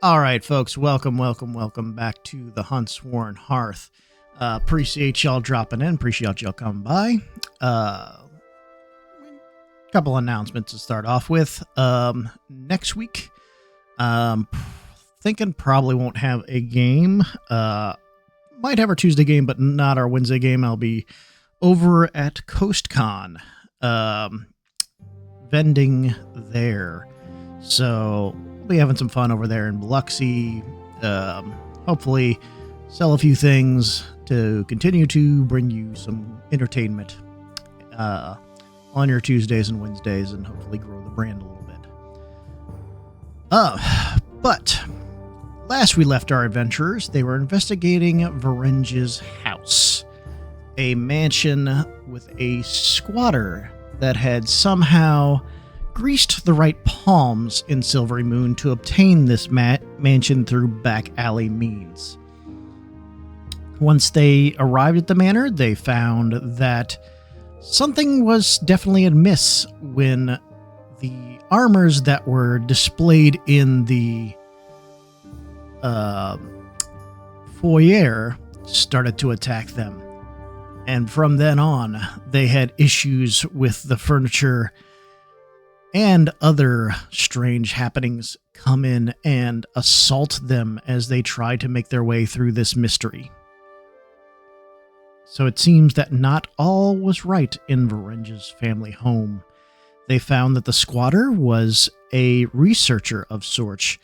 All right, folks, welcome back to the Huntsworn Hearth. Appreciate y'all dropping in. Appreciate y'all coming by. Couple announcements to start off with. Next week, thinking probably won't have a game. Might have our Tuesday game, but not our Wednesday game. I'll be over at CoastCon, vending there. So we'll be having some fun over there in Biloxi. Hopefully sell a few things to continue to bring you some entertainment on your Tuesdays and Wednesdays, and hopefully grow the brand a little bit. But last we left our adventurers, they were investigating Varenge's house, a mansion with a squatter that had somehow greased the right palms in Silverymoon to obtain this mansion through back alley means. Once they arrived at the manor, they found that something was definitely amiss when the armors that were displayed in the foyer started to attack them. And from then on, they had issues with the furniture, and other strange happenings come in and assault them as they try to make their way through this mystery. So it seems that not all was right in Varenge's family home. They found that the squatter was a researcher of sorts,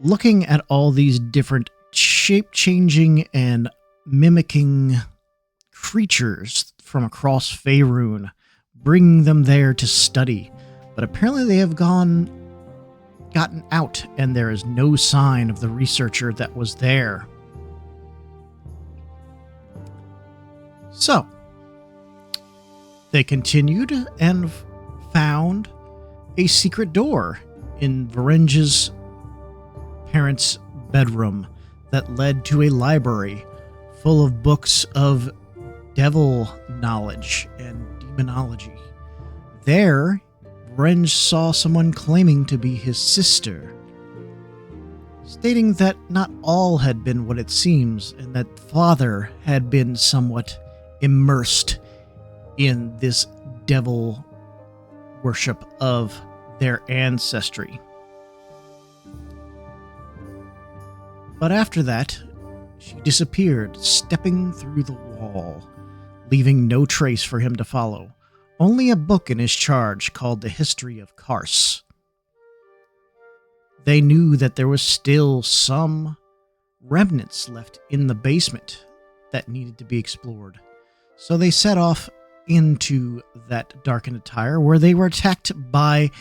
looking at all these different shape-changing and mimicking creatures from across Faerun, bringing them there to study. But apparently they have gotten out, and there is no sign of the researcher that was there. So, they continued and found a secret door in Varenge's parents' bedroom that led to a library full of books of devil knowledge and demonology. There, Varenge saw someone claiming to be his sister, stating that not all had been what it seems, and that father had been somewhat immersed in this devil worship of their ancestry. But after that, she disappeared, stepping through the wall, leaving no trace for him to follow. Only a book in his charge called The History of Kars. They knew that there was still some remnants left in the basement that needed to be explored. So they set off into that darkened attire, where they were attacked by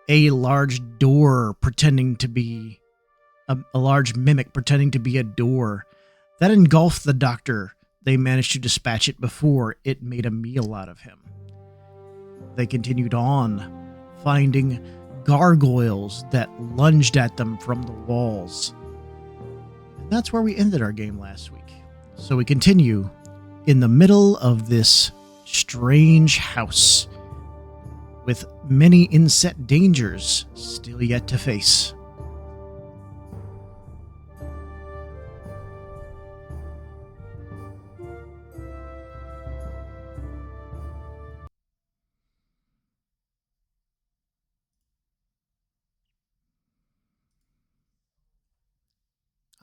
a large door pretending to be a large mimic pretending to be a door that engulfed the doctor. They managed to dispatch it before it made a meal out of him. They continued on, finding gargoyles that lunged at them from the walls. And that's where we ended our game last week. So we continue in the middle of this strange house, with many inset dangers still yet to face.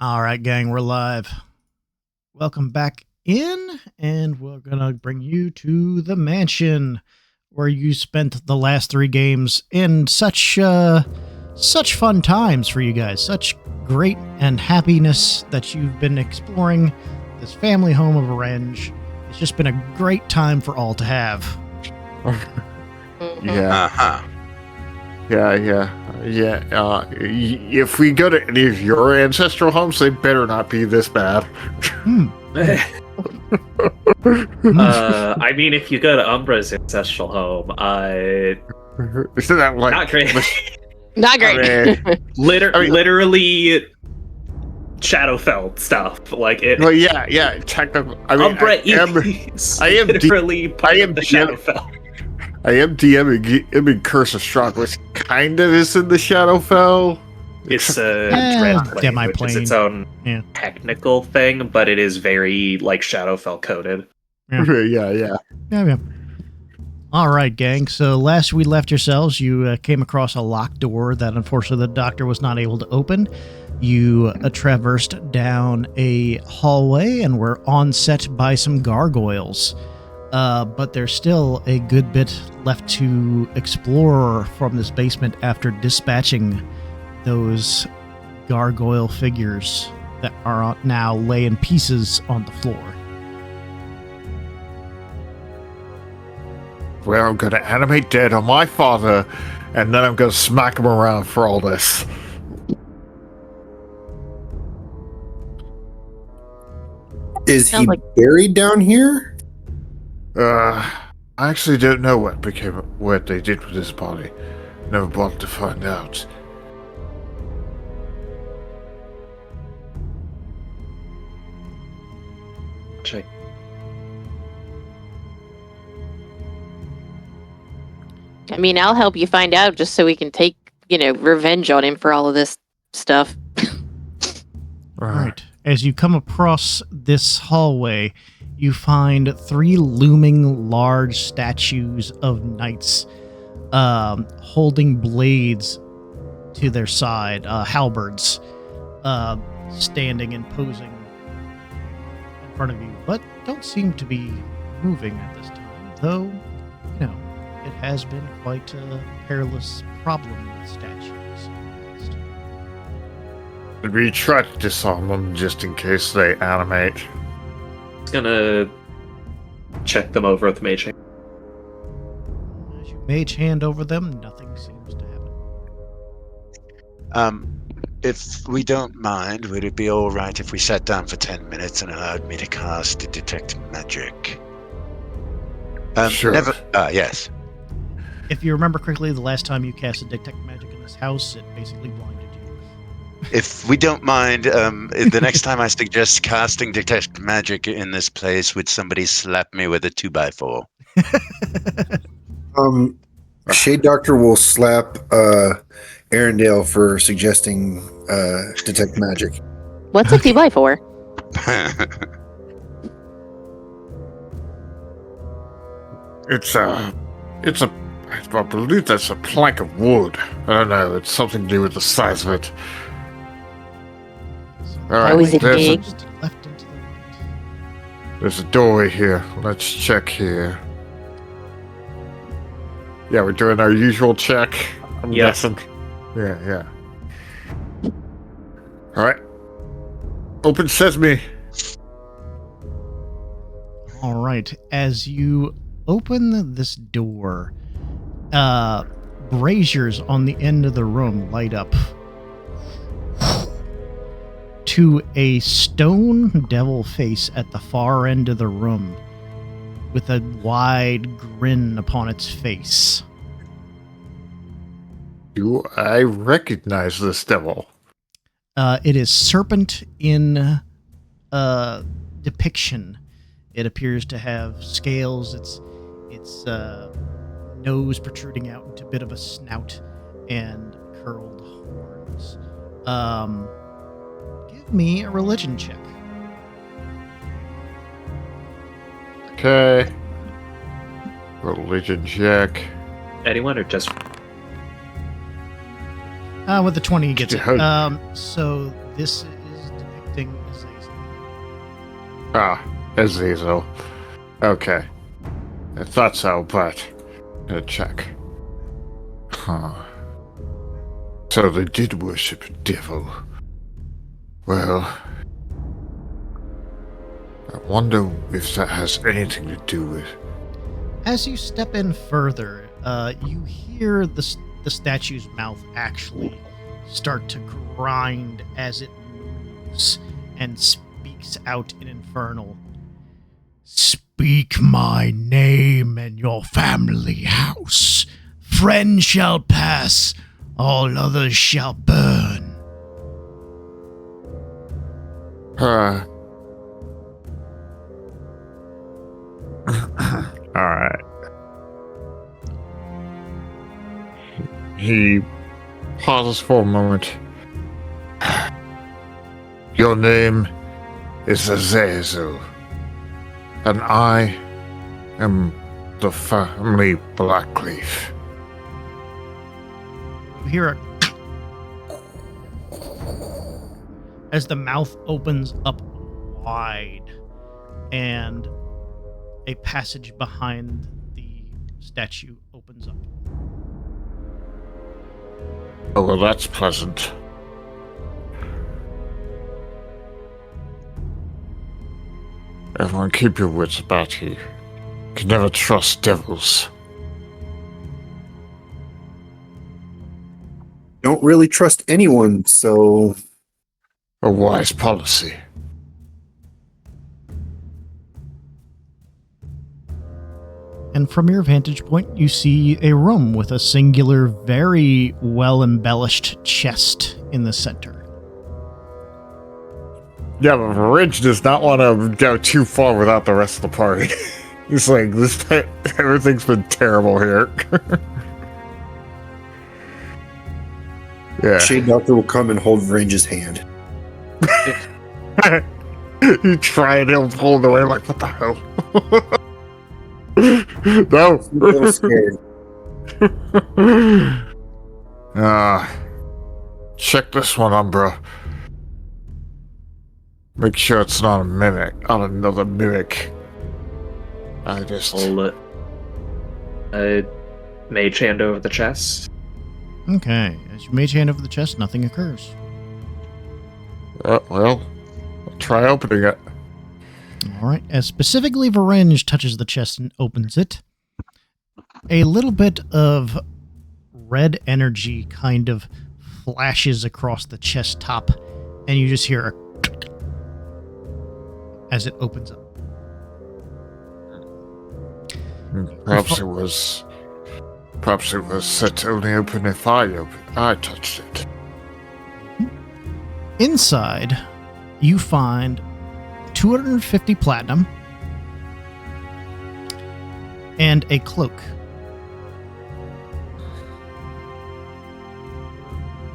All right, gang, we're live. Welcome back in, and we're going to bring you to the mansion where you spent the last 3 games in such fun times for you guys. Such great and happiness that you've been exploring this family home of Varenge. It's just been a great time for all to have. Yeah. Uh-huh. Yeah. If we go to any of your ancestral homes, they better not be this bad. I mean, if you go to Umbra's ancestral home, Isn't that like not great. Not great. Literally Shadowfell stuff. Like it. Well, yeah. Technically, I mean, Umbra I am literally part of the Shadowfell. I am DMing Curse of Strahd, which kind of is in the Shadowfell. It's a Yeah, dread plane, demi-plane. which is its own Yeah. technical thing, but it is very like Shadowfell coded. Yeah. Yeah. All right, gang. So last we left yourselves, you came across a locked door that unfortunately the doctor was not able to open. You traversed down a hallway and were onset by some gargoyles. But there's still a good bit left to explore from this basement after dispatching those gargoyle figures that are now laying pieces on the floor. Well, I'm going to animate dead on my father, and then I'm going to smack him around for all this. Is he Sounds like- buried down here? I actually don't know what they did with his body. Never bothered to find out. Check. I mean, I'll help you find out just so we can take, revenge on him for all of this stuff. All right. As you come across this hallway, you find 3 looming large statues of knights holding blades to their side, halberds, standing and posing in front of you, but don't seem to be moving at this time, though, it has been quite a perilous problem with statues. We try to disarm them just in case they animate. It's gonna check them over with Mage Hand. As you mage hand over them, nothing seems to happen. If we don't mind, would it be all right if we sat down for 10 minutes and allowed me to cast Detect Magic? Sure. Yes. If you remember correctly, the last time you cast a Detect Magic in this house, it basically blinded you. If we don't mind, the next time I suggest casting Detect Magic in this place, would somebody slap me with a 2x4? Shade Doctor will slap Arendelle for suggesting Detect Magic. What's a 2x4? I believe that's a plank of wood. I don't know, it's something to do with the size of it. Alright, Oh, is it there's big? To the left and to the right. There's a doorway here. Let's check here. Yeah, we're doing our usual check. I'm Yeah. guessing. Yeah. Alright. Open sesame. All right. As you open this door, braziers on the end of the room light up to a stone devil face at the far end of the room with a wide grin upon its face. Do I recognize this devil? It is serpent in depiction. It appears to have scales. Its nose protruding out into a bit of a snout and curled horns. Give me a religion check. Okay. Religion check. Anyone or just With the 20, he gets it. Yeah. So this is depicting Azazel. Azazel. Okay. I thought so, but gonna check. Huh. So they did worship a devil. Well, I wonder if that has anything to do with... As you step in further, you hear the statue's mouth actually start to grind as it moves and speaks out in infernal. Speak my name and your family house. Friend shall pass, all others shall burn. Alright. He pauses for a moment, Your name is Azazel, and I am the family Blackleaf. You hear a as the mouth opens up wide and a passage behind the statue opens up. Oh, well, that's pleasant. Everyone keep your wits about you. Can never trust devils. Don't really trust anyone, so A wise policy. And from your vantage point, you see a room with a singular, very well-embellished chest in the center. Yeah, but Ridge does not want to go too far without the rest of the party. He's like, everything's been terrible here. Yeah. Shade Doctor will come and hold Range's hand. You try and he'll pull it away like, what the hell? No. I'm a little scared. Check this one, Umbra. Make sure it's not a mimic, not another mimic. I'll mage hand over the chest. Okay, as you mage hand over the chest, nothing occurs. Well, I'll try opening it. All right, as specifically Varenge touches the chest and opens it, a little bit of red energy kind of flashes across the chest top, and you just hear a as it opens up. Perhaps it was set to only open if I touched it. Inside, you find 250 platinum and a cloak.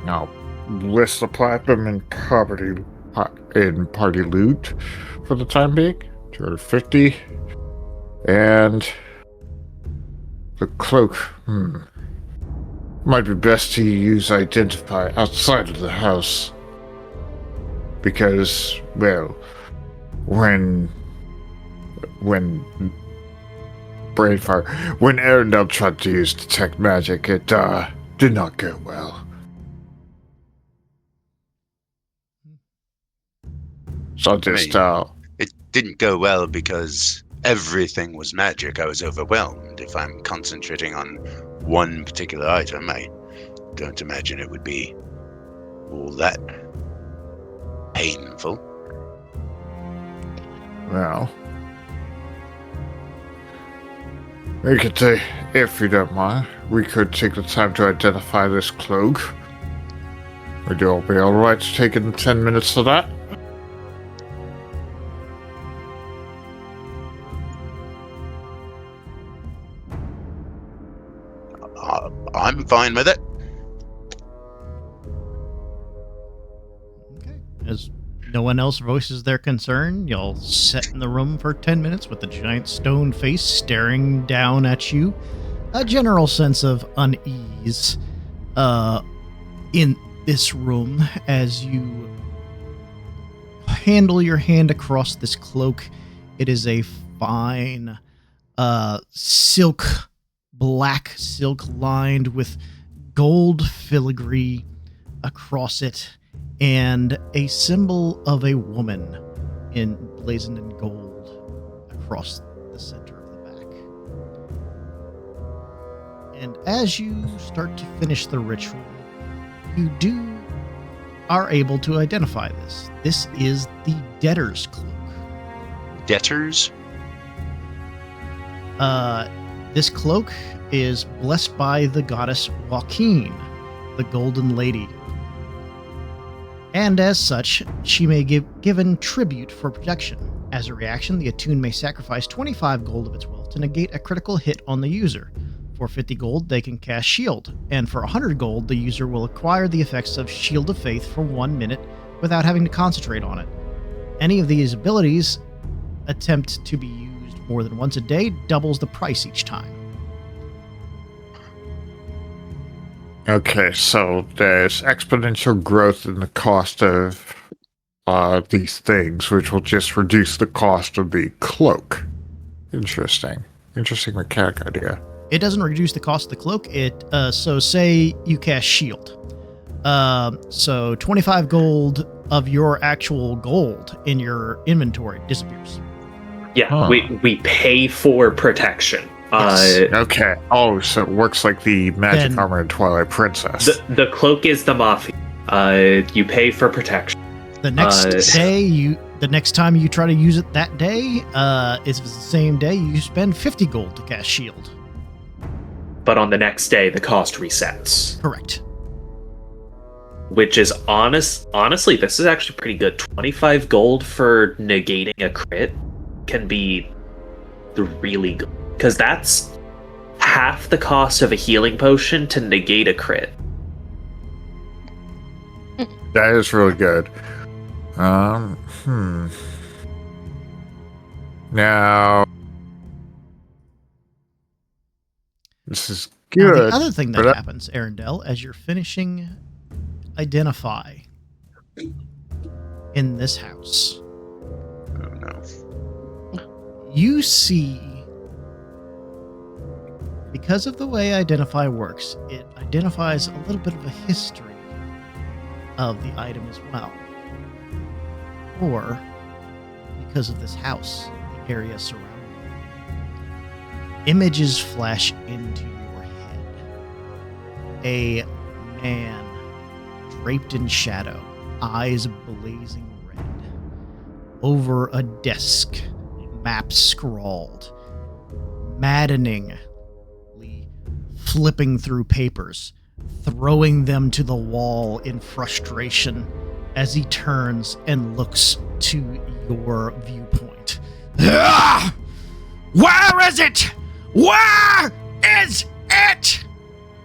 Now, list the platinum and party loot for the time being. 250. And the cloak. Might be best to use identify outside of the house. Because, well, when Arendelle tried to use detect magic, it did not go well. So just it didn't go well because everything was magic. I was overwhelmed. If I'm concentrating on one particular item, I don't imagine it would be all that painful. Well, we could take, if you don't mind, we could take the time to identify this cloak. Would you all be alright taking 10 minutes for that? I'm fine with it. Okay. As no one else voices their concern, y'all sit in the room for 10 minutes with the giant stone face staring down at you. A general sense of unease in this room as you handle your hand across this cloak. It is a fine black silk lined with gold filigree across it, and a symbol of a woman blazoned in gold across the center of the back. And as you start to finish the ritual, you are able to identify this. This is the debtor's cloak. Debtors? This cloak is blessed by the goddess Joaquin, the Golden Lady. And as such, she may give given tribute for protection. As a reaction, the attuned may sacrifice 25 gold of its wealth to negate a critical hit on the user. For 50 gold, they can cast Shield, and for 100 gold, the user will acquire the effects of Shield of Faith for 1 minute without having to concentrate on it. Any of these abilities attempt to be used more than once a day doubles the price each time. Okay, so there's exponential growth in the cost of these things, which will just reduce the cost of the cloak. Interesting mechanic idea. It doesn't reduce the cost of the cloak. So say you cast shield. So 25 gold of your actual gold in your inventory disappears. Yeah, Huh. we pay for protection. Yes. Okay. Oh, so it works like the magic Then- armor in Twilight Princess. The cloak is the mafia. You pay for protection. The next time you try to use it that day, if it's the same day, you spend 50 gold to cast shield. But on the next day, the cost resets. Correct. Which is honestly, this is actually pretty good. 25 gold for negating a crit can be really good. Because that's half the cost of a healing potion to negate a crit. That is really good. Now, this is Now, good. the other thing but that happens, Arendelle, as you're finishing identify in this house, Oh no. you see, because of the way identify works, it identifies a little bit of a history of the item as well. Or because of this house, the area surrounding it. Images flash into your head. A man draped in shadow, eyes blazing red. Over a desk, maps scrawled, maddeningly flipping through papers, throwing them to the wall in frustration as he turns and looks to your viewpoint. Ah! Where is it? Where is it?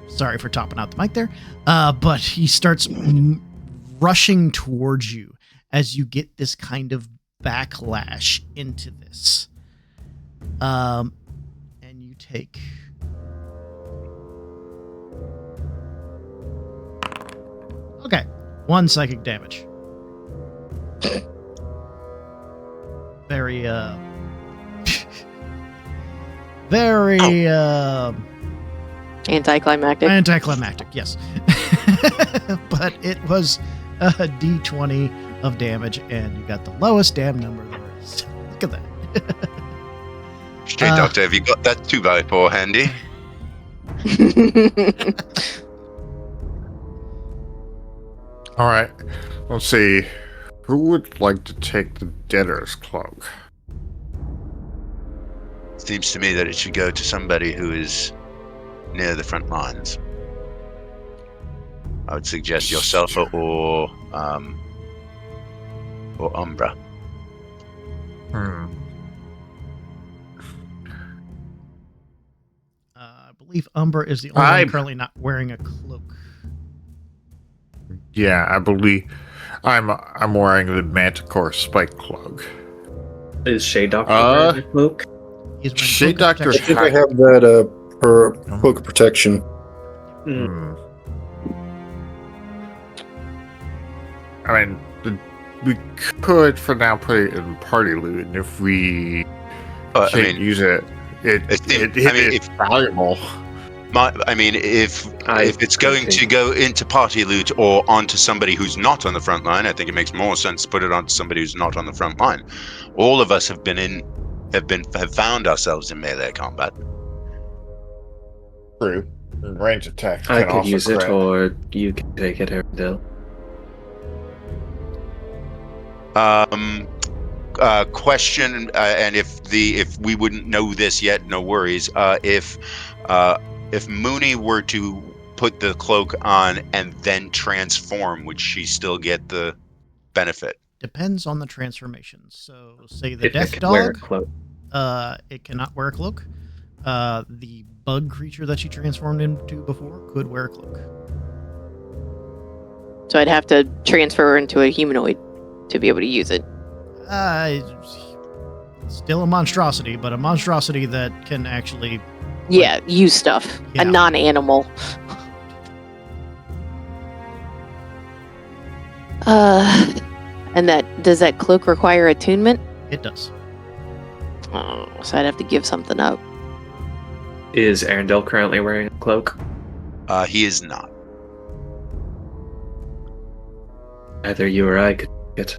Sorry for topping out the mic there. But he starts rushing towards you as you get this kind of backlash into this. And you take... Okay. 1 psychic damage. Very, very, Anticlimactic. anticlimactic, yes. But it was a d20 of damage, and you got the lowest damn number there is. Look at that. Okay, Doctor, have you got that 2x4 handy? All right. Let's see. Who would like to take the debtor's cloak? Seems to me that it should go to somebody who is near the front lines. I would suggest yourself or Umbra. I believe Umber is the only one currently not wearing a cloak. Yeah, I believe I'm wearing the Manticore spike cloak. Is Shade Doctor wearing a cloak? He's wearing Shade cloak of Doctor's I think I protection. have that for cloak of protection. I mean, we could for now put it in party loot, and if we I can't mean, use it, it's valuable. If it's going to go into party loot or onto somebody who's not on the front line, I think it makes more sense to put it onto somebody who's not on the front line. All of us have found ourselves in melee combat. True. Range attack. I can could also use it, crit. or you can take it, Arendelle. Question, and if we wouldn't know this yet, no worries. If Mooney were to put the cloak on and then transform, would she still get the benefit? Depends on the transformation. So, say the If it death can wear a dog, cloak. it cannot wear a cloak. The bug creature that she transformed into before could wear a cloak. So I'd have to transfer her into a humanoid to be able to use it. Still a monstrosity, but a monstrosity that can actually... Yeah, use stuff. Yeah. A non-animal. And does that cloak require attunement? It does. Oh, so I'd have to give something up. Is Arendelle currently wearing a cloak? He is not. Either you or I could get.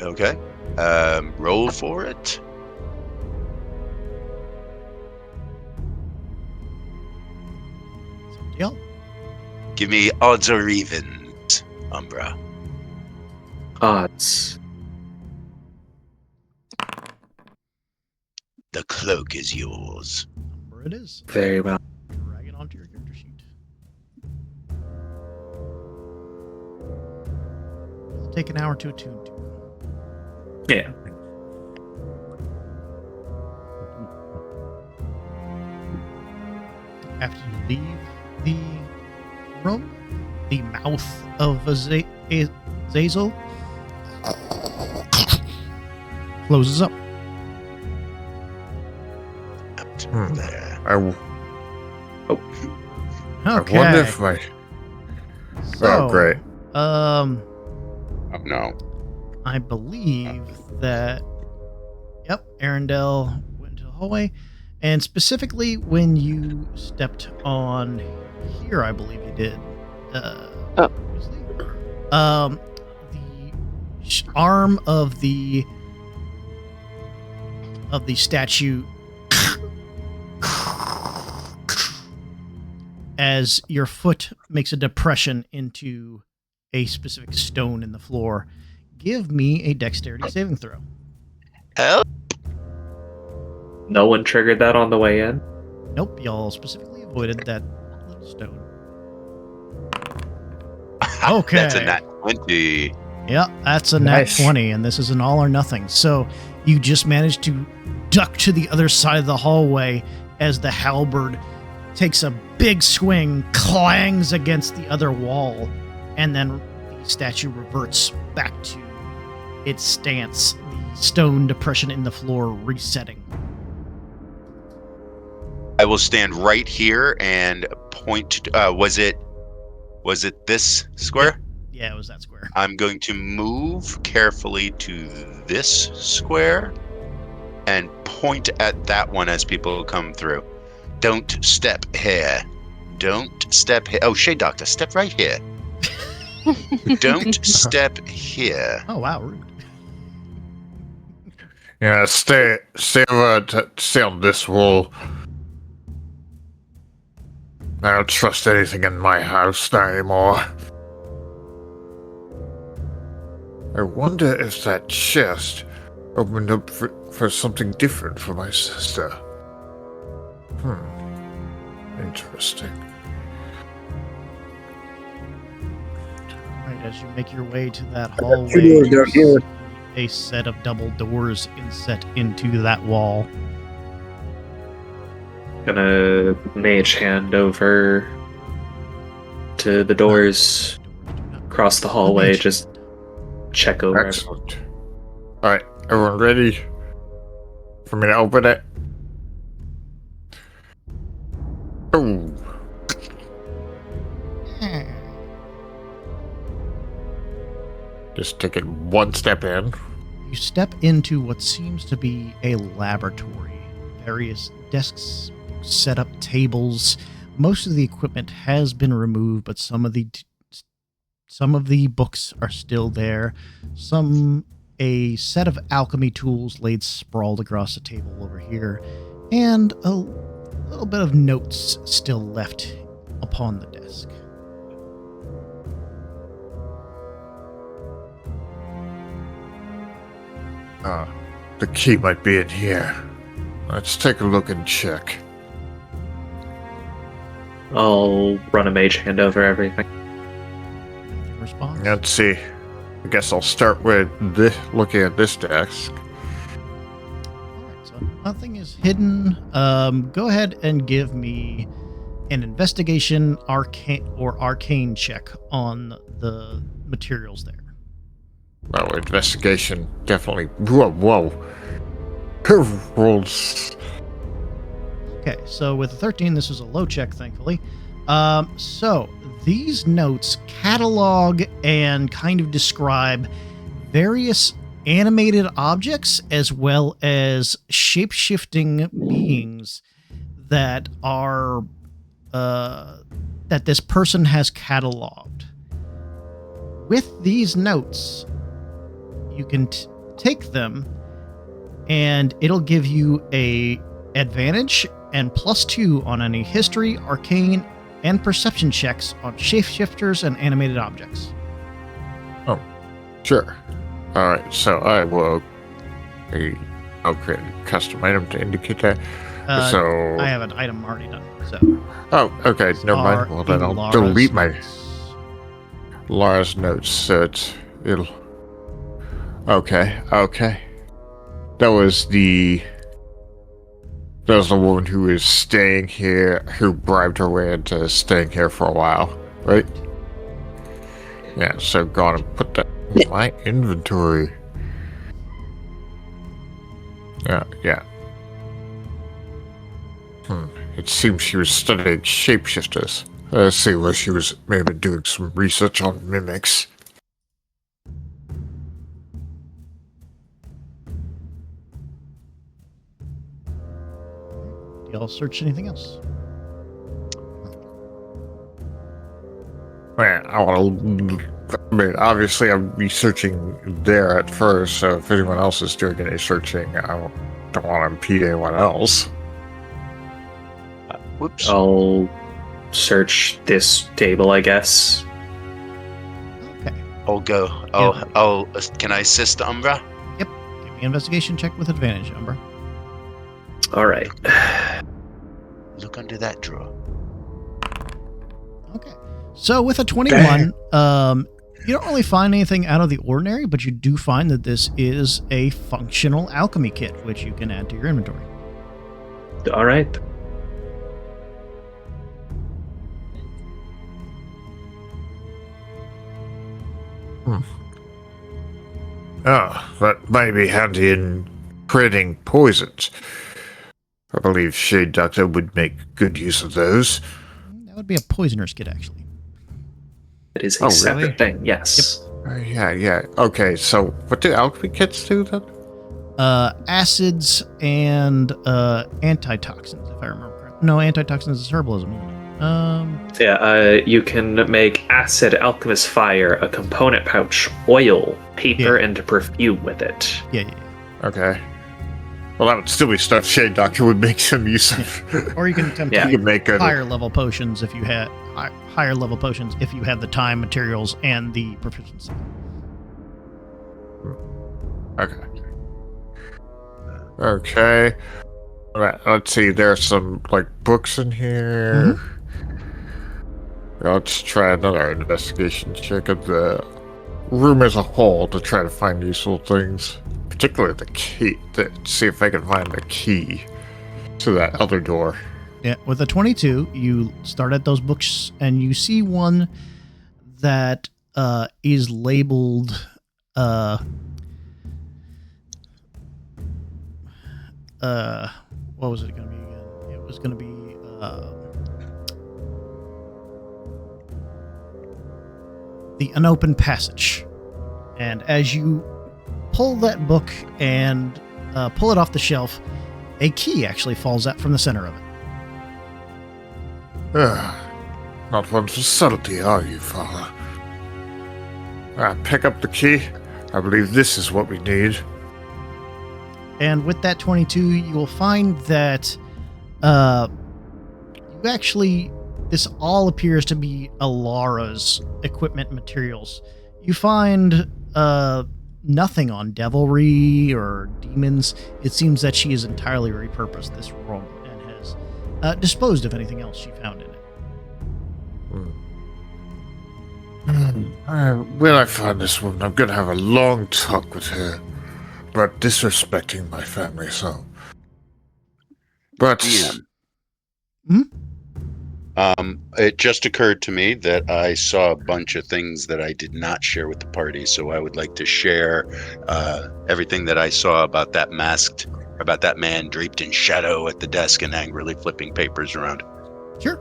Okay. Roll for it. Yep. Give me odds or evens, Umbra. Odds. The cloak is yours. Where it is. Very well. Drag it onto your character sheet. It'll take an hour to attune to. Yeah. After you leave the room, the mouth of Azazel closes up. Up to Hmm. there. I Okay. wonder if my... So, Oh, great. Oh no. I believe that... Yep, Arendelle went into the hallway. And specifically, when you stepped on here, I believe you did. The arm of the statue, as your foot makes a depression into a specific stone in the floor. Give me a dexterity saving throw. Help! No one triggered that on the way in. Nope, y'all specifically avoided that little stone. Okay. That's a nat 20. Yeah, that's a Nice. nat 20, and this is an all or nothing. So you just managed to duck to the other side of the hallway as the halberd takes a big swing, clangs against the other wall, and then the statue reverts back to its stance, the stone depression in the floor resetting. I will stand right here and point. Was it this square? Yeah, it was that square. I'm going to move carefully to this square and point at that one as people come through. Don't step here. Don't step here. Oh, Shade Doctor, step right here. Don't step here. Oh, wow, rude. Yeah, stay on this wall. I don't trust anything in my house anymore. I wonder if that chest opened up for something different for my sister. Interesting. Right, as you make your way to that Two hallway, doors you down here. see a set of double doors inset into that wall. Gonna mage hand over to the doors across the hallway, just check over. Excellent. Alright, everyone ready for me to open it? Ooh. Just taking one step in. You step into what seems to be a laboratory. Various desks, set up tables. Most of the equipment has been removed, but some of the books are still there. A set of alchemy tools laid sprawled across the table over here, and a little bit of notes still left upon the desk. The key might be in here. Let's take a look and check. I'll run a mage hand over everything. Nothing responds. Let's see. I guess I'll start with this, looking at this desk. Alright, son. Nothing is hidden. Go ahead and give me an investigation arcane check on the materials there. Oh, investigation, definitely. Whoa. Rolls. Okay, so with a 13, this is a low check, thankfully. So these notes catalog and kind of describe various animated objects as well as shape-shifting beings that are that this person has cataloged. With these notes, you can take them, and it'll give you a advantage and +2 on any history, arcane, and perception checks on shapeshifters and animated objects. Oh, sure. Alright, so I will I'll create a custom item to indicate that. So I have an item already done. So oh, okay, never mind. Well then I'll delete my Lara's notes so it'll Okay. That was the woman who is staying here, who bribed her way into staying here for a while, right? Yeah, so go on and put that in my inventory. Yeah. It seems she was studying shapeshifters. Let's see where she was maybe doing some research on mimics. Y'all search anything else? Obviously I'm researching there at first, so if anyone else is doing any searching, I don't want to impede anyone else. Whoops. I'll search this table, I guess. Okay. I'll go. I'll. Can I assist Umbra? Yep. Give me an investigation check with advantage, Umbra. All right. Look under that drawer. Okay. So with a 21, you don't really find anything out of the ordinary, but you do find that this is a functional alchemy kit, which you can add to your inventory. All right. That may be handy in creating poisons. I believe Shade Doctor would make good use of those. That would be a poisoner's kit, actually. It is a separate really? thing, yes. Yeah. Okay, so what do alchemy kits do then? Acids and antitoxins, if I remember correctly. No, antitoxins is herbalism, isn't it? You can make acid, alchemist fire, a component pouch, oil, paper, and perfume with it. Yeah. Okay. Well, that would still be stuff Shade Doctor would make some use of. Or you can attempt You to can make higher level potions if you had higher level potions if you have the time, materials, and the proficiency. Okay. All right, let's see. There's some books in here. Let's try another investigation check of the room as a whole to try to find useful things, particularly the key. See if I can find the key to that other door. Yeah, with a 22, you start at those books and you see one that is labeled what was it going to be again? It was going to be the unopened passage. And as you pull that book and pull it off the shelf, a key actually falls out from the center of it. Not one for subtlety, are you, Father? Pick up the key. I believe this is what we need. And with that 22, you will find that this all appears to be Alara's equipment materials. You find nothing on devilry or demons. It seems that she has entirely repurposed this room and has disposed of anything else she found in it. When I find this woman, I'm going to have a long talk with her about disrespecting my family, so. Okay. When I find this woman, I'm going to have a long talk with her about disrespecting my family, so. When I find this woman, I'm going to have a long talk with her about disrespecting my family, so. When I find this woman, I'm going to have a long talk with her about disrespecting my family, so. But DM. Hmm? It just occurred to me that I saw a bunch of things that I did not share with the party, so I would like to share everything that I saw about that man draped in shadow at the desk and angrily flipping papers around. Sure.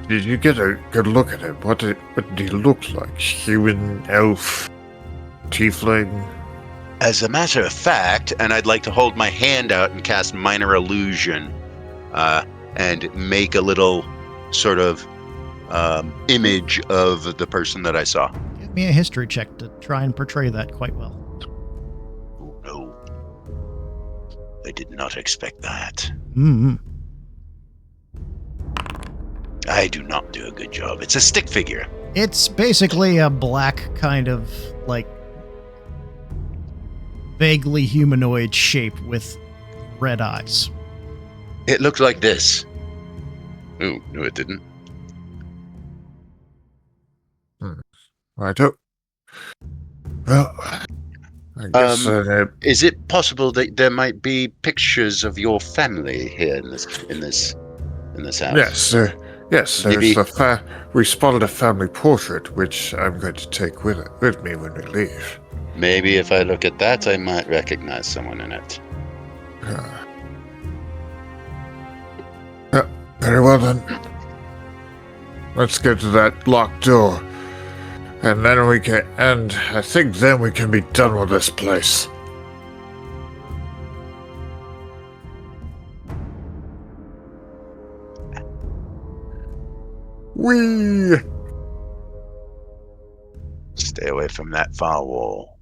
did you get a good look at him? What did he look like? Human, elf, tiefling? As a matter of fact, and I'd like to hold my hand out and cast Minor Illusion, and make a little sort of image of the person that I saw. Give me a history check to try and portray that quite well. Oh, no. I did not expect that. Mm-hmm. I do not do a good job. It's a stick figure. It's basically a black kind of, like, vaguely humanoid shape with red eyes. It looked like this. Oh, no, it didn't. Well, I guess Is it possible that there might be pictures of your family here in this house? yes. Maybe- We spotted a family portrait, which I'm going to take with me when we leave. Maybe if I look at that, I might recognize someone in it. Very well then. Let's go to that locked door. And then I think then we can be done with this place. Whee! Stay away from that far wall.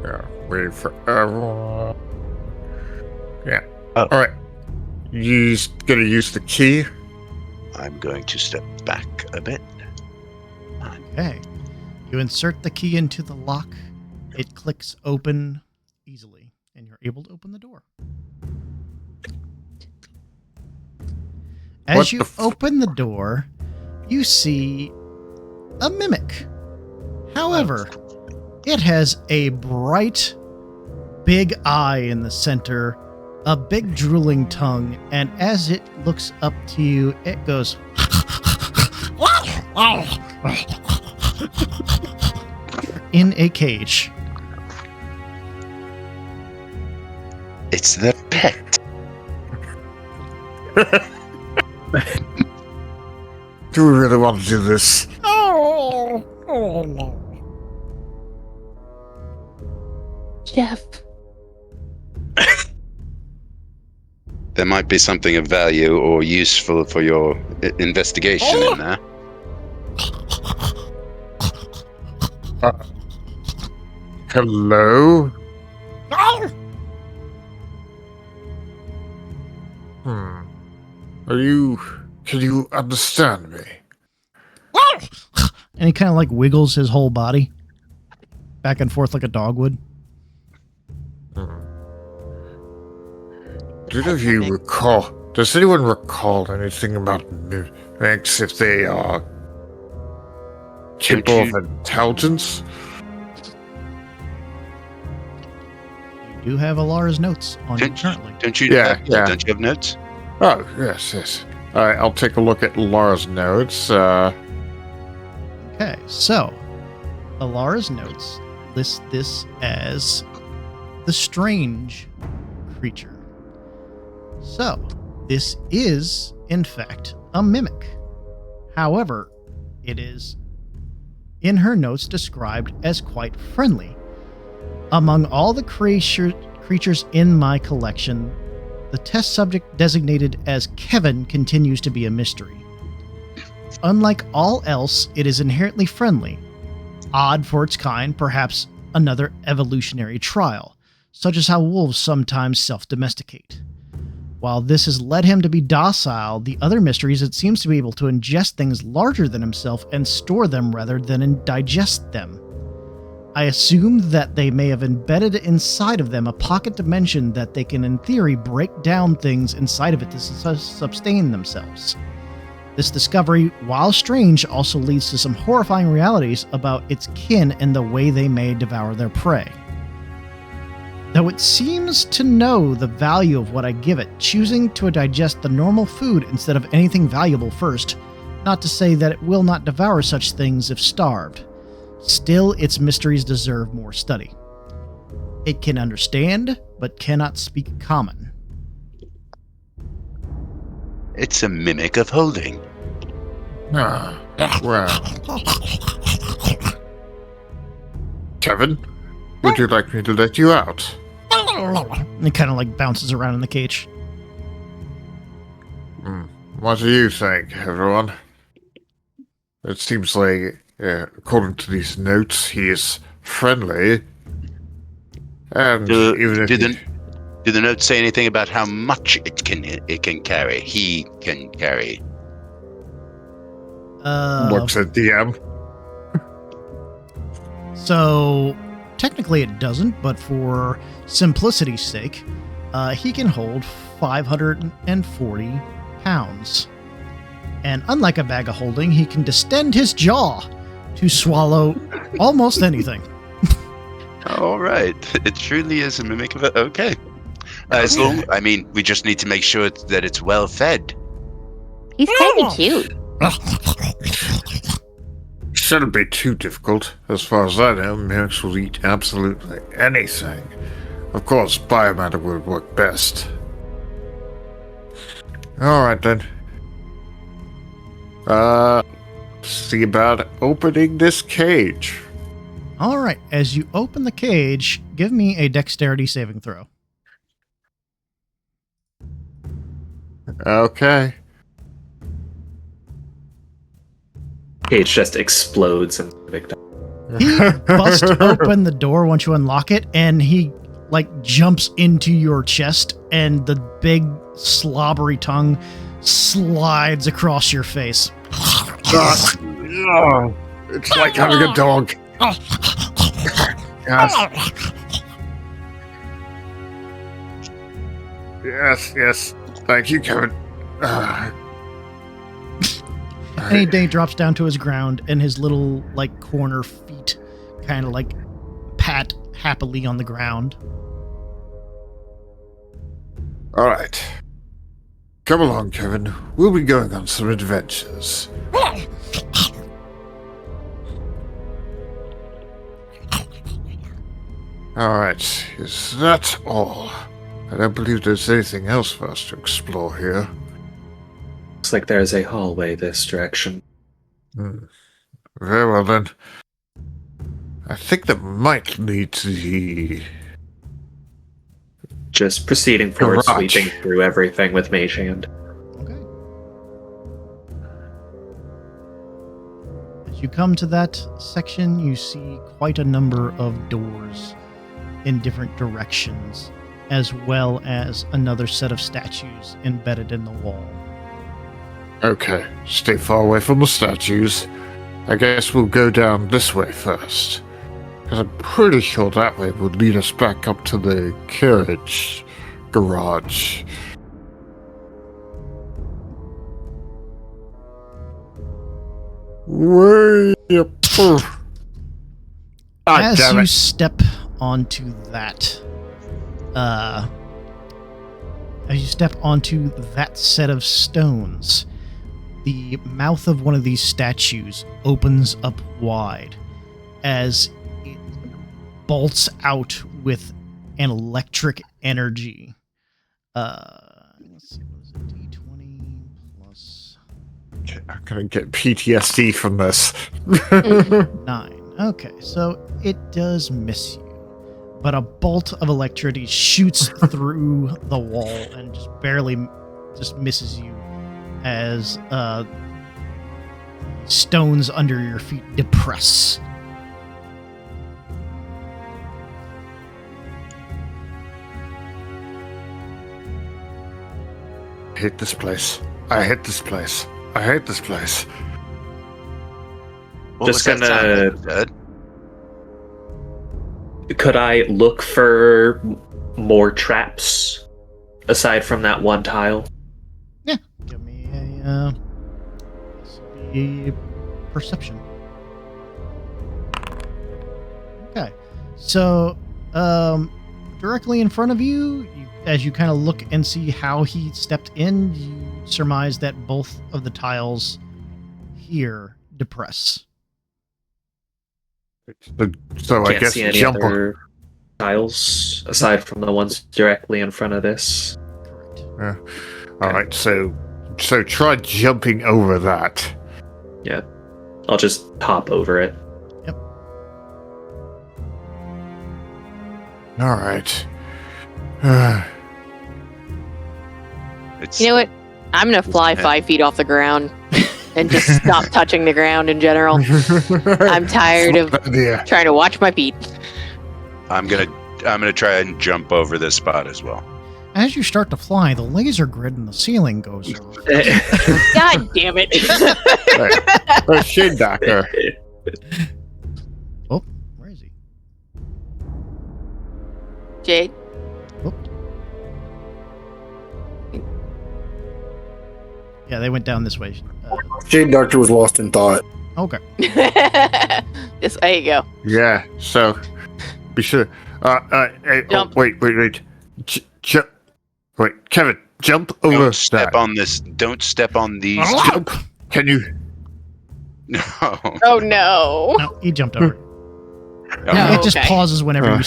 Yeah, wait forever. Yeah. Oh. Alright. You gonna use the key? I'm going to step back a bit. Okay. You insert the key into the lock. It clicks open easily, and you're able to open the door. As you open the door, you see a mimic. However, it has a bright, big eye in the center, a big drooling tongue, and as it looks up to you, it goes in a cage. It's the pet. Do we really want to do this? Jeff. There might be something of value or useful for your investigation in there. Hello? Can you understand me? And he kind of like wiggles his whole body back and forth like a dog would. Does anyone recall anything about mimics if they are capable of intelligence? You do have Alara's notes on you currently. Don't you? Yeah. Don't you have notes? Oh, yes. Alright, I'll take a look at Lara's notes. Okay, so Alara's notes list this as the strange creature. So, this is, in fact, a mimic. However, it is, in her notes, described as quite friendly. Among all the creatures in my collection, the test subject designated as Kevin continues to be a mystery. Unlike all else, it is inherently friendly. Odd for its kind, perhaps another evolutionary trial, such as how wolves sometimes self-domesticate. While this has led him to be docile, the other mysteries it seems to be able to ingest things larger than himself and store them rather than digest them. I assume that they may have embedded inside of them a pocket dimension that they can in theory break down things inside of it to sustain themselves. This discovery, while strange, also leads to some horrifying realities about its kin and the way they may devour their prey. though it seems to know the value of what I give it, choosing to digest the normal food instead of anything valuable first, not to say that it will not devour such things if starved. Still, its mysteries deserve more study. It can understand, but cannot speak common. It's a mimic of holding. Ah, well. Kevin, would you like me to let you out? And it kind of like bounces around in the cage. What do you think, everyone? It seems like, according to these notes, he is friendly. And even if Do the notes say anything about how much it can carry? He can carry. looks at DM. So, technically it doesn't, but for simplicity's sake, he can hold 540 pounds. And unlike a bag of holding, he can distend his jaw to swallow almost anything. All right. It truly is a mimic of it. Okay. As long, I mean, we just need to make sure that it's well fed. He's kind of cute. Shouldn't be too difficult. As far as I know, mimics will eat absolutely anything. Of course, biomatter would work best. Alright then. See about opening this cage. All right, as you open the cage, give me a dexterity saving throw. Okay. Cage just explodes and victim. He busts open the door once you unlock it, and he like jumps into your chest, and the big slobbery tongue slides across your face. It's like having a dog. Yes. Thank you, Kevin. And he drops down to his ground, and his little like corner feet kind of like pat happily on the ground. All right. Come along, Kevin. We'll be going on some adventures. All right. Is that all? I don't believe there's anything else for us to explore here. Looks like there's a hallway this direction. Very well then. I think that might lead to the... Just proceeding forward, Garage. sweeping through everything with Mage Hand. Okay. As you come to that section, you see quite a number of doors in different directions, as well as another set of statues embedded in the wall. Okay, stay far away from the statues. I guess we'll go down this way first. Because I'm pretty sure that way would lead us back up to the carriage garage. Way up. As damn you it. step onto that, set of stones, the mouth of one of these statues opens up wide as it bolts out with an electric energy. Let's see, what is it? D20 plus I'm gonna get PTSD from this. 9. Okay, so it does miss you, but a bolt of electricity shoots through the wall and just barely misses you as stones under your feet depress. I hate this place. I hate this place. I hate this place. What Just was that gonna- sound, Dad? Could I look for more traps aside from that one tile? Yeah, give me a this will be perception. Okay, so directly in front of you, as you kind of look and see how he stepped in, you surmise that both of the tiles here depress. So I Can't guess see any jump on. other tiles aside from the ones directly in front of this. Correct. All right, so try jumping over that. Yeah. I'll just hop over it. All right. It's, You know what? I'm gonna fly 5 feet off the ground and just stop touching the ground in general. I'm tired of trying to watch my feet. I'm gonna try and jump over this spot as well. As you start to fly, the laser grid in the ceiling goes off. God damn it! Shade Doctor. Oh, where is he? Jade. Oh. Yeah, they went down this way. Shade Doctor was lost in thought. Okay. There you go. Yeah. So be sure. Hey, Jump. Wait. Wait, Kevin, jump over Don't step that. on this. Don't step on these. Can you? No. Oh no! No, he jumped over. No. Yeah, it just Okay. pauses whenever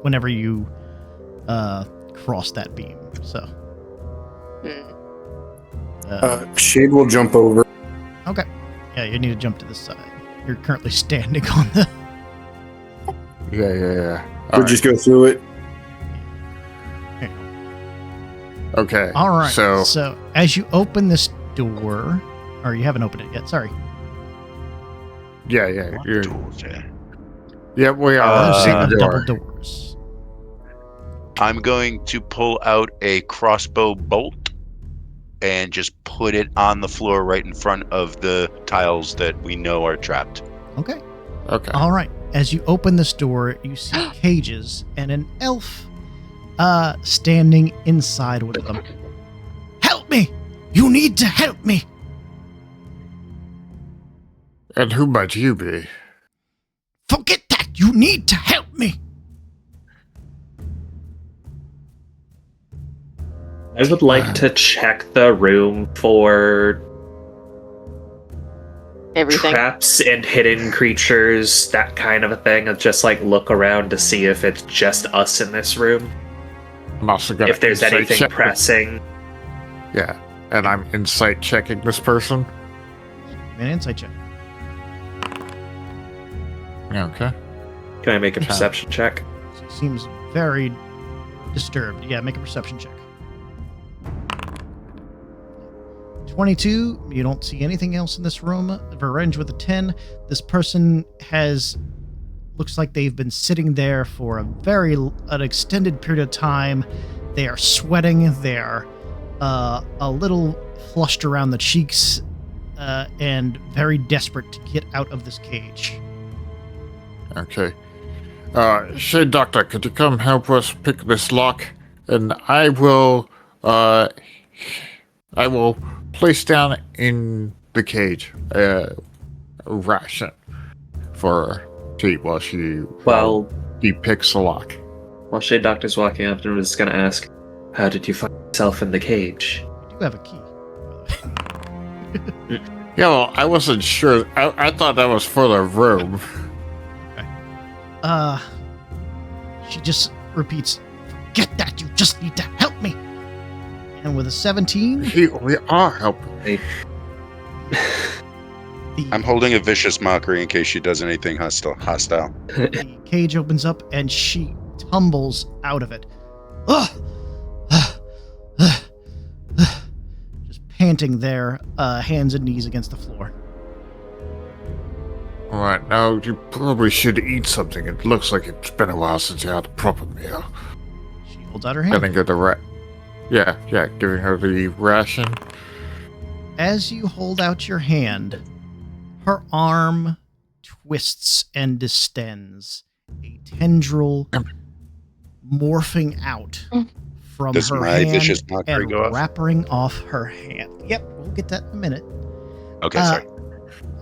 whenever you cross that beam. So. Shade will jump over. Okay. Yeah, you need to jump to this side. You're currently standing on the. Yeah. We'll just go through it. Okay. All right. So as you open this door, or you haven't opened it yet. Sorry. yeah. Yeah, we There's are. a the double door. doors. I'm going to pull out a crossbow bolt and just put it on the floor right in front of the tiles that we know are trapped. Okay. Okay. All right. As you open this door, you see cages and an elf standing inside one of them. Help me! You need to help me! And who might you be? Forget that! You need to help me! I would like to check the room for Everything. traps and hidden creatures, that kind of a thing, and just like look around to see if it's just us in this room. I'm also gonna If there's insight anything check- pressing. Yeah, and I'm insight checking this person. An insight check. Okay. Can I make a Okay. perception check? He seems very disturbed. Yeah, make a perception check. 22. You don't see anything else in this room. Revenge with a 10. This person looks like they've been sitting there for an extended period of time. They are sweating. They're a little flushed around the cheeks and very desperate to get out of this cage. Okay. Shade Doctor, could you come help us pick this lock? And I will place down in the cage a ration for her to eat while she picks the lock. While Shade Doctor's walking up and was going to ask, how did you find yourself in the cage? You do have a key. Yeah, well, I wasn't sure. I thought that was for the room. She just repeats, forget that, you just need to help me. And with a 17, We are helping. I'm holding a vicious mockery in case she does anything hostile. the cage opens up and she tumbles out of it. Just panting there, hands and knees against the floor. Alright, now you probably should eat something. It looks like it's been a while since you had a proper meal. She holds out her hand. Gonna get the Yeah, giving her the ration. As you hold out your hand, her arm twists and distends, a tendril morphing out from Does her my hand vicious mockery and go off? wrapping off her hand. Yep, we'll get that in a minute. Okay, sorry.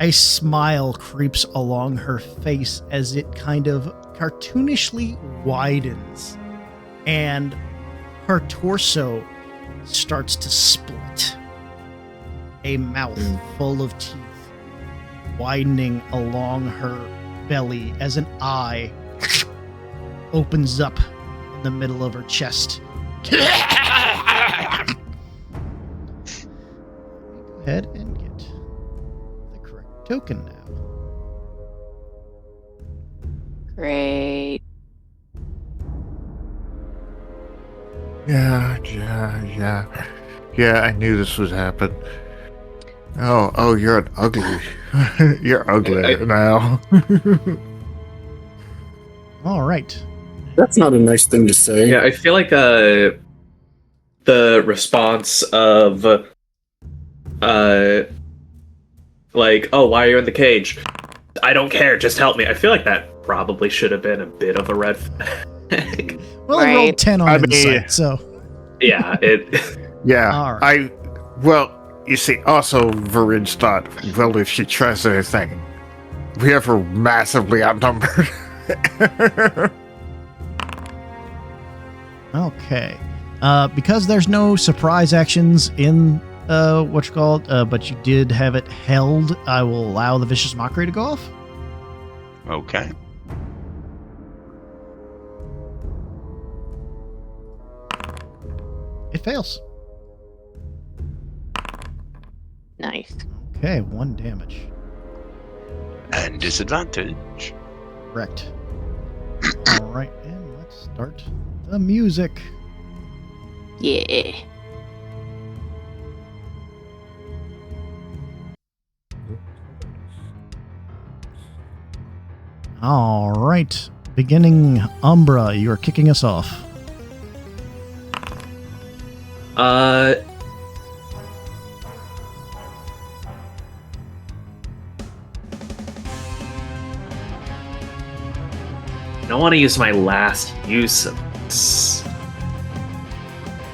A smile creeps along her face as it kind of cartoonishly widens and her torso starts to split. A mouth full of teeth widening along her belly as an eye opens up in the middle of her chest. Go ahead and get the correct token now. Great. Yeah, I knew this would happen. Oh, you're an ugly. You're ugly now. All right. That's not a nice thing to say. Yeah, I feel like the response of like, oh, why are you in the cage? I don't care, just help me. I feel like that probably should have been a bit of a red flag. Well, I rolled 10 on I insight, mean- so Yeah, it. Yeah, All right. You see, also, Varin's thought, well, if she tries anything, we have her massively outnumbered. okay. Because there's no surprise actions in but you did have it held, I will allow the Vicious Mockery to go off. Okay. It fails. Nice. Okay, 1 damage. And disadvantage. Correct. All right, and let's start the music. Yeah. All right, beginning Umbra, you are kicking us off. I don't want to use my last use of this.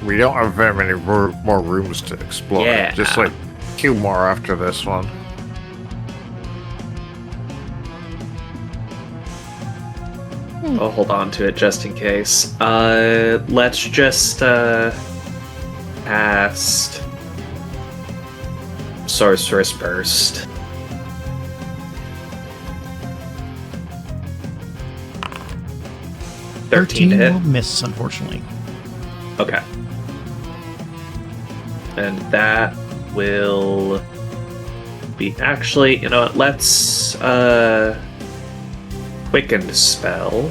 We don't have very many more rooms to explore. Yeah. Just like 2 more after this one. I'll hold on to it just in case. Let's just cast Sorceress Burst. 13 to hit. Will miss, unfortunately. Okay. And that will be actually, you know what, let's Quickened spell.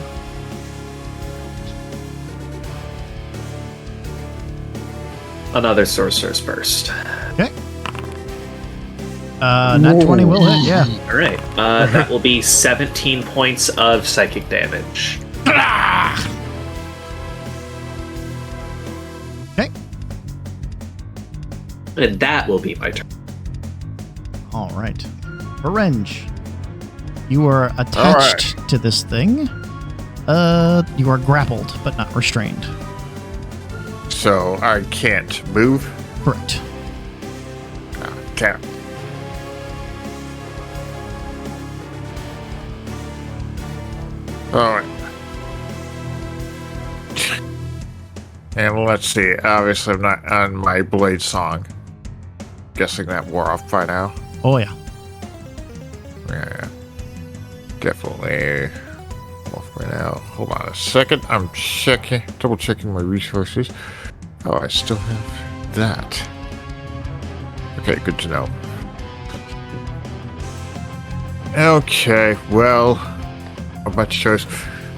Another Sorcerer's Burst. Okay. Nat 20 will hit, yeah. Alright. That will be 17 points of psychic damage. Okay. And that will be my turn. All right. Orange, you are attached to this thing. You are grappled, but not restrained. So I can't move? Correct. Can't. Alright. And let's see. Obviously, I'm not on my blade song. Guessing that wore off by now. Oh, yeah. Yeah. Definitely off by now. Hold on a second. I'm double checking my resources. Oh, I still have that. Okay, good to know. Okay, well, a bunch of choice.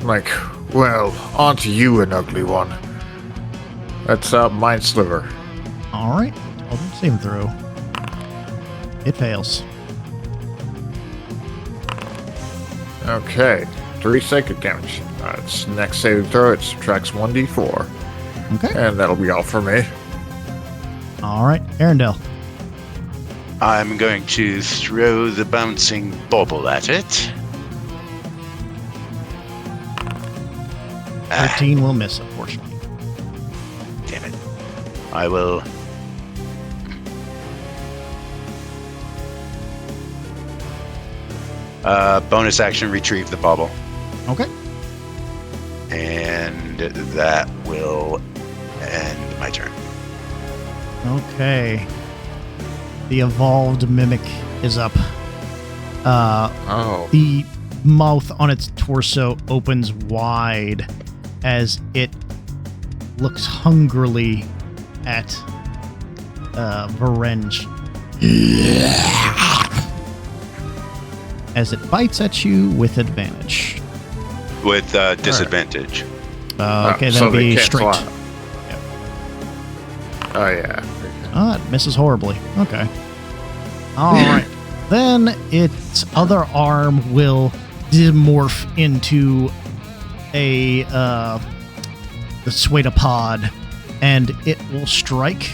I'm like, well, on to you, an ugly one. That's Mind Sliver. All right. Intelligence saving throw. It fails. Okay, 3 psychic damage. Its next saving throw, it subtracts 1d4. Okay. And that'll be all for me. All right. Arendelle. I'm going to throw the bouncing bauble at it. 13 will miss, unfortunately. Damn it. I will... bonus action, retrieve the bauble. Okay. And that will end my turn. Okay. The evolved mimic is up. Oh. The mouth on its torso opens wide as it looks hungrily at Varenge. As it bites at you with advantage. With disadvantage. Okay, so that'll they be can't straight. fly. Oh, yeah. Oh, it misses horribly. Okay. All right. Then its other arm will demorph into the Suetapod, and it will strike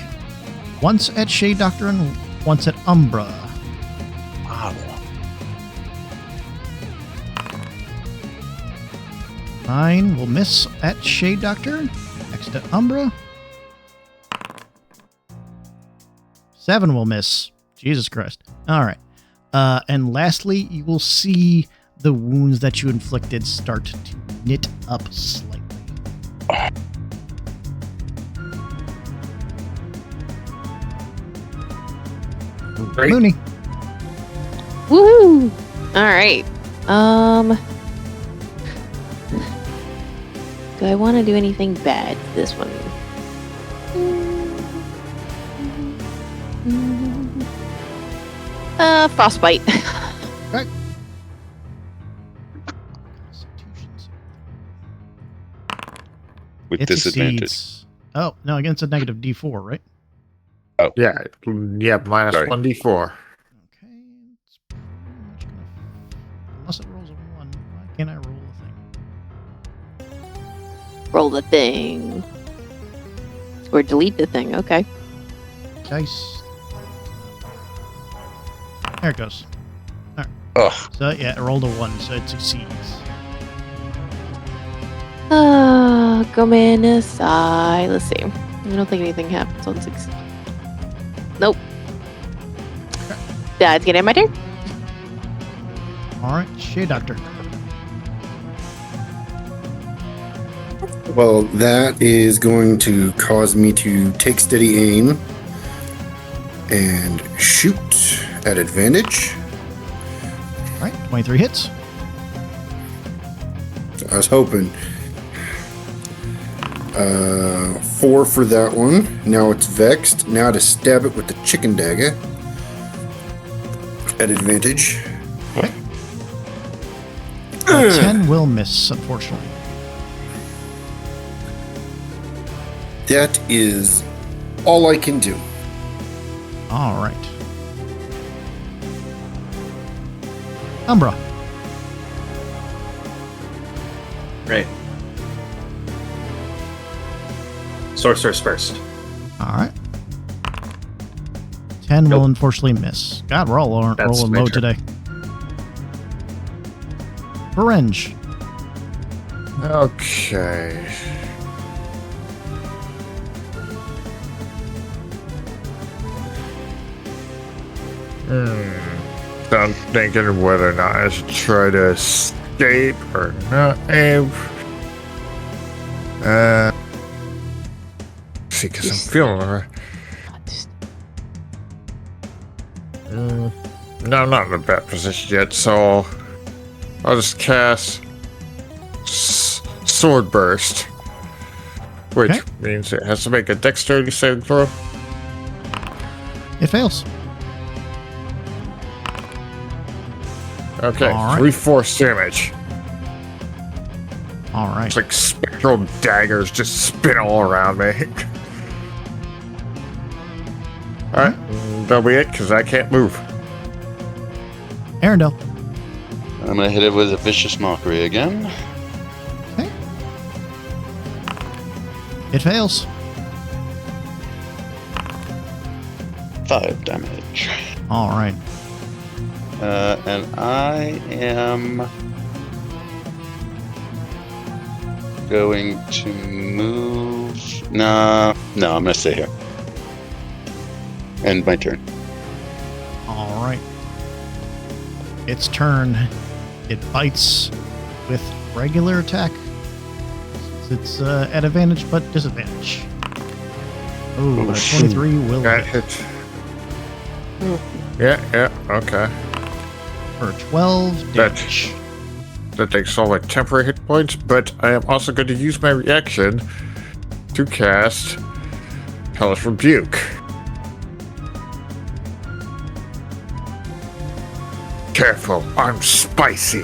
once at Shade Doctor and once at Umbra. Wow. 9 will miss at Shade Doctor. Next at Umbra. 7 will miss. Jesus Christ. All right. And lastly, you will see the wounds that you inflicted start to knit up slightly. Great. Mooney. Woohoo! All right. Do I want to do anything bad to this one? Frostbite. Okay. With It disadvantage. succeeds. Oh, no, against a negative D4, right? Yeah, minus Sorry. 1d4. Okay. It's pretty much gonna... Unless it rolls a 1, why can't I roll a thing? Roll the thing. Or delete the thing. Okay. Dice. There it goes. Ugh. So, yeah, it rolled a 1, so it succeeds. Come in aside. Let's see. I don't think anything happens on 6. Nope. That's gonna end my turn. All right, Shade Doctor. Well, that is going to cause me to take steady aim and shoot at advantage. All right, 23 hits. I was hoping. 4 for that one. Now it's vexed. Now to stab it with the chicken dagger at advantage. Okay. 10 will miss, unfortunately. That is all I can do. All right. Umbra. Right. Sorcerer's first. All right. 10 will unfortunately miss. God, we're all That's rolling my low turn. today. Varenge. Okay. So I'm thinking whether or not I should try to escape or not. See, because I'm feeling no, I'm not in a bad position yet, so I'll just cast Sword Burst, which Okay. means it has to make a dexterity saving throw. It fails. Okay, All right. 3 force damage. All right. It's like spectral daggers just spin all around me. Alright, that'll be it, because I can't move. Arendelle. I'm gonna hit it with a vicious mockery again. Okay. It fails. 5 damage. All right. And I am going to move. No, I'm gonna stay here. End my turn. All right. Its turn. It bites with regular attack It's at advantage, but disadvantage. Oh, Oh, a 23 will That hit hit. Yeah, okay. for 12 damage. That takes all my temporary hit points, but I am also going to use my reaction to cast Hellish Rebuke. Careful, I'm spicy.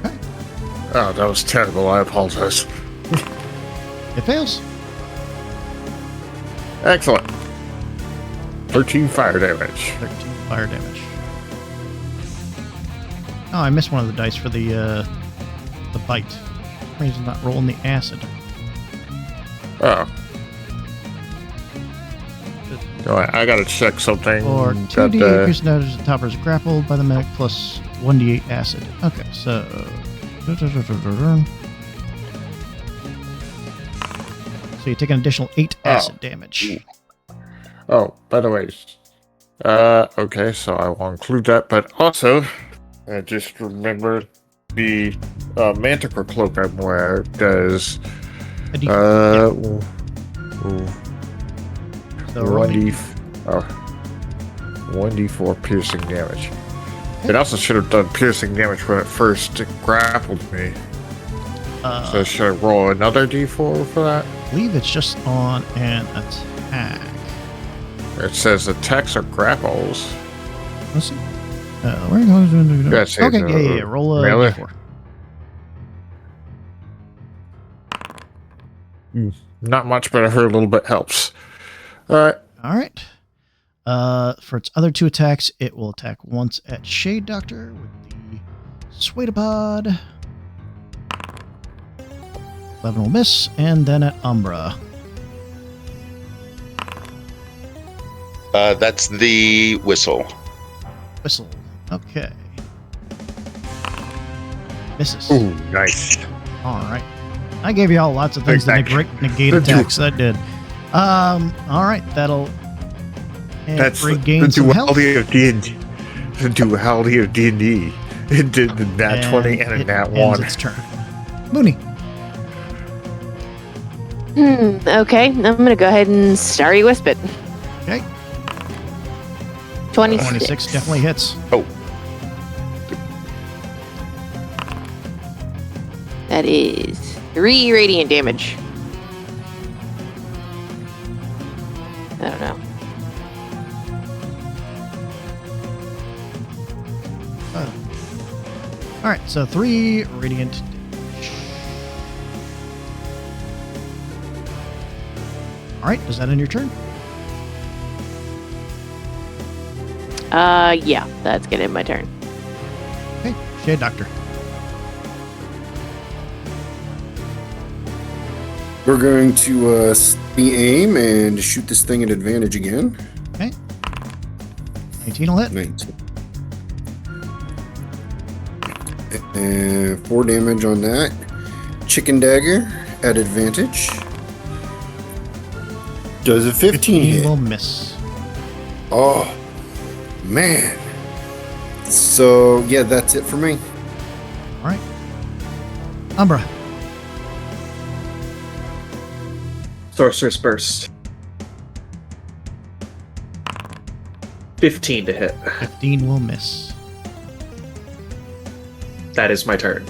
Okay. Oh, that was terrible. I apologize. It fails. Excellent. 13 fire damage. 13 fire damage. Oh, I missed one of the dice for the bite. For some reason, not rolling the acid. Oh. All right, I gotta check something. Or Got 2d8 the- piercing damage as the topper is grappled by the medic plus 1d8 acid. Okay, so. So you take an additional 8 acid damage. Oh, by the way, okay, so I will include that, but also, I just remembered the Manticore cloak I'm wearing does A D4, so roll me. 1d4 piercing damage. It also should have done piercing damage when it first grappled me. So should I roll another d4 for that? I believe it's just on an attack. It says attacks or grapples. Let's see. Where are you going? Yeah, it says, Okay, yeah. Roll a melee. d4. Not much, but I heard a little bit helps. Alright. All right. For its other 2 attacks, it will attack once at Shade Doctor with the Swaitapod. 11 will miss, and then at Umbra. That's the whistle. Whistle. Okay. Misses. Ooh, nice. All right. I gave you all lots of things to negate attacks. That did. All right. That'll. That's regain the some health. duality of D&D. The duality of D&D. It did the nat 20 and a it nat ends 1. its turn. Mooney. Okay, I'm gonna go ahead and Starry Wisp it. Okay. 26. 26 definitely hits. Oh, That is 3 radiant damage. I don't know. All right. So 3 radiant damage. All right. Does that end your turn? Yeah, that's gonna end my turn. Okay. Shade Doctor. We're going to be aim and shoot this thing at advantage again. Okay. 19 will hit. 19. And 4 damage on that. Chicken dagger at advantage. Does a 15 hit? will miss. Oh, man. So, yeah, that's it for me. All right. Umbra. Sorcerer's Burst. 15 to hit. 15 will miss. That is my turn.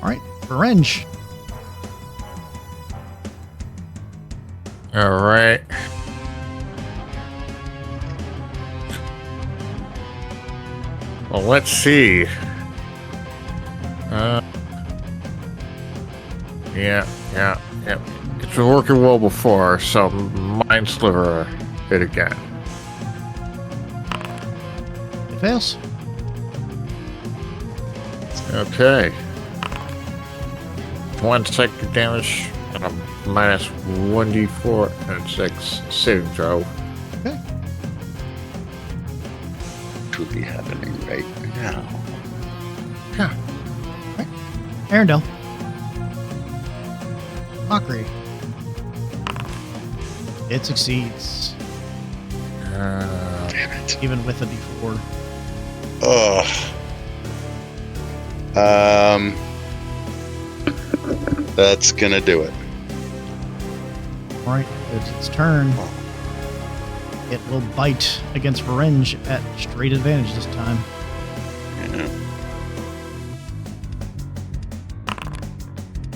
All right. Revenge. Alright. Well, let's see. Yeah. It's been working well before, so Mind Sliver hit again. It fails. Okay. 1 psychic damage and a minus 1d4 and 6 saving throw. Okay. truly happening right now. Arendelle. Mockery. It succeeds, Damn it. even with a D4. Ugh. That's gonna do it. All right, it's its turn. It will bite against Varenge at straight advantage this time. Yeah.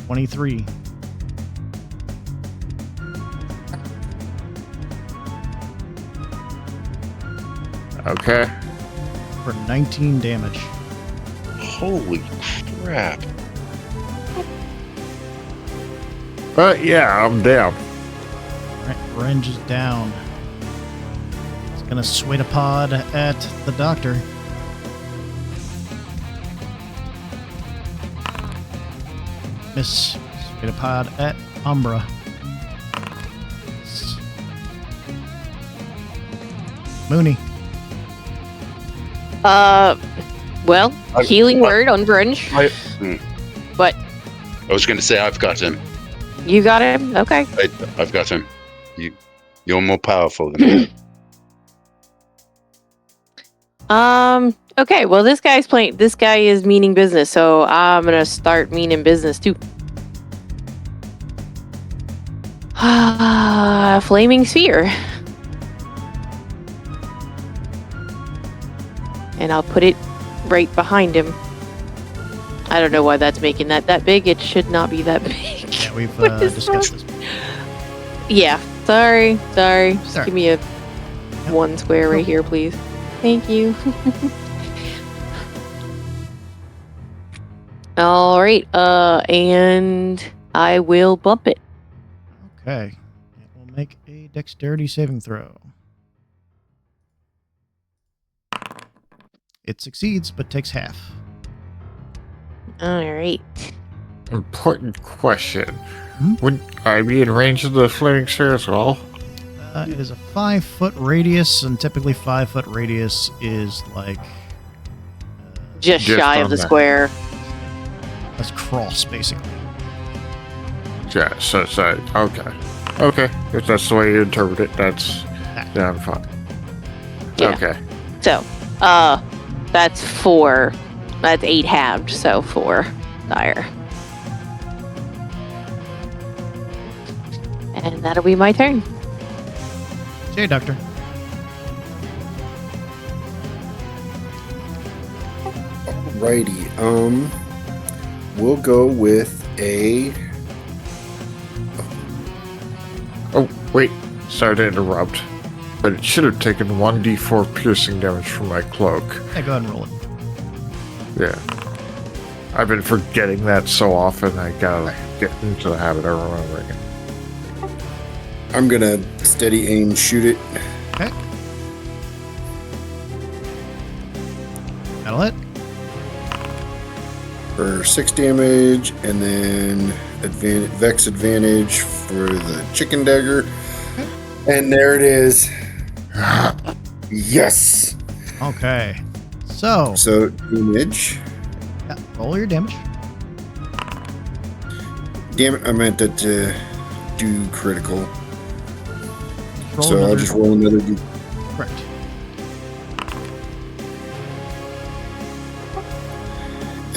23. Okay. For 19 damage. Holy crap. But yeah, I'm down. Alright, Varenge is down. It's gonna swing a pod at the doctor. Miss. Swing a pod at Umbra. Mooney. Well, healing word on Varenge. But I was gonna say I've got him. you got him? Okay. I've got him. You're more powerful than me. Okay, well this guy is meaning business, so I'm gonna start meaning business too. Flaming sphere. And I'll put it right behind him. I don't know why that's making that big. It should not be that big. Yeah, we've What is discussed this. Yeah, sorry. Just give me a one square right here, please. Thank you. All right, and I will bump it. Okay. It will make a dexterity saving throw. It succeeds, but takes half. All right. Important question. Would I be in range of the flaming sphere as well? It is a 5-foot radius, and typically 5-foot radius is like Just Just shy on of the that. square. that's cross, basically. Yeah, so okay. Okay, if that's the way you interpret it, that's I'm fine. Yeah. Okay. So, that's 4. That's 8 halved, so 4 dire. And that'll be my turn. Hey, Doctor. Alrighty. We'll go with a. Oh, wait. Sorry to interrupt. But it should have taken 1d4 piercing damage from my cloak. Yeah, go ahead and roll it. Yeah. I've been forgetting that so often, I gotta get into the habit of remembering it. I'm gonna steady aim, shoot it. Okay. That'll hit. For 6 damage, and then Vex advantage for the chicken dagger. And there it is. Yes! Okay. So, Damage. yeah, roll your damage. Damn it, I meant that to do critical. Roll So I'll another- just roll another D. Correct.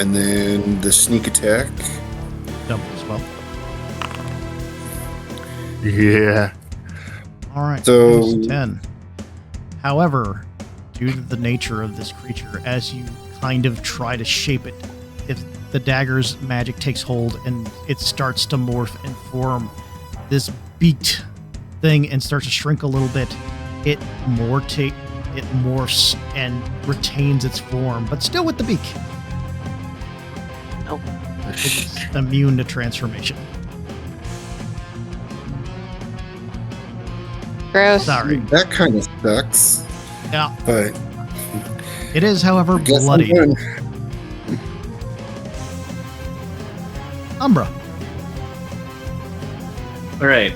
And then the sneak attack. Double as well. Yeah. All right. So- minus 10. However, due to the nature of this creature, as you kind of try to shape it, if the dagger's magic takes hold and it starts to morph and form this beaked thing and starts to shrink a little bit, it morphs and retains its form, but still with the beak. Oh. It's immune to transformation. Gross. Sorry. That kind of sucks. Yeah. But It is, however, guess I'm bloodied. done. Umbra. All right.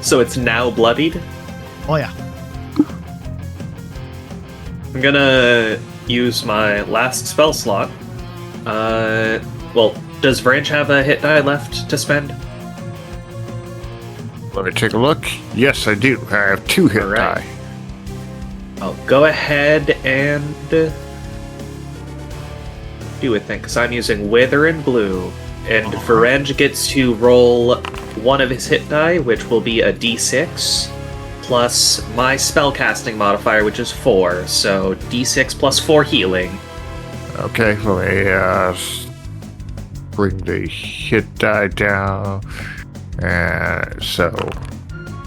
So it's now bloodied. Oh, yeah. I'm gonna use my last spell slot. Well, does Branch have a hit die left to spend? Let me take a look. Yes, I do. I have 2 hit Alright. die. I'll go ahead and do it then, because I'm using Wither in blue, And Varenge gets to roll one of his hit die, which will be a d6, plus my spellcasting modifier, which is 4. So d6 plus 4 healing. Okay, let me bring the hit die down. And so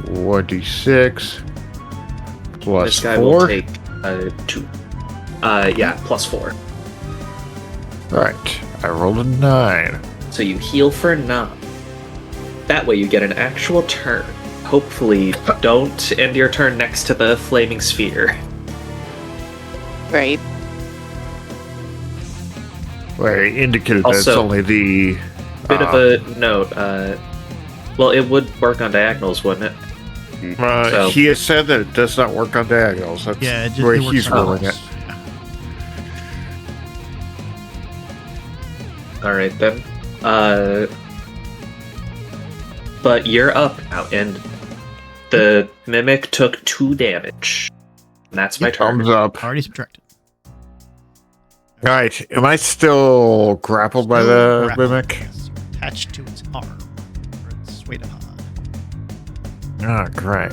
1d6 plus This guy 4. will take 2. Plus 4. Right, I rolled a 9. So you heal for 9. That way you get an actual turn. Hopefully, don't end your turn next to the flaming sphere. Right. Well, I indicated that it's Also, only the... Bit of a note. Well, it would work on diagonals, wouldn't it? So- He has said that it does not work on diagonals. That's Yeah, the way it works he's on rolling us. it. All right then. But you're up now, and the mimic took 2 damage. And that's my turn. Thumbs up. Already subtracted. Right, am I still grappled by the Grappled, mimic? yes. Attached to its arm. Or its swaitapod. Oh, great.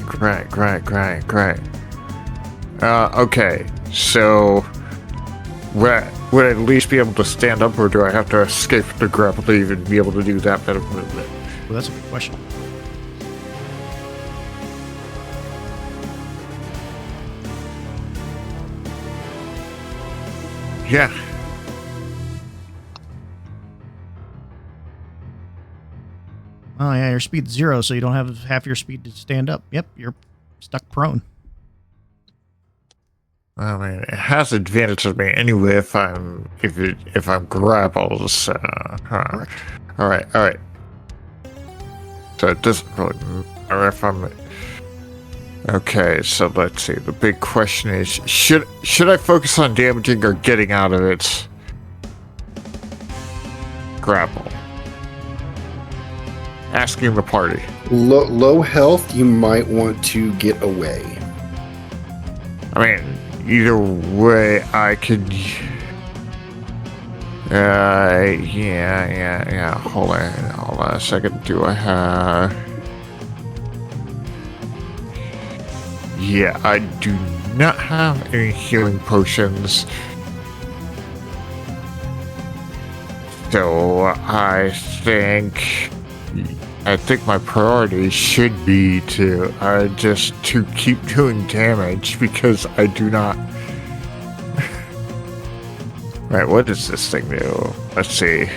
Okay, so would I at least be able to stand up, or do I have to escape the grapple to even be able to do that bit of movement? Well, that's a good question. Yeah. Oh, yeah, your speed's 0, so you don't have half your speed to stand up. Yep, you're stuck prone. I mean, it has advantage of me anyway if I'm grappled. So, Correct. all right. So it doesn't really matter if I'm. Okay, so let's see. The big question is: should I focus on damaging or getting out of its grapple? Asking the party. Low health, you might want to get away. I mean, either way, I could. Yeah. Hold on a second. Do I have? Yeah, I do not have any healing potions. So I think my priority should be to just to keep doing damage because I do not. Right, what does this thing do? Let's see.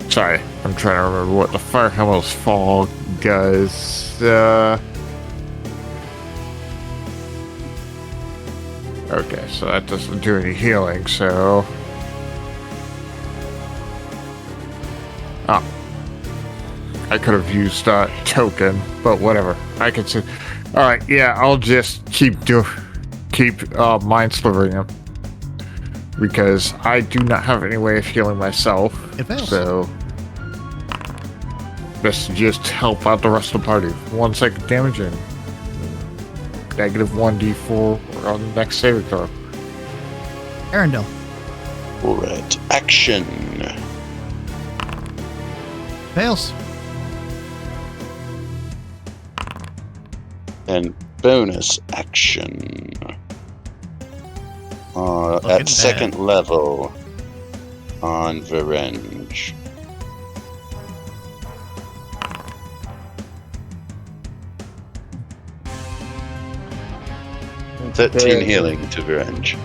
Sorry, I'm trying to remember what the Fire Helmet's Fall does. Okay, so that doesn't do any healing, so... Oh. I could have used that token, but whatever. I can see... Alright, yeah, I'll just keep mind slivering him. Because I do not have any way of healing myself. It fails. So... Best to just help out the rest of the party. 1 second damage and... Negative 1d4 on the next saving throw. Arendelle. Alright, action. Fails. And bonus action. Looking At bad. second level on Varenge. Thirteen healing to Varenge.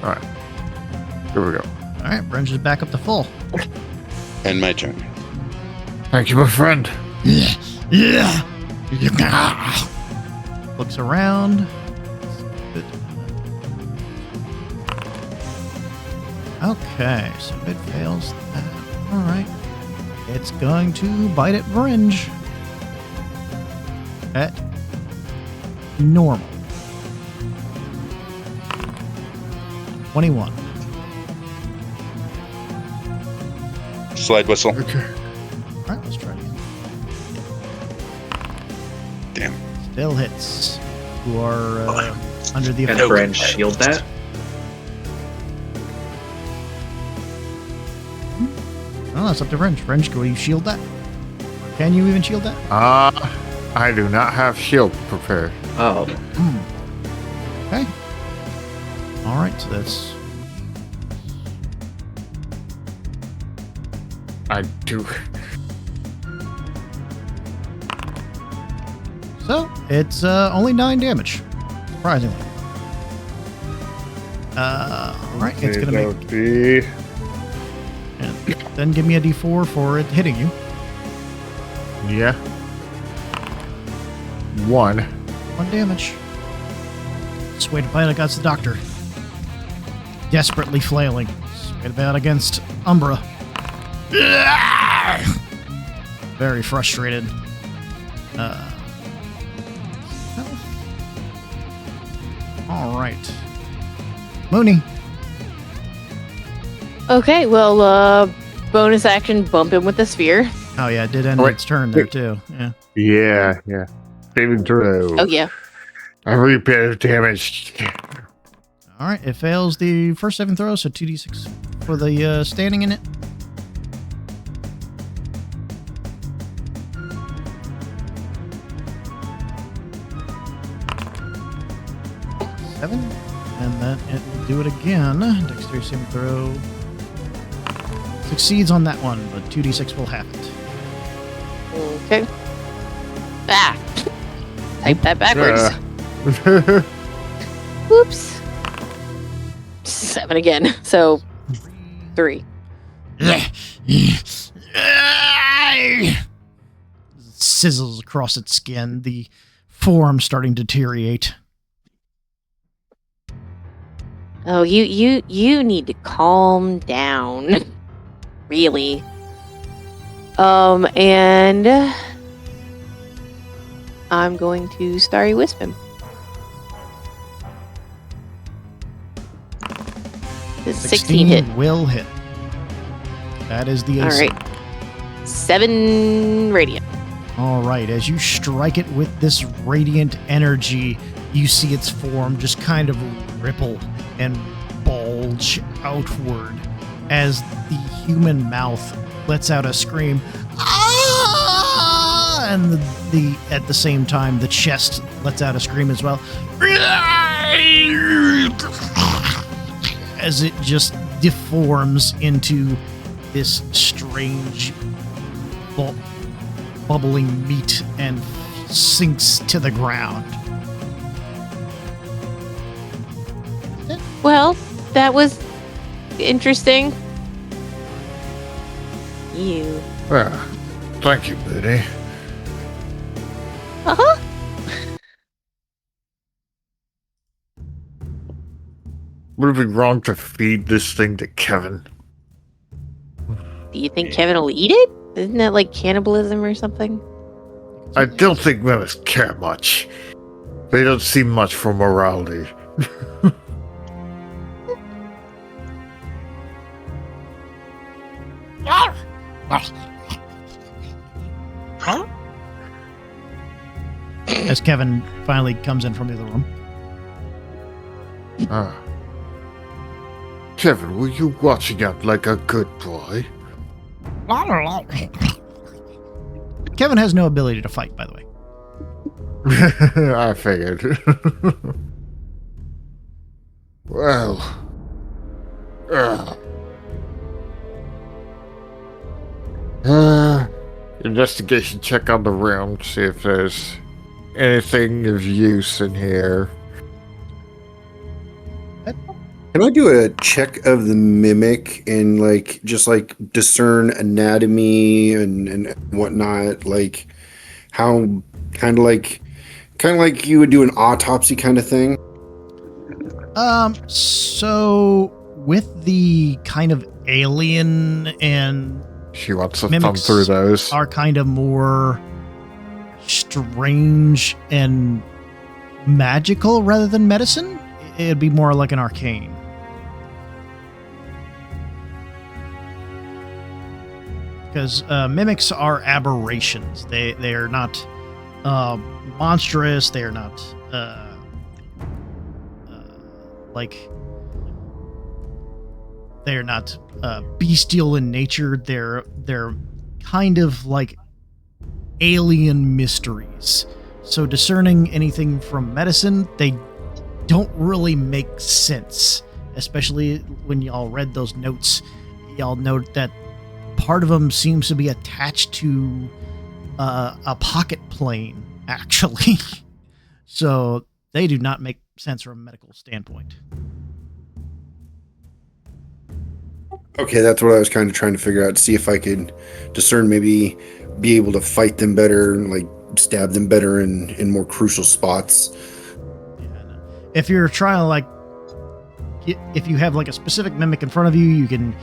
Alright. Here we go. Alright, Brenge is back up to full. And my turn. Thank you, my friend. Yeah. Looks around. Okay, so it fails that. Alright. It's going to bite at Brenge. At normal. 21. Slide whistle. Okay. Alright, let's try it again. Damn. Still hits. Who are under the And effect. Varenge shield that. Oh, that's up to French. French, will you shield that? Can you even shield that? I do not have shield prepared. Oh. Okay. All right, so that's... I do. So, it's only 9 damage. Surprisingly. Alright, it's gonna that make... would be... And then give me a d4 for it hitting you. Yeah. 1. 1 damage. Sway to fight against the doctor. Desperately flailing. Sway to battle against Umbra. Very frustrated. Alright. Mooney. Okay, well, bonus action, bump him with the sphere. Oh yeah, it did end its turn there too. Yeah. Yeah. Saving throw. Oh, yeah. Every bit of damage. Alright, it fails the first 7 throws, so 2d6 for the standing in it. And then it will do it again. Dexterity saving throw. Succeeds on that one, but 2d6 will have it. Okay. Ah! Type that backwards. Whoops. 7 again. So, 3. Sizzles across its skin, the form starting to deteriorate. Oh, you need to calm down. Really. And I'm going to Starry Wisp him. This 16 hit. Will hit. That is the AC. All right. 7 radiant. All right, as you strike it with this radiant energy, you see its form just kind of ripple and bulge outward as the human mouth lets out a scream. Ah! And the at the same time, the chest lets out a scream as well. As it just deforms into this strange bubbling meat and sinks to the ground. Well, that was interesting. You. Thank you, Betty. Uh-huh. Would it be wrong to feed this thing to Kevin? Do you think Kevin will eat it? Isn't that like cannibalism or something? I don't think mimics care much. They don't see much for morality. As Kevin finally comes in from the other room. Kevin, were you watching out like a good boy? Kevin has no ability to fight, by the way. I figured. Well. Investigation check on the room, see if there's anything of use in here. Can I do a check of the mimic and just discern anatomy and whatnot? Like how kind of like you would do an autopsy kind of thing? So with the kind of alien and she wants to thumb through those. Are kind of more strange and magical rather than medicine. It'd be more like an arcane. Because mimics are aberrations. They are not monstrous. They are not They're not bestial in nature. They're kind of like alien mysteries. So discerning anything from medicine, they don't really make sense. Especially when y'all read those notes, y'all note that part of them seems to be attached to a pocket plane, actually. So they do not make sense from a medical standpoint. Okay, that's what I was kind of trying to figure out. See if I could discern, maybe be able to fight them better, like stab them better in more crucial spots. Yeah, no. If you're trying to like, if you have like a specific mimic in front of you, you can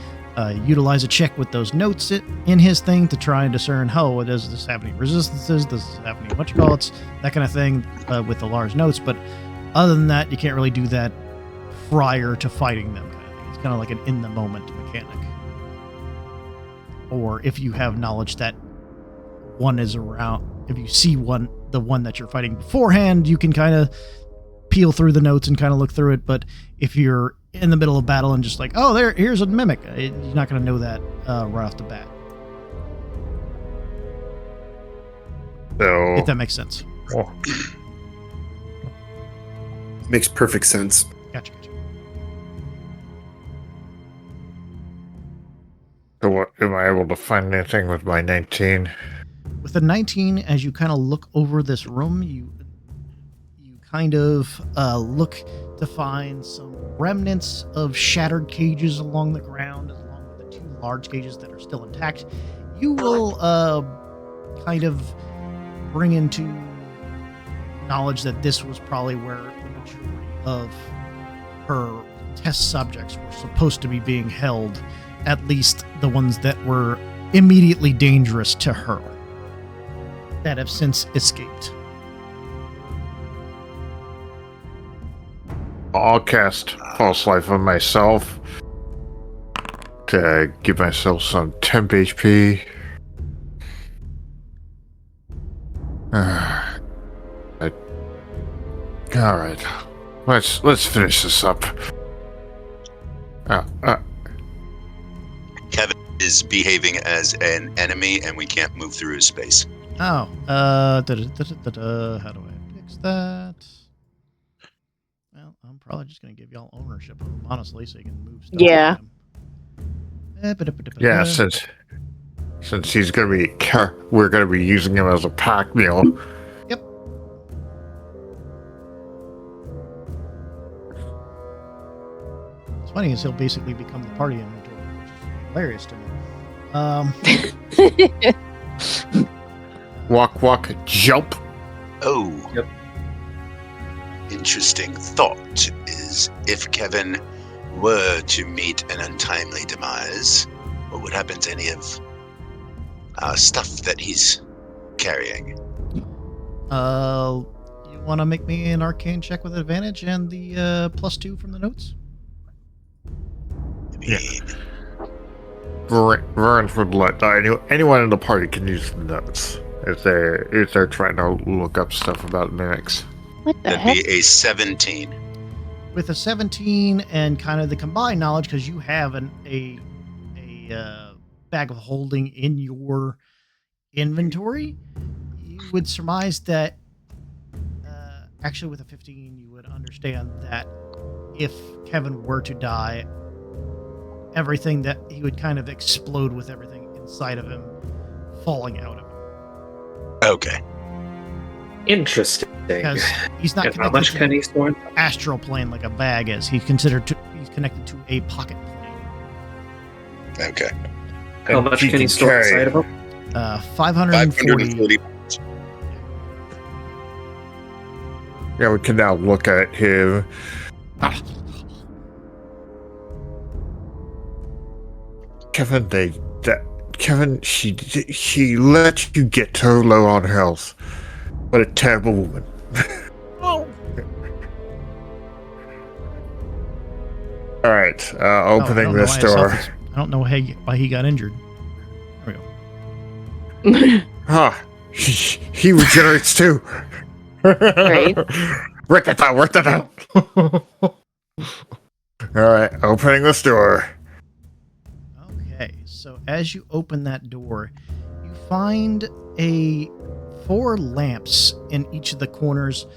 utilize a check with those notes in his thing to try and discern, oh, does this have any resistances? Does this have any that kind of thing with the large notes. But other than that, you can't really do that prior to fighting them. It's kind of like an in the moment mechanic. Or if you have knowledge that one is around, if you see the one that you're fighting beforehand, you can kind of peel through the notes and kind of look through it. But if you're in the middle of battle and just like, oh, here's a mimic, you're not going to know that right off the bat. So, if that makes sense. Oh, Makes perfect sense. Gotcha. so what, am I able to find anything with my 19? With a 19, as you kind of look over this room, you kind of look to find some remnants of shattered cages along the ground, along with the two large cages that are still intact. You will kind of bring into knowledge that this was probably where the majority of her test subjects were supposed to be being held, at least the ones that were immediately dangerous to her, that have since escaped. I'll cast False Life on myself to give myself some temp HP. All right, let's finish this up. Kevin is behaving as an enemy, and we can't move through his space. Oh, how do I fix that? Well, I'm probably just going to give y'all ownership of them, honestly, so you can move stuff. Yeah. Yeah, since he's gonna be, we're gonna be using him as a pack mule. Yep. What's funny is he'll basically become the party inventory, which is hilarious to me. Walk, jump. Oh. Yep. Interesting thought is, if Kevin were to meet an untimely demise, what would happen to any of our stuff that he's carrying? You want to make me an arcane check with advantage and the +2 from the notes? I mean, Yeah. Vern would let anyone in the party can use the notes if they're trying to look up stuff about mimics. What the that'd heck? be a 17. With a 17 and kind of the combined knowledge, because you have a bag of holding in your inventory, you would surmise that actually with a 15 you would understand that if Kevin were to die, everything that he would kind of explode with everything inside of him falling out of him. Okay. Interesting. Because he's not And how much connected can to he store? the astral plane like a bag is. He's connected to a pocket plane. Okay. How much can he store inside of him? 540. 540. Yeah, we can now look at him. Kevin, she let you get so low on health. What a terrible woman. Oh. All right, opening this door. I don't know why he got injured. There we go. He regenerates too. Right. Work that out. All right, opening this door. Okay, so as you open that door, you find 4 lamps in each of the corners,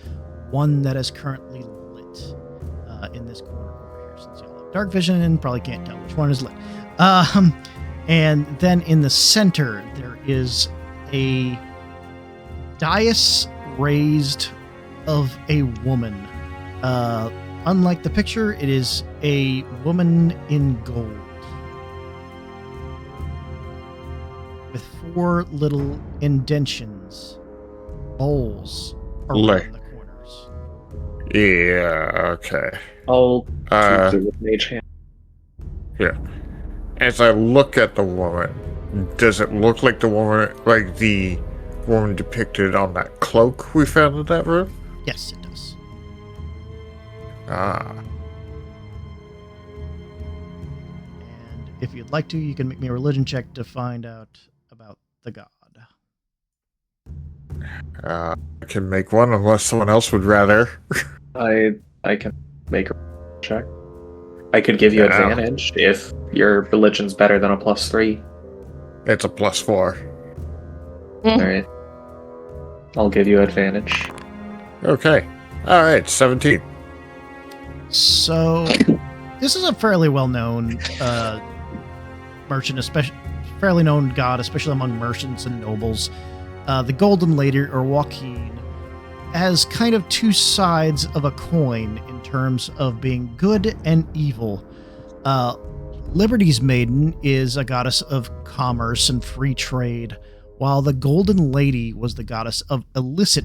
one that is currently lit in this corner over here. Since you all have dark vision and probably can't tell which one is lit. And then in the center, there is a dais raised of a woman. Unlike the picture, it is a woman in gold with 4 little indentions, bowls around the corners. Yeah, okay. I'll keep the mage hand. Yeah. As I look at the woman, does it look like the woman depicted on that cloak we found in that room? Yes, it does. Ah. And if you'd like to, you can make me a religion check to find out about the god. I can make one unless someone else would rather. I can make a check. I could give you advantage if your religion's better than a +3. It's a +4. Alright. I'll give you advantage. Okay. Alright, 17. So, this is a fairly well-known merchant, fairly known god, especially among merchants and nobles. The Golden Lady, or Joaquin, has kind of 2 sides of a coin in terms of being good and evil. Liberty's Maiden is a goddess of commerce and free trade, while the Golden Lady was the goddess of illicit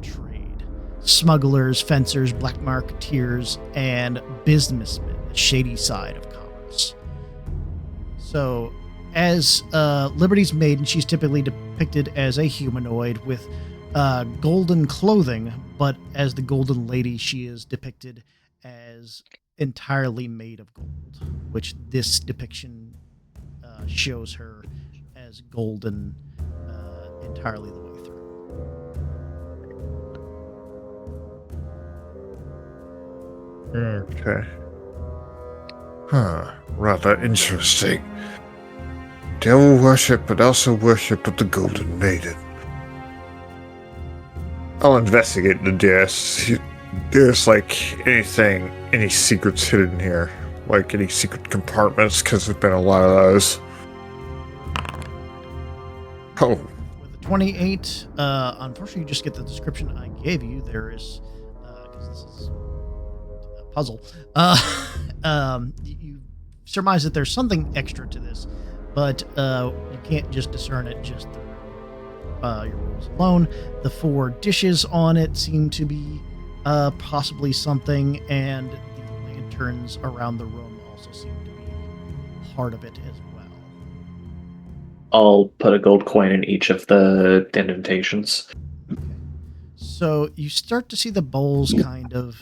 trade. Smugglers, fencers, black marketeers, and businessmen, the shady side of commerce. So, as Liberty's Maiden, she's typically depicted as a humanoid with golden clothing, but as the Golden Lady, she is depicted as entirely made of gold, which this depiction shows her as golden entirely the way through. Okay. Huh. Rather interesting. Devil worship, but also worship of the Golden Maiden. I'll investigate the dais. There's any secrets hidden here, like any secret compartments, because there's been a lot of those. Oh. With the 28, unfortunately, you just get the description I gave you. There is, because this is a puzzle, you surmise that there's something extra to this, but you can't just discern it just through your rules alone. The 4 dishes on it seem to be possibly something, and the lanterns around the room also seem to be part of it as well. I'll put a gold coin in each of the indentations. Okay. So you start to see the bowls kind of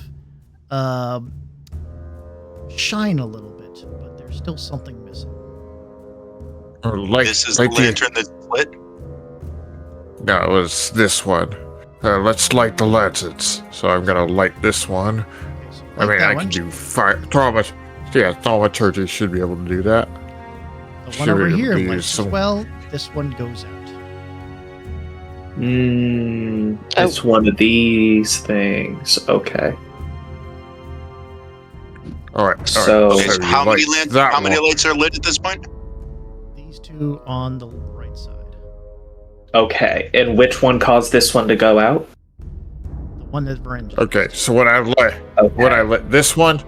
shine a little bit, but there's still something missing. This is the lantern that's lit? No, it was this one. Let's light the lanterns. So I'm gonna light this one. Okay, so I can do fire. Thaumaturgy should be able to do that. The one over here lights as well. This one goes out. It's one of these things. Okay. All right. So how many lights are lit at this point? These 2 on the right side. Okay, and which one caused this one to go out? The one that Varen. Okay, so when I lit this one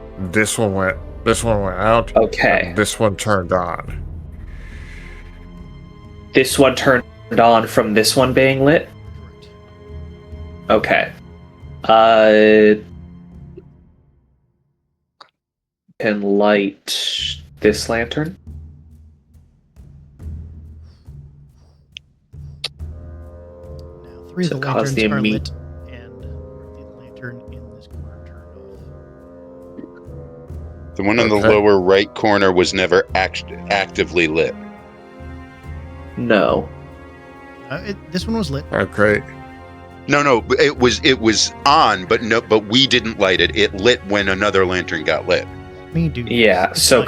went out. Okay. This one turned on. This one turned on from this one being lit? Correct. Okay. Can light this lantern? Now 3 of the lanterns are lit, and the lantern in this corner turned off. The one in the lower right corner was never actively lit. No. This one was lit. Okay. No, it was on, but we didn't light it. It lit when another lantern got lit. Me do. Yeah. So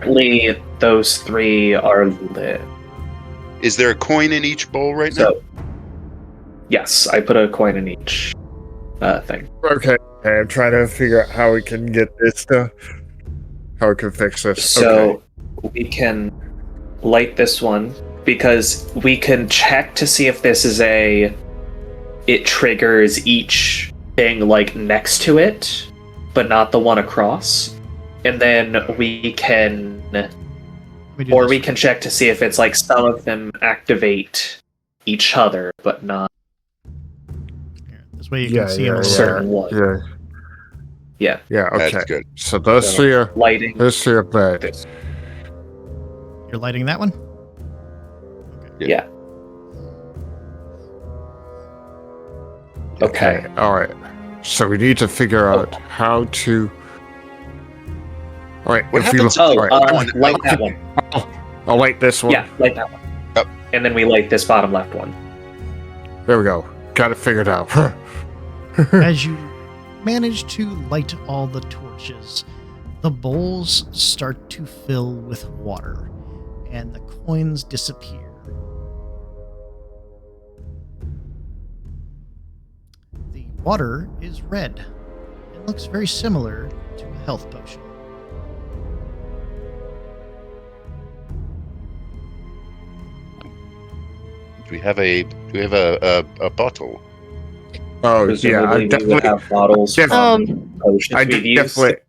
Currently, those 3 are lit. Is there a coin in each bowl right now? So, yes, I put a coin in each thing. Okay, I'm trying to figure out how we can get this to... How we can fix this. So Okay. we can light this one because we can check to see if this is it triggers each thing like next to it, but not the one across. And then we can we can check to see if it's like some of them activate each other, but not This way you can see them. certain one. Yeah, okay. That's good. So those 3 are... Lighting. Those 3 are bad. This. You're lighting that one? Yeah. Okay. Alright. So we need to figure out how to... Alright, What if you happens- look... Light that one. I'll light this one. Yeah, light that one. Yep. And then we light this bottom left one. There we go. Got it figured out. As you manage to light all the torches, the bowls start to fill with water, and the coins disappear. The water is red. It looks very similar to a health potion. Do we have a bottle? Oh, yeah, Presumably I we would definitely... have bottles from potions I we've used. definitely...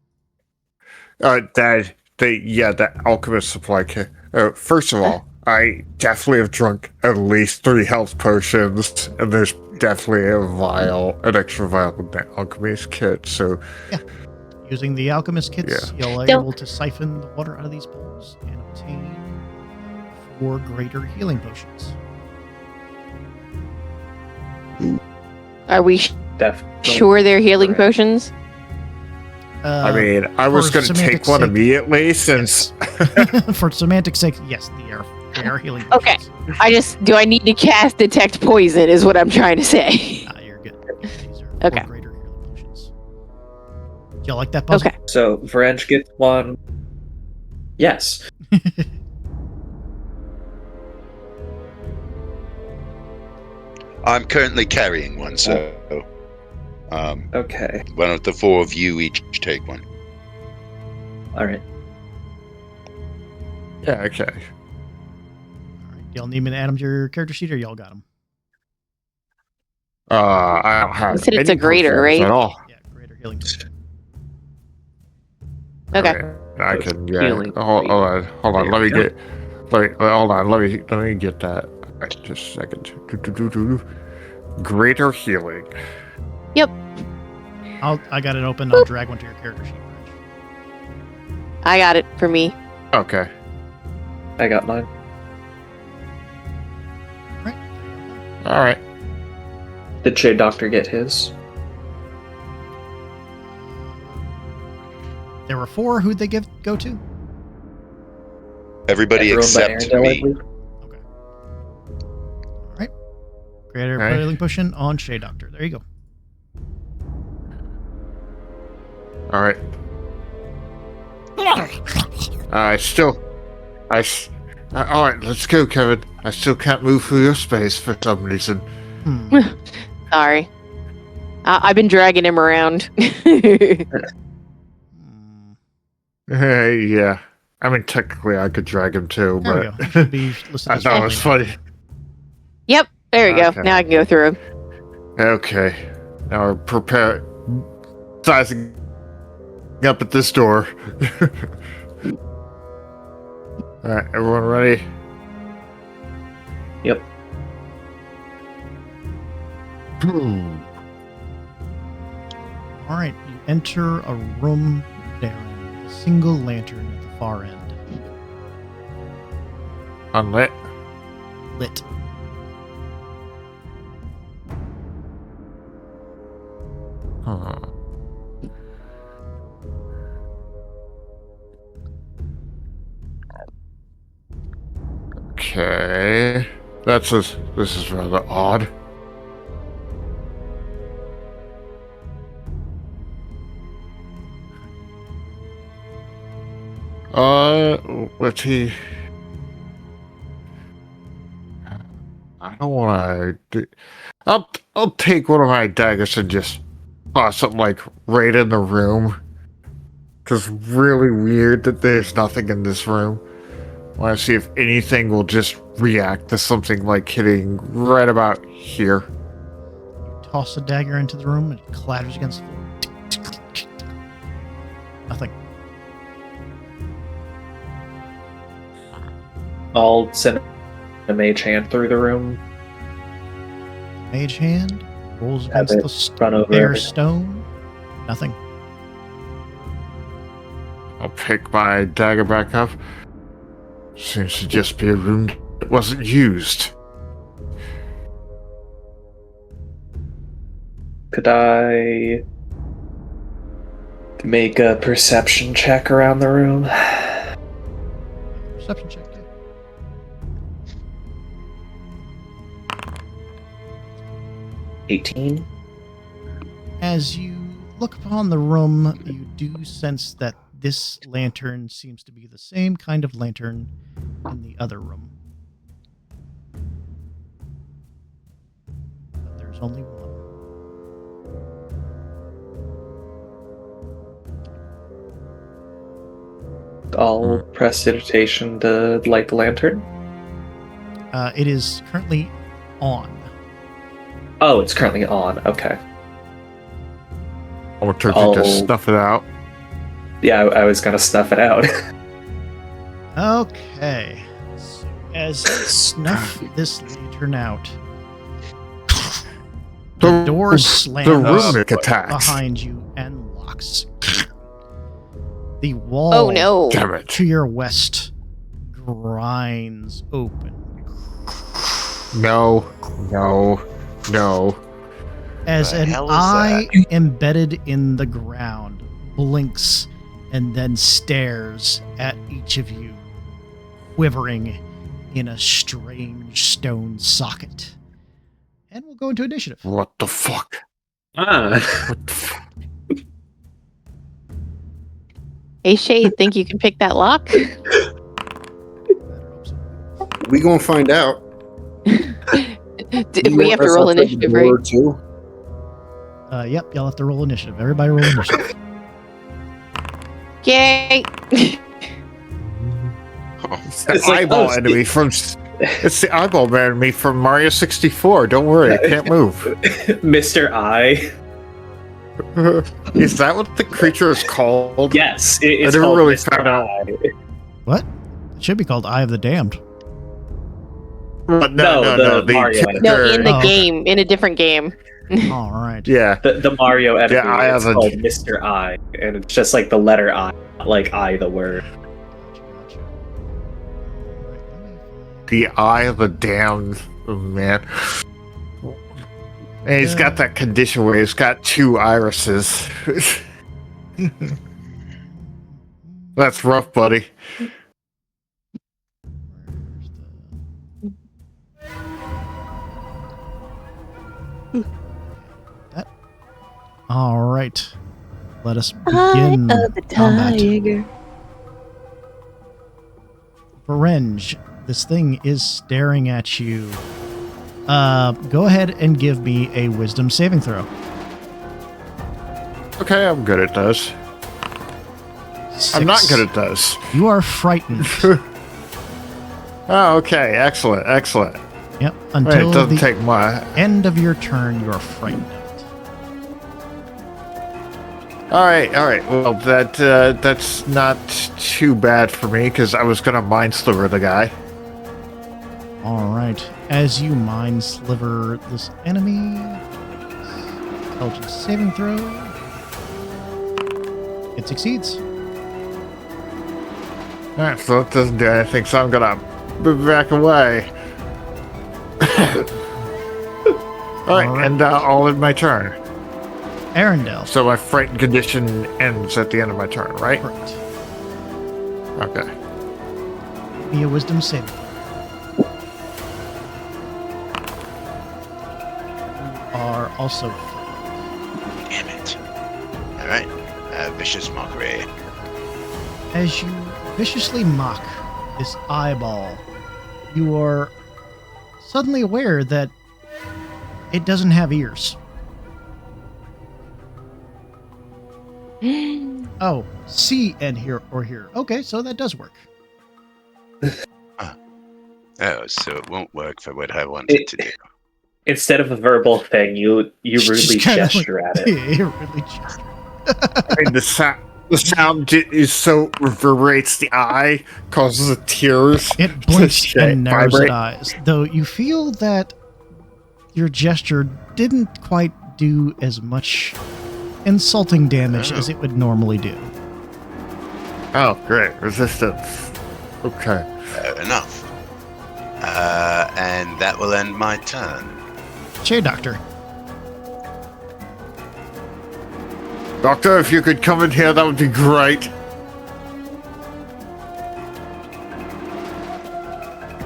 that alchemist supply kit. First of all, I definitely have drunk at least 3 health potions, and there's definitely an extra vial in the alchemist kit, so... Using the alchemist kits, you'll be able to siphon the water out of these bowls and obtain 4 greater healing potions. Are we Definitely. sure they're healing Right. potions? I mean, I was for going to take semantics one sake, immediately, since... For semantic sake, yes, they are healing Okay. potions. Do I need to cast detect poison is what I'm trying to say. You're good. These are Okay. 4 greater healing potions. Do y'all like that puzzle? Okay. So Vrench gets one. Yes. I'm currently carrying one, so Okay. why don't the 4 of you each take one? All right. Yeah, okay. All right. Y'all need me to add them to your character sheet, or y'all got them? I don't have You said it's any a greater, potions right? at all. Yeah, greater healing potion. Okay. Alright, I can, Healing. hold on, let me There get, hold on, let me get that. Alright, just a second. Greater healing. I got it open. I'll drag one to your character sheet. I got it for me. Okay. I got mine. Right. Alright. Did Shade Doctor get his? There were 4. Who'd they go to? Everybody Everyone but except Arendelle, I me. believe? Okay. All right. Greater Alright. healing potion on Shade Doctor. There you go. Alright. Alright, let's go, Kevin. I still can't move through your space for some reason. Hmm. Sorry. I've been dragging him around. Hey, yeah. I mean, technically, I could drag him too, There we but go. It should be listed I as thought it was friendly. funny. Yep. There we Okay. go. Now I can go through him. Okay. Now we're prepared. Sizing up at this door. Alright, everyone ready? Yep. All right. You enter a room barren with a single lantern at the far end. Unlit. Lit. Huh. Okay. This is rather odd. Let's see. I don't want to. I'll take one of my daggers and just toss it like right in the room. Cause really weird that there's nothing in this room. I want to see if anything will just react to something like hitting right about here. You toss a dagger into the room and it clatters against the floor. Nothing. I'll send a mage hand through the room. Mage hand rolls Have against it the run over bare everything. stone. Nothing. I'll pick my dagger back up. Seems to just be a room that wasn't used. Could I make a perception check around the room? Perception check. Yeah. 18. As you look upon the room, you do sense that this lantern seems to be the same kind of lantern in the other room. But there's only one. I'll prestidigitation to light the lantern. It is currently on. Oh, it's currently on. Okay. I'll attempt to just snuff it out. Yeah, I was gonna snuff it out. Okay. So as you snuff this lantern out, the door slams The runic attacks. behind you and locks. The wall Oh no. Damn it. to your west grinds open. No. As The an hell is eye embedded in the ground blinks and then stares at each of you, quivering in a strange stone socket. And we'll go into initiative. What the fuck? Ah. What the fuck? Hey, Shade, think you can pick that lock? We gonna find out. We have to roll initiative, right? Too. Yep, y'all have to roll initiative. Everybody roll initiative. Yay! It's the It's like, eyeball oh, enemy from. It's the eyeball enemy from Mario 64. Don't worry, I can't move. Mr. I. Is that what the creature is called? Yes, it's I never called really Mr. found out. I. What? It should be called Eye of the Damned. But No, the Mario character- No, in the Oh. game, in a different game. All right. Yeah. The Mario enemy Yeah, I is have a- called Mr. I, and it's just like the letter I, not like I the word. Gotcha. The eye of the damned man. And he's got that condition where he's got two irises. That's rough, buddy. That. All right. Let us begin combat. Berenge, this thing is staring at you. Go ahead and give me a wisdom saving throw. Okay, I'm good at those. 6. I'm not good at those. You are frightened. Oh, okay. Excellent. Excellent. Yep. Wait, Until it doesn't the take my... end of your turn, you are frightened of it. All right. Well, that's not too bad for me, because I was going to mind sliver the guy. All right. As you mind sliver this enemy, intelligence saving throw. It succeeds. All right, so it doesn't do anything, so I'm going to move back away. All right, and all in my turn. Arendelle. So my frightened condition ends at the end of my turn, right? Correct. Okay. Give me a wisdom saving throw. You are also frightened. Damn it. Alright. Vicious Mockery. As you viciously mock this eyeball, you are suddenly aware that it doesn't have ears. Oh, see and hear or hear. Okay, so that does work. Oh, so it won't work for what I wanted to do. Instead of a verbal thing, you rudely gesture at it. Yeah, you rudely gesture. I mean, the sound is so reverberates the eye, causes the tears. It blinks and narrows vibrate. its eyes, though you feel that your gesture didn't quite do as much insulting damage as it would normally do. Oh, great. Resistance. Okay. Fair enough. And that will end my turn. Shade Doctor. Doctor, if you could come in here, that would be great.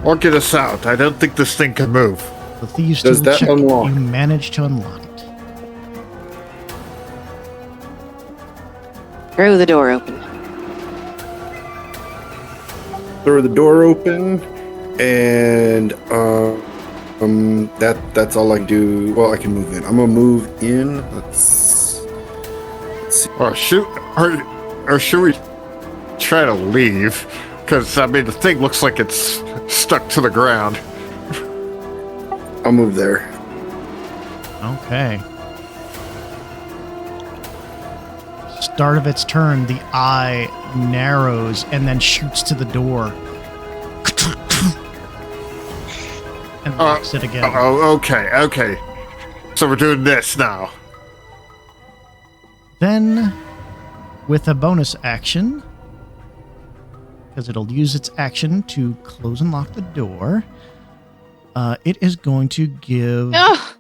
Or get us out. I don't think this thing can move. The thieves Does tool that check, unlock? you manage to unlock it. Throw the door open. Throw the door open, and that's all I can do. Well, I can move in. I'm gonna move in. Let's see. Or shoot, or should we try to leave? Because I mean, the thing looks like it's stuck to the ground. I'll move there. Okay. Start of its turn, the eye narrows and then shoots to the door. And locks it again. Oh, okay. So we're doing this now. Then, with a bonus action, because it'll use its action to close and lock the door, it is going to give Oh,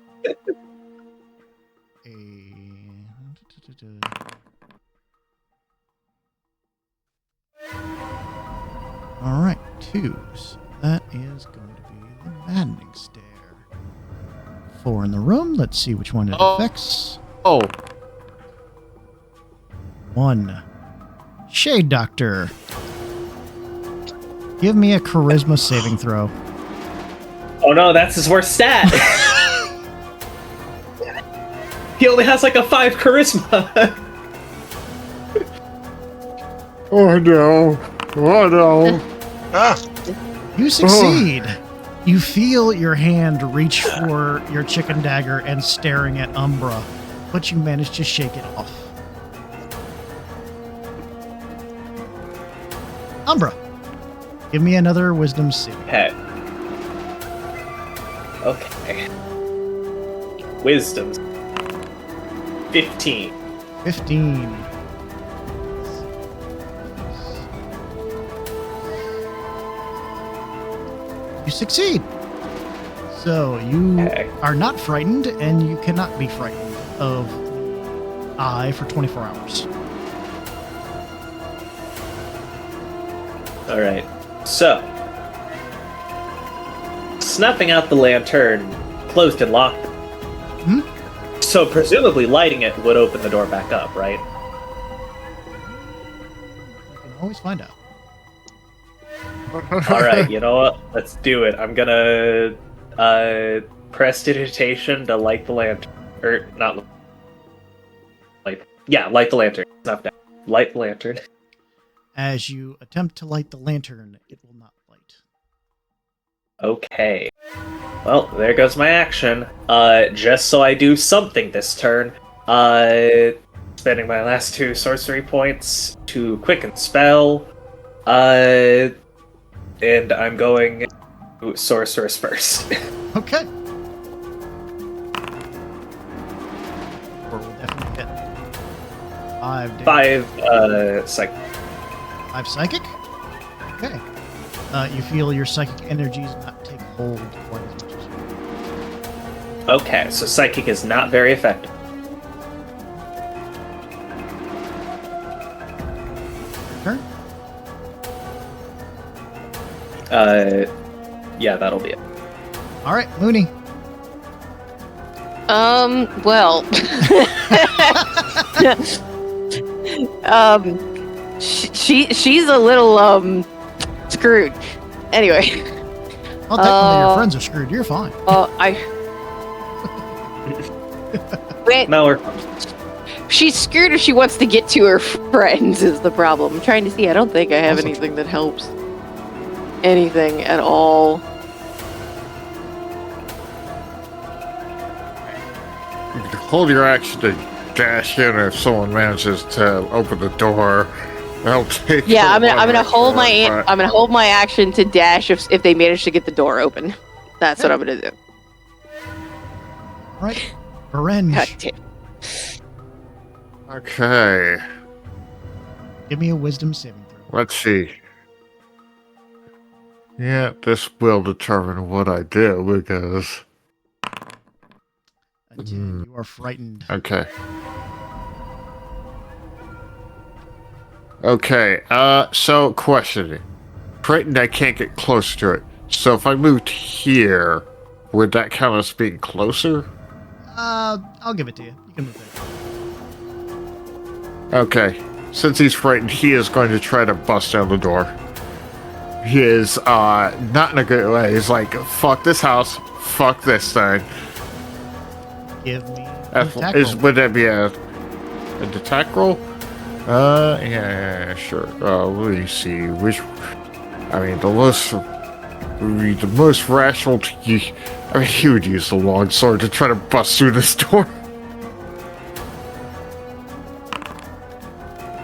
all right, 2. So that is going to be the maddening stare. 4 in the room. Let's see which one it affects. Oh, 1. Shade Doctor. Give me a charisma saving throw. Oh no, that's his worst stat. He only has like a 5 charisma. oh no. Oh no. Ah, You succeed. You feel your hand reach for your chicken dagger and staring at Umbra, but you manage to shake it off. Umbra, give me another wisdom saving. Okay. Wisdom. 15. 15. You succeed. So you Okay. are not frightened, and you cannot be frightened of the eye for 24 hours. Alright. So. Snuffing out the lantern, closed and locked. Hmm? So presumably lighting it would open the door back up, right? You can always find out. Alright, you know what? Let's do it. I'm gonna prestidigitation to light the lantern. Or not light the lantern. Snuff down. Light the lantern. As you attempt to light the lantern, it will not light. Okay. Well, there goes my action. Just so I do something this turn, spending my last 2 sorcery points to quicken spell, and I'm going to sorceress first. Okay. Or will definitely hit. 5 damage. 5, psych. 5 psychic? Okay. You feel your psychic energies not take hold quite as much as you. Okay, so psychic is not very effective. Turn? Yeah, that'll be it. Alright, Looney. well. She's a little screwed. Anyway. Well, technically your friends are screwed. You're fine. Wait. No, She's scared if she wants to get to her friends is the problem. I'm trying to see. I don't think I have anything that helps. Anything at all. You can hold your action to dash in if someone manages to open the door. I'll take. Yeah, I'm gonna hold my action to dash if they manage to get the door open. That's what I'm gonna do. All right, Orange. Okay. Give me a wisdom saving throw. Let's see. Yeah, this will determine what I do because. You are frightened. Okay. Okay. So question. Frightened, I can't get close to it. So if I moved here, would that count as being closer? I'll give it to you. You can move there. Okay. Since he's frightened, he is going to try to bust down the door. He is not in a good way. He's like, fuck this house, fuck this thing. Give me an attack roll. Would that be a attack roll? Yeah, sure. Let me see. The most rational. He would use the long sword to try to bust through this door.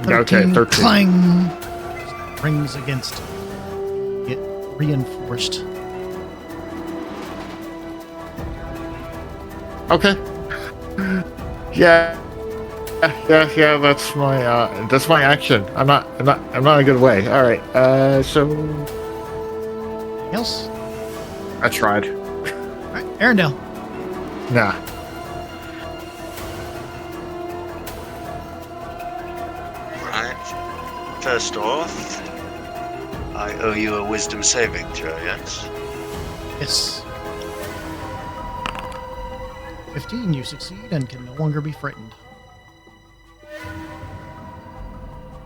13, okay, 13. Clang! Rings against it. Reinforced. Okay. Yeah. That's my action. I'm not in a good way. All right. So. Anything else? I tried. All right, Arendelle. Nah. Right. First off, I owe you a wisdom saving throw, yes? Yes. 15, you succeed and can no longer be frightened.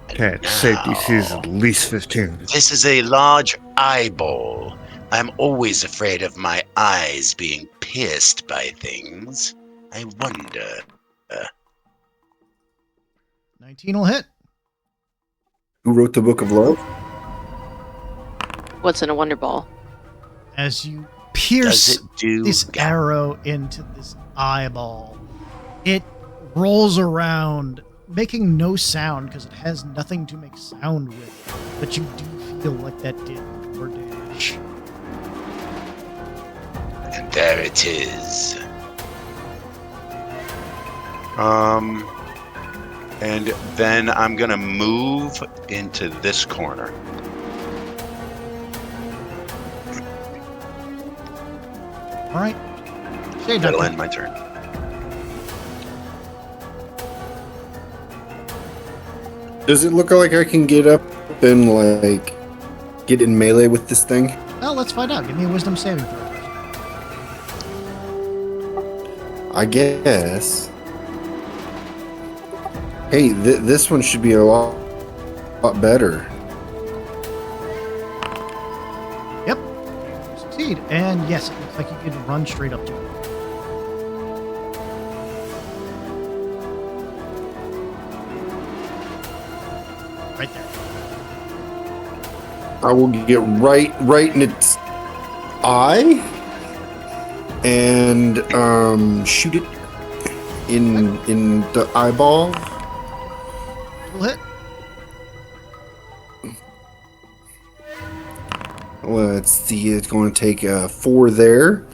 Okay, safety sees at least 15. This is a large eyeball. I'm always afraid of my eyes being pierced by things. I wonder. 19 will hit. Who wrote the Book of Love? What's in a wonder ball? As you pierce this Yeah. arrow into this eyeball, it rolls around, making no sound because it has nothing to make sound with, but you do feel like that did more damage. And there it is. And then I'm gonna move into this corner. All right. Shade That'll Doctor. end my turn. Does it look like I can get up and like get in melee with this thing? Well, let's find out. Give me a wisdom saving throw. I guess. Hey, this one should be a lot better. Yep. You succeed. And yes, it looks like you can run straight up to it. Right there. I will get right in its eye and shoot it in the eyeball. Will hit. Let's see, it's going to take 4 there.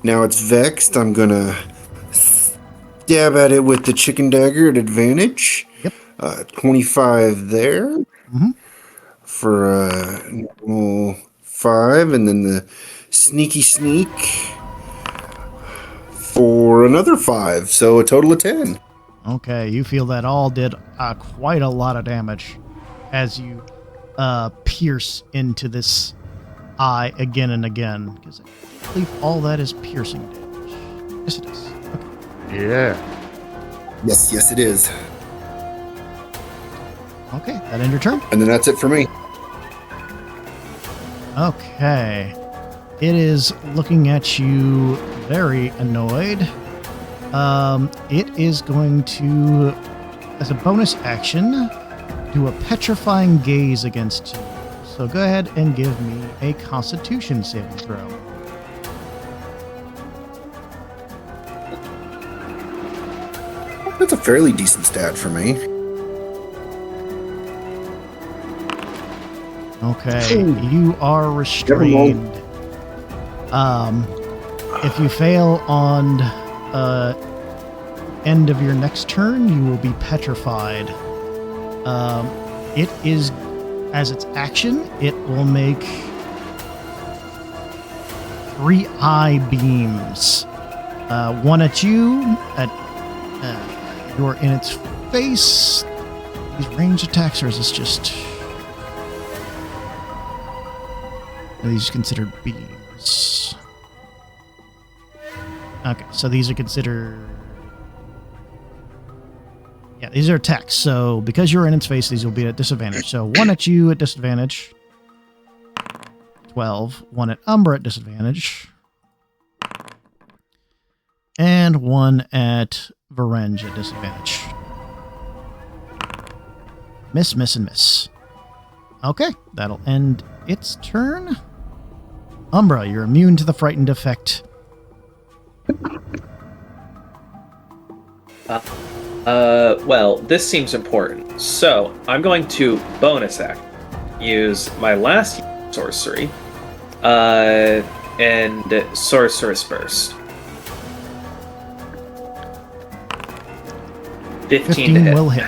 Now it's vexed. I'm going to stab at it with the chicken dagger at advantage. Yep. 25 there. Mm-hmm. For a normal 5, and then the sneak for another 5, so a total of 10. Okay, you feel that all did quite a lot of damage as you pierce into this eye again and again. Because I believe all that is piercing damage. Yes, it is. Okay. Yeah. Yes, it is. Okay, that end your turn. And then that's it for me. Okay. It is looking at you very annoyed. It is going to, as a bonus action, do a petrifying gaze against you. So go ahead and give me a Constitution saving throw. That's a fairly decent stat for me. Okay, you are restrained. If you fail on end of your next turn, you will be petrified. It is, as its action, it will make 3 eye beams. One at you, at you're in its face. These ranged attacks, or is this just... Are these considered beams? Okay, so these are considered... Yeah, these are attacks. So because you're in its face, these will be at disadvantage. So 1 at you at disadvantage. 12. 1 at Umbra at disadvantage. And 1 at Varenge at disadvantage. Miss, miss, and miss. Okay, that'll end its turn. Umbra, you're immune to the frightened effect. Well, this seems important. So, I'm going to bonus act. Use my last sorcery. And Sorceress Burst. 15 to hit. Will hit.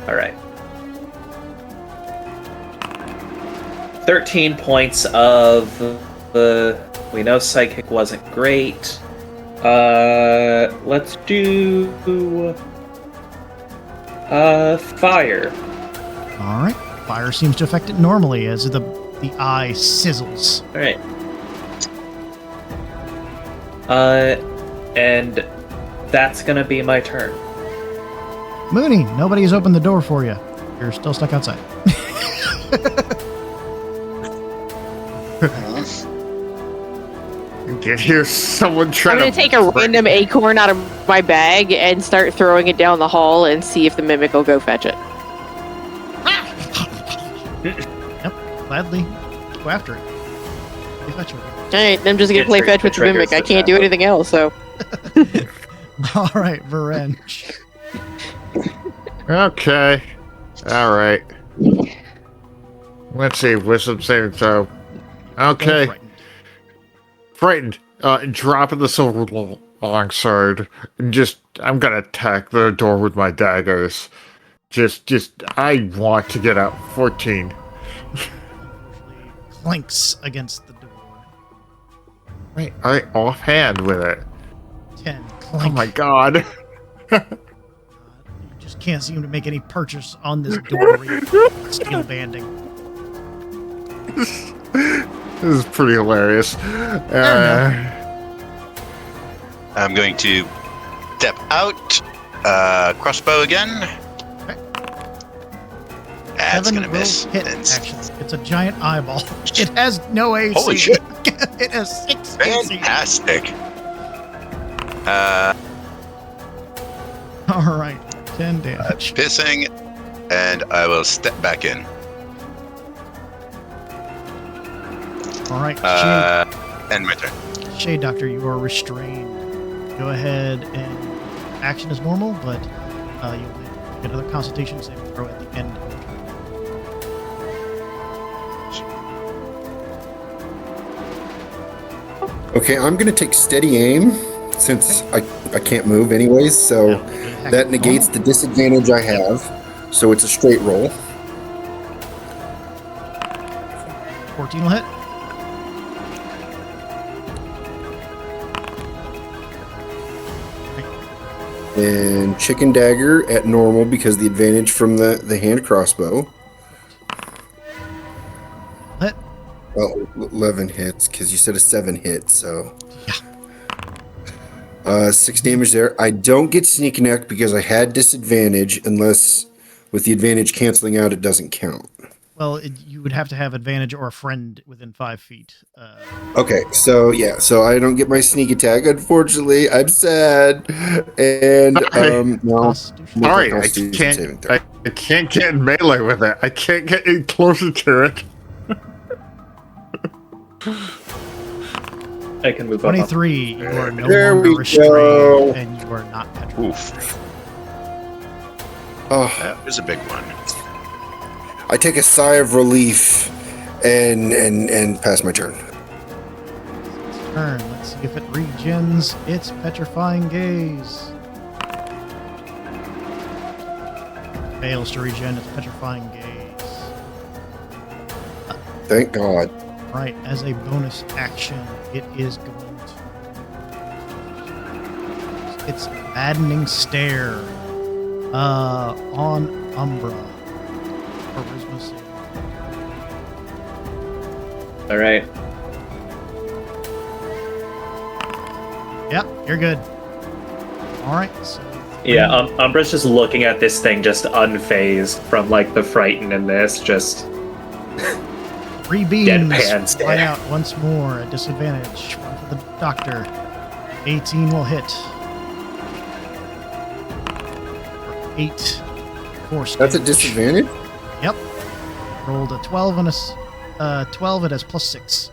Alright. 13 points of we know psychic wasn't great. Let's do fire. Alright. Fire seems to affect it normally as the eye sizzles. Alright. And that's gonna be my turn. Mooney, nobody has opened the door for you. You're still stuck outside. You can hear someone trying I'm going to take a random acorn out of my bag and start throwing it down the hall and see if the mimic will go fetch it. Yep, gladly go after it. Play fetch with it. Alright, I'm just going to play fetch with the mimic. I can't do anything else, so... Alright, Varenge. Okay. Alright. Let's see. Wisdom saving throw. Okay. Frightened. Dropping the silver longsword. And I'm gonna attack the door with my daggers. I want to get out. 14. Clinks against the door. Wait, I offhand with it. 10. Clink. Oh my god. You just can't seem to make any purchase on this door. Steel banding. This is pretty hilarious. I'm going to step out. Crossbow again. Okay. That's 7 gonna will miss. hit, And actually. It's a giant eyeball. It has no AC. Holy shit. It has 6 AC. fantastic. Alright, 10 damage. Pissing, and I will step back in. Alright, And my turn. Shade Doctor, you are restrained. Go ahead and action is normal, but you'll make another Constitution saving throw at the end of the turn. Okay, I'm going to take steady aim since I can't move anyways, so that negates the disadvantage I have. So it's a straight roll. 14 will hit. And chicken dagger at normal because the advantage from the hand crossbow. Hit. Well, 11 hits because you said a 7 hit, so. Yeah. 6 damage there. I don't get sneak neck because I had disadvantage unless with the advantage canceling out, it doesn't count. Well, you would have to have advantage or a friend within 5 feet. Okay, so I don't get my sneak attack. Unfortunately, I'm sad. And no, Constitution. make a Sorry, Constitution saving throw. I can't get in melee with it. I can't get in closer to it. I can move up. 23. You are no There longer we restrained, go. and you are not petrified. Oof, Oh, that was a big one. I take a sigh of relief and pass my turn. Turn. Let's see if it regens its petrifying gaze. Fails to regen its petrifying gaze. Thank God. Right, as a bonus action, it is going to its maddening stare on Umbra. Charisma save. All right. Yep, you're good. All right, so Yeah, Umbra's just looking at this thing, just unfazed from like the frightened in this. Just 3 beams Deadpan stare. fly out once more at disadvantage. One for the doctor. 18 will hit. For 8 force That's a damage. disadvantage? Yep. Rolled a 12 and a 12. It has +6.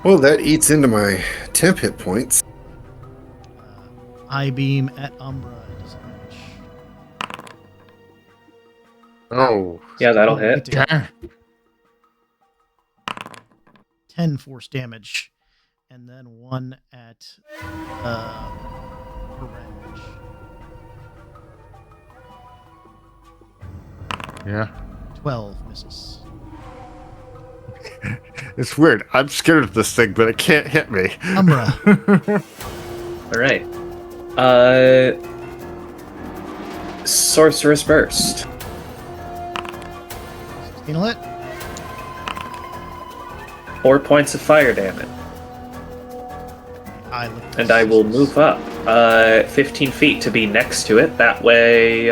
Well, that eats into my temp hit points. I beam at Umbra at disadvantage. Oh. yeah, that'll hit. Yeah. 10 force damage, and then 1 at Revenge. Yeah. 12 misses. It's weird. I'm scared of this thing, but it can't hit me. Umbra. All right. Sorceress Burst. 16 will hit. 4 points of fire damage. And I will move up 15 feet to be next to it. That way,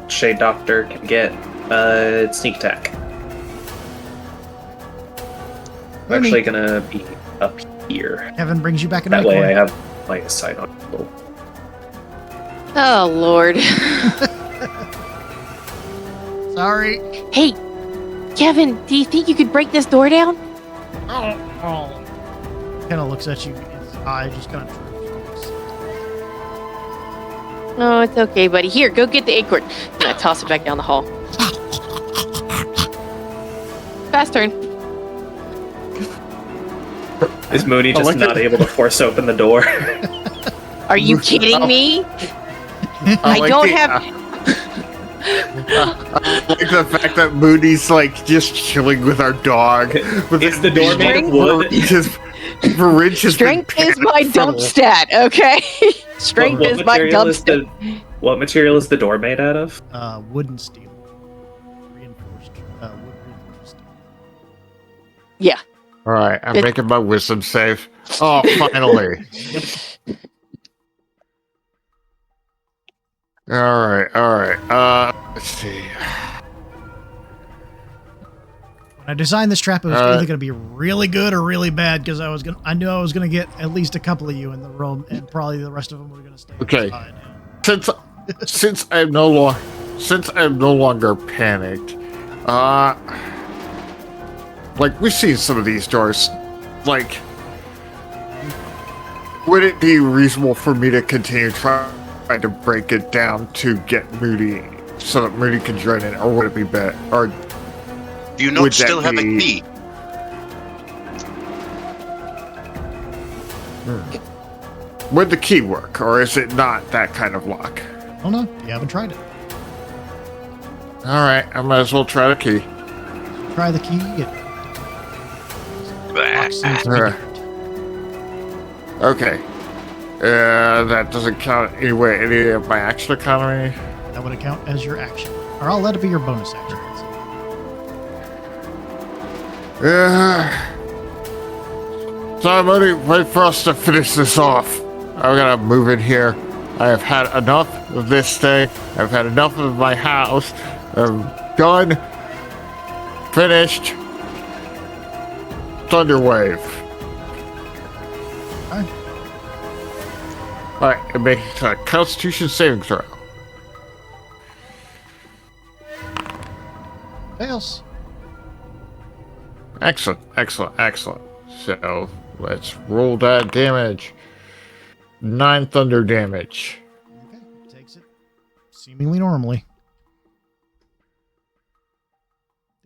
Shade Doctor can get sneak attack. I'm actually gonna be up here. Kevin brings you back in That my way I corner. have line of sight on people. Oh, Lord. Sorry. Hey, Kevin, do you think you could break this door down? Kind of looks at you. His eye just kind of droops. No, it's okay, buddy. Here, go get the acorn. And I toss it back down the hall. Fast turn. Is Mooney just like not it. able to force open the door? Are you kidding me? I like don't the- have. I like the fact that Moody's like just chilling with our dog. But Is the door made of wood? Marinch has Strength been is my banned dump from- stat, okay? Strength is my dump stat. What material is the door made out of? Wood and steel. Reinforced. Wood reinforced steel. Yeah. All right, I'm It- making my wisdom save. Oh, finally. All right. Let's see. When I designed this trap, it was Uh, either going to be really good or really bad because I knew I was going to get at least a couple of you in the room, and probably the rest of them were going to stay Okay. outside. Since I'm no longer panicked, like we've seen some of these doors, like, would it be reasonable for me to continue trying to break it down to get Moody so that Moody can join in, or would it be better? Or Do you not Would that still have a be- key? would the key work, or is it not that kind of lock? Oh no, you haven't tried it. All right, I might as well try the key. Try the key. It lock seems to be Uh, different. Okay. That doesn't count anyway. Any of my action economy. That would account as your action, or I'll let it be your bonus action. So I'm only wait for us to finish this off. I'm gonna move in here. I have had enough of this thing. I've had enough of my house. I'm done. Finished. Thunderwave. Alright, it makes a Constitution saving throw. Fails. Excellent, excellent, excellent. So, let's roll that damage. 9 thunder damage. Okay, takes it seemingly normally.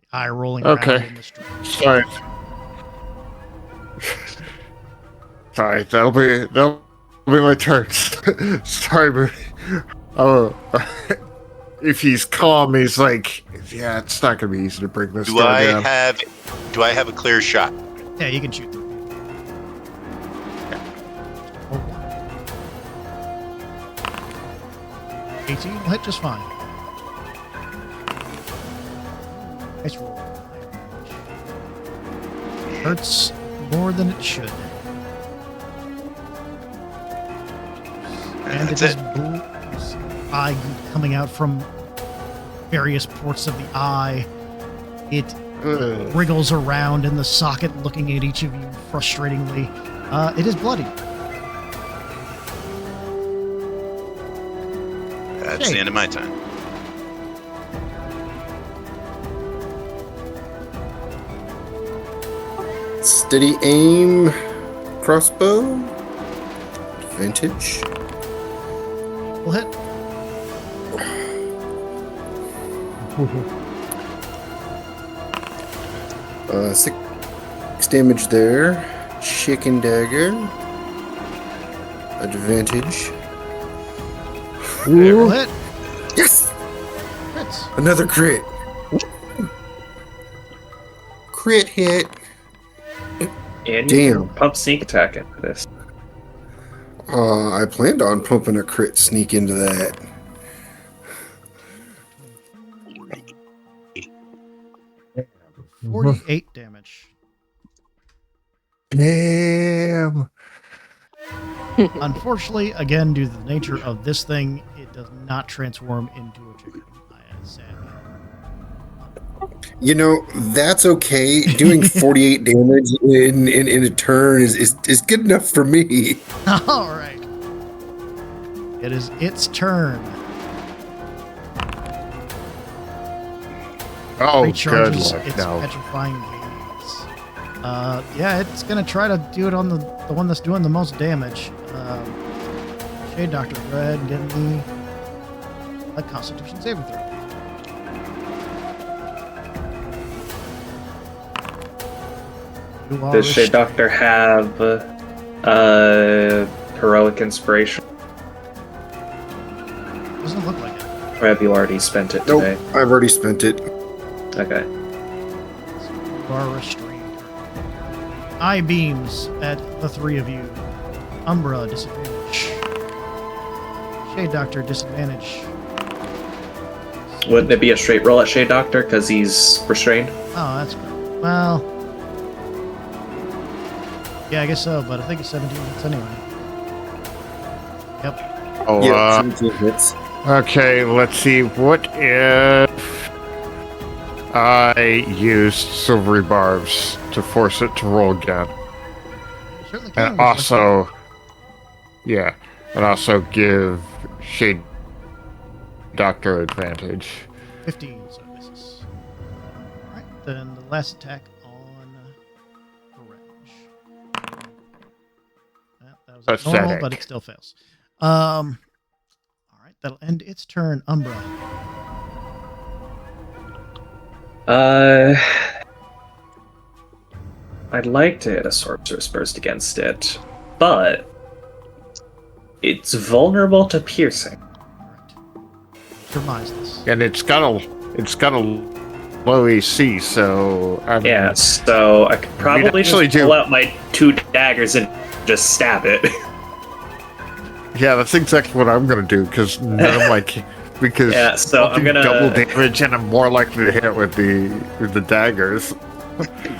The eye rolling Okay. around in the street. Sorry. Sorry, that'll be my turn. Sorry, but if he's calm, he's like, yeah, it's not gonna be easy to bring this Do guy I down. have a clear shot? Yeah, you can shoot through. Oh. 18 will hit just fine. Nice roll. Hurts more than it should. And That's it is it. eye coming out from various ports of the eye. It wriggles around in the socket, looking at each of you frustratingly. It is bloody. That's the end of my time. Steady aim, crossbow, advantage. Will hit. Six damage there. Chicken dagger. Advantage. Will hit. Yes! Crits. Another crit. Crit hit. And you Damn. can pump sneak attack into this. I planned on pumping a crit sneak into that. Mm-hmm. 48 damage. Damn. Unfortunately, again, due to the nature of this thing, it does not transform into a chicken. Sadly. You know, that's okay. Doing 48 damage in a turn is good enough for me. All right. It is its turn. Oh, good Recharges luck. its No. petrifying gaze. Yeah, it's gonna try to do it on the one that's doing the most damage. Shade Doctor, go ahead and give me a Constitution saving throw. You are Does Shade restrained. Doctor have heroic inspiration? Doesn't look like it. Or have you already spent it Nope, today? I've already spent it. Okay. So you are restrained. Eye beams at the three of you. Umbra, disadvantage. Shade Doctor, disadvantage. Wouldn't it be a straight roll at Shade Doctor because he's restrained? Oh, that's good. Well, yeah, I guess so, but I think it's 17 hits anyway. Yep. Oh, Yeah, 17 hits. okay, let's see. What if I used silvery barbs to force it to roll again? Certainly can. And also, yeah, and also give Shade Doctor advantage. 15, so this is. Alright, then the last attack on Revenge. That was normal, Pathetic. but it still fails. Alright, that'll end its turn. Umbra. I'd like to hit a Sorcerer's Burst against it, but it's vulnerable to piercing. Alright. Surmise this. And it's got a low AC, so I mean, Yeah, so I could probably actually just pull do. out my 2 daggers and just stab it. Yeah, that's exactly what I'm gonna do because none of my because Yeah, so I'll I'm do gonna double damage and I'm more likely to hit with the daggers.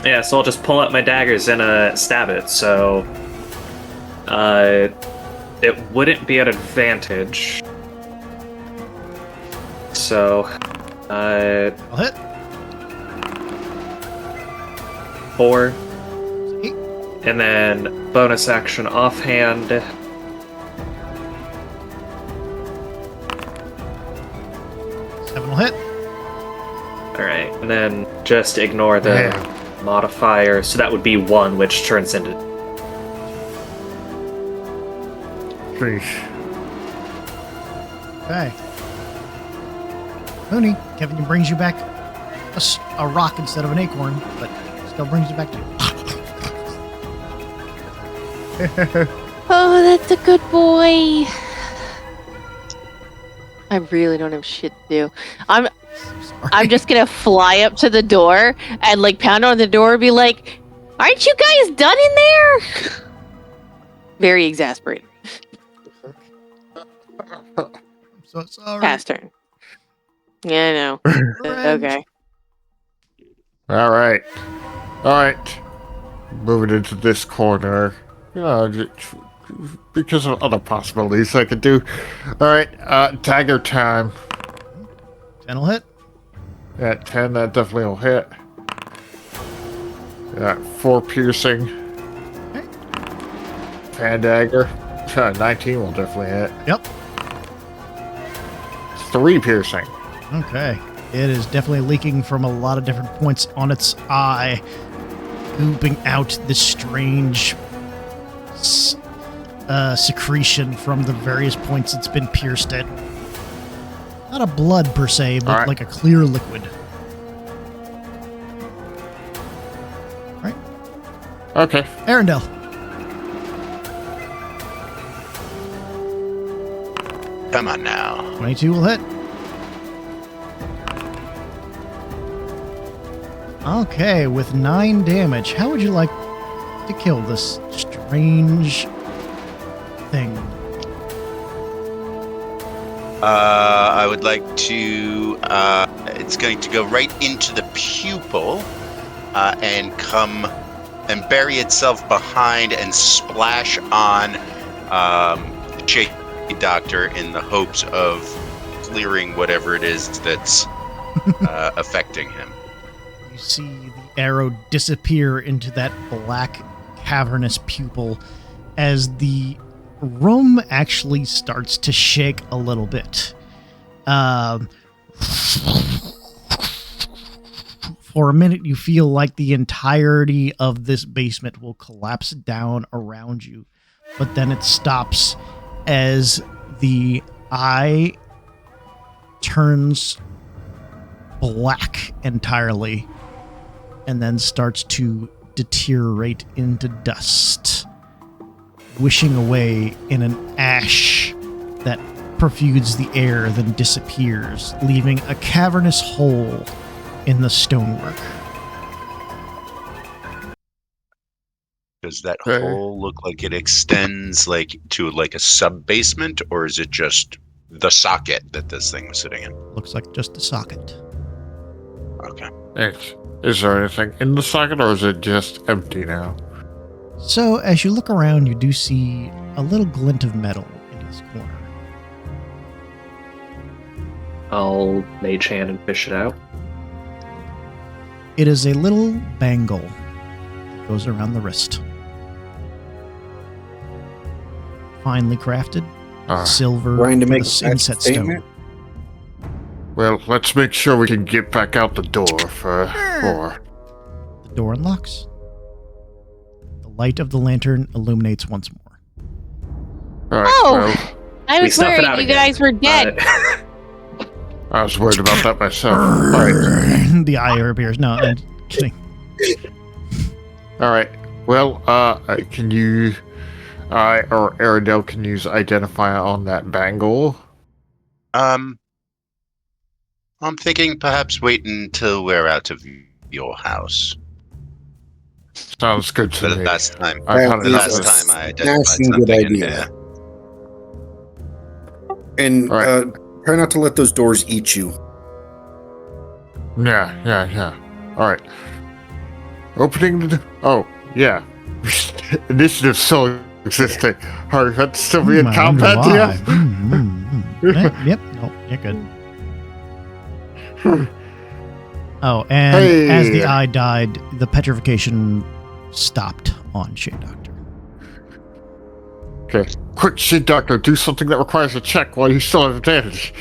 Yeah, so I'll just pull out my daggers and stab it. So it wouldn't be at advantage. So, I'll hit. 4. 8. And then bonus action offhand. 7 will hit. Alright, and then just ignore the modifier. So that would be 1, which turns into... Sheesh. Okay. Mooney, Kevin brings you back a rock instead of an acorn, but still brings you back to Oh, that's a good boy. I really don't have shit to do. I'm just gonna fly up to the door and like pound on the door and be like, "Aren't you guys done in there?" Very exasperated. I'm so sorry. Pass turn. Yeah, I know. Okay. All right. Moving into this corner. Because of other possibilities I could do. All right. Dagger time. 10 will hit. Yeah, 10. That definitely will hit. Yeah, 4 piercing. Okay. Fan dagger. 19 will definitely hit. Yep. 3 piercing. Okay. It is definitely leaking from a lot of different points on its eye, gooping out this strange secretion from the various points it's been pierced at. Not a blood per se, but like a clear liquid. All right. Okay. Arendelle. Come on now. 22 will hit. Okay, with 9 damage, how would you like to kill this strange thing? I would like to. It's going to go right into the pupil and come and bury itself behind and splash on the Shady Doctor in the hopes of clearing whatever it is that's affecting him. You see the arrow disappear into that black cavernous pupil as the room actually starts to shake a little bit. For a minute, you feel like the entirety of this basement will collapse down around you, but then it stops as the eye turns black entirely and then starts to deteriorate into dust, wishing away in an ash that perfumes the air, then disappears, leaving a cavernous hole in the stonework. Does that hole look like it extends like to like a sub-basement, or is it just the socket that this thing was sitting in? Looks like just a socket. Okay. Is there anything in the socket, or is it just empty now? So, as you look around, you do see a little glint of metal in this corner. I'll mage hand and fish it out. It is a little bangle that goes around the wrist. Finely crafted, silver Trying to make with a a inset statement? stone. Well, let's make sure we can get back out the door for. The door unlocks. The light of the lantern illuminates once more. All right, Oh! well, I We was snuff it worried out you again, guys were dead. I was worried about that myself. All right. The eye appears. No, I'm kidding. All right. Well, can you, or Arendelle can use identify on that bangle? I'm thinking perhaps wait until we're out of your house. Sounds good to The me. last time I That thought is last a time I identified smashing something good in idea. here. And All right. try not to let those doors eat you. Yeah. All right. Opening the. Oh, yeah. Initiative so existing. Are you still be in I combat, wonder yeah? why. Yep. Nope. You're good. Oh, and Hey. as the eye died, the petrification stopped on Shade Doctor. Okay. Quick, Shade Doctor, do something that requires a check while you still have advantage.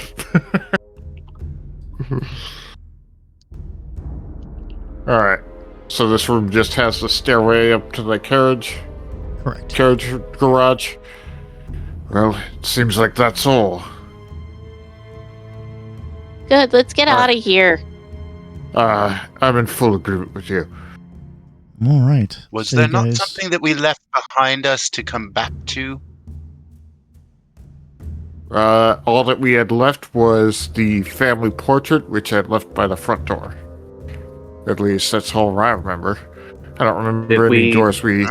Alright. So this room just has the stairway up to the carriage garage. Well, it seems like that's all. Good, let's get out of here. I'm in full agreement with you. All right. Was So there you not guys- something that we left behind us to come back to? All that we had left was the family portrait, which I had left by the front door. At least, that's all I remember. I don't remember Did any we- doors we...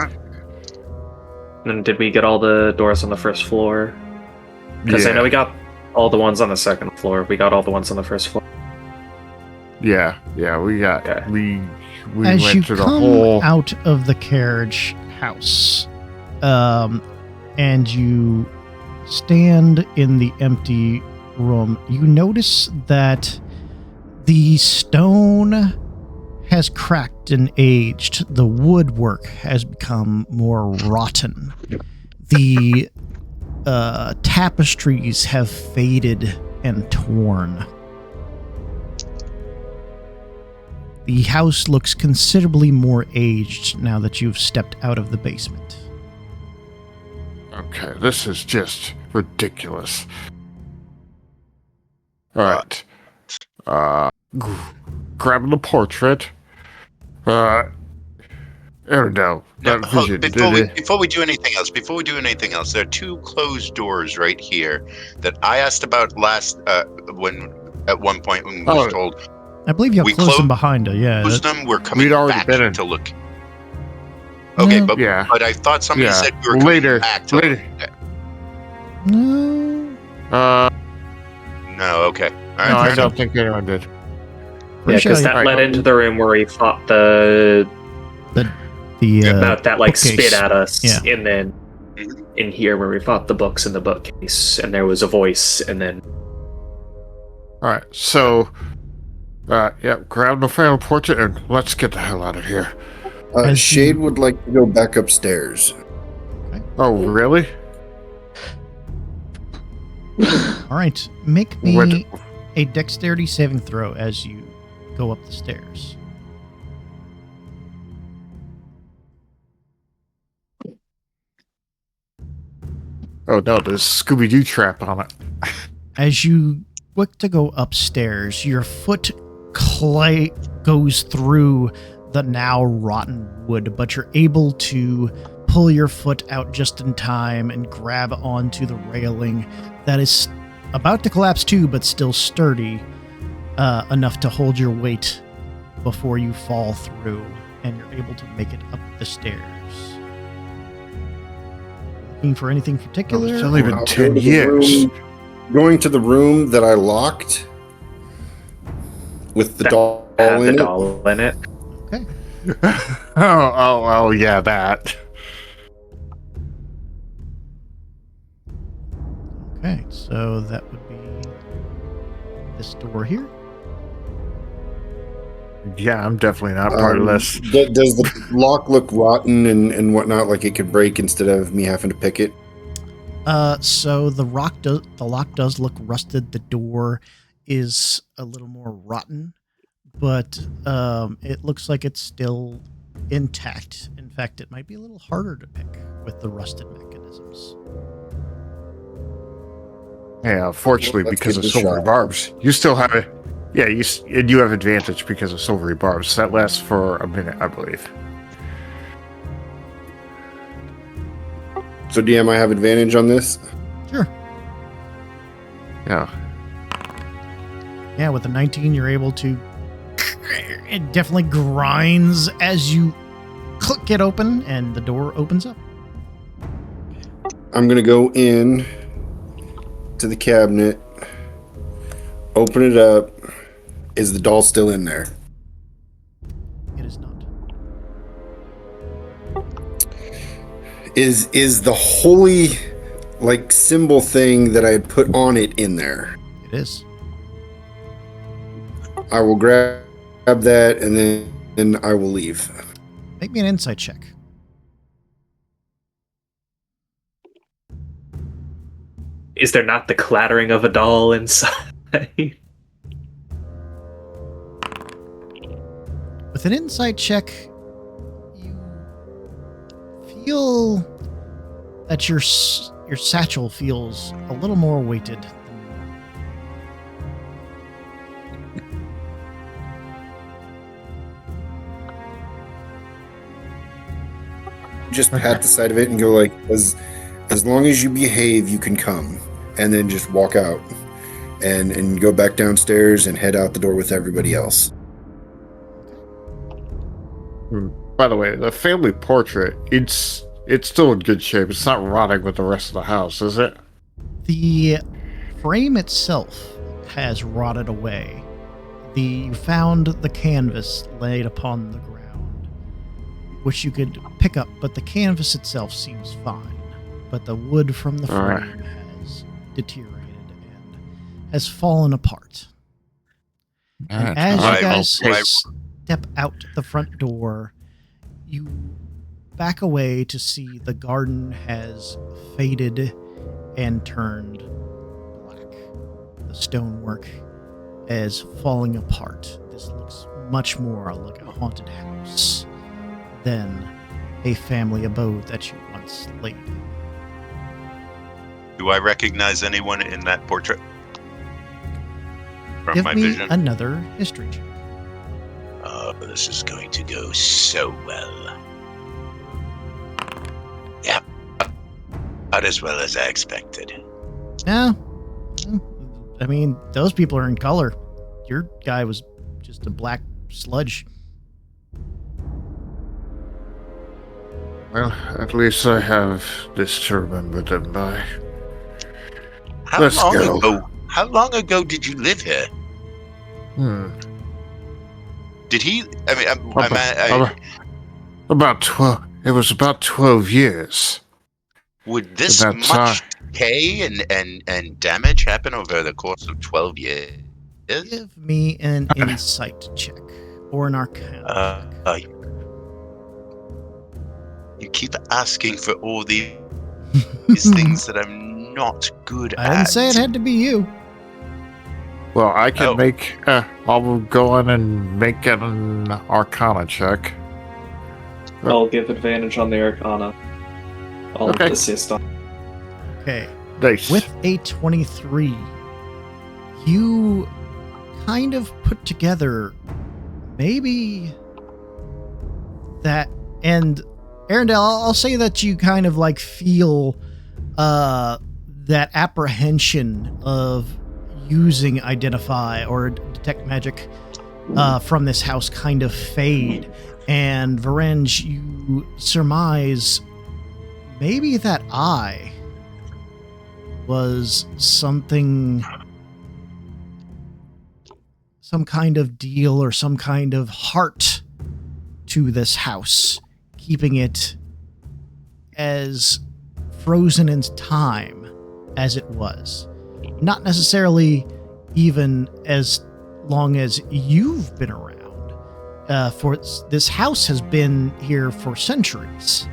And did we get all the doors on the first floor? Because I know we got all the ones on the second floor. We got all the ones on the first floor. Yeah, we got... Okay. We As went you to the come whole... out of the carriage house, and you stand in the empty room, you notice that the stone has cracked and aged. The woodwork has become more rotten. The tapestries have faded and torn. The house looks considerably more aged now that you've stepped out of the basement. Okay, this is just ridiculous. Alright. Grabbing the portrait. I don't know. No, That vision, before we do anything else, there are two closed doors right here that I asked about at one point when we was told I believe you We have closed them closed- behind you, yeah. close them. We're coming We'd already back been in. to look. Okay, No. but Yeah. I thought somebody Yeah. said we were coming Later. back to Later. look at it. No. No, okay. All right, No, I fair don't enough. think anyone did. Yeah, Pretty sure because that Right. led into the room where we fought the that like bookcase. spit at us, Yeah. and then in here where we fought the books in the bookcase, and there was a voice, and then Alright, so... grab the family portrait and let's get the hell out of here. As Shade you- would like to go back upstairs. Oh, really? All right, make me What- a dexterity saving throw as you go up the stairs. Oh no, there's Scooby-Doo trap on it. As you look to go upstairs, your foot goes through the now rotten wood, but you're able to pull your foot out just in time and grab onto the railing that is about to collapse too, but still sturdy enough to hold your weight before you fall through, and you're able to make it up the stairs. Looking for anything particular? It's only been I'll go 10 to the years. room- Going to the room that I locked with the That doll had the in it. doll in it. Okay. oh, yeah, that. Okay, so that would be this door here. Yeah, I'm definitely not part of this. Does the lock look rotten and whatnot, like it could break instead of me having to pick it? So the lock does look rusted. The door is a little more rotten, but it looks like it's still intact. In fact, it might be a little harder to pick with the rusted mechanisms. Yeah, fortunately, Let's because give of it a silvery shot. barbs, you still have it. Yeah, you have advantage because of silvery barbs. That lasts for a minute, I believe. So DM, I have advantage on this? Sure. Yeah. Yeah, with the 19, you're able to. It definitely grinds as you click it open, and the door opens up. I'm going to go in to the cabinet, open it up. Is the doll still in there? It is not. Is the holy like symbol thing that I had put on it in there? It is. I will grab that and then I will leave. Make me an insight check. Is there not the clattering of a doll inside? With an insight check, you feel that your satchel feels a little more weighted than Just pat the side of it and go like, as long as you behave, you can come. And then just walk out and go back downstairs and head out the door with everybody else. By the way, the family portrait, it's still in good shape. It's not rotting with the rest of the house, is it? The frame itself has rotted away. You found the canvas laid upon the ground, which you could pick up, but the canvas itself seems fine. But the wood from the frame has deteriorated and has fallen apart. And as you guys step out the front door, you back away to see the garden has faded and turned black. The stonework is falling apart. This looks much more like a haunted house than a family abode that you once laid in. Do I recognize anyone in that portrait? From Give my me vision? another history check. Oh, this is going to go so well. Yeah. About as well as I expected. Yeah. I mean, those people are in color. Your guy was just a black sludge. Well, at least I have this to remember them by. How Let's long go. ago? How long ago did you live here? Did he? I mean, About 12. It was about 12 years. would this About much decay and damage happen over the course of 12 years? Give me an insight check or an arcana check. You keep asking for all these things that I'm not good at. I didn't say it had to be you. Well, I can make. I'll go in and make an Arcana check. I'll give advantage on the Arcana. I'll assist on. Okay. Nice. With a 23, you kind of put together maybe that, and Arendelle, I'll say that you kind of like feel that apprehension of using identify or detect magic from this house kind of fade. And Varenge, you surmise maybe that eye was something, some kind of deal or some kind of heart to this house, keeping it as frozen in time as it was. Not necessarily even as long as you've been around. For this house has been here for centuries.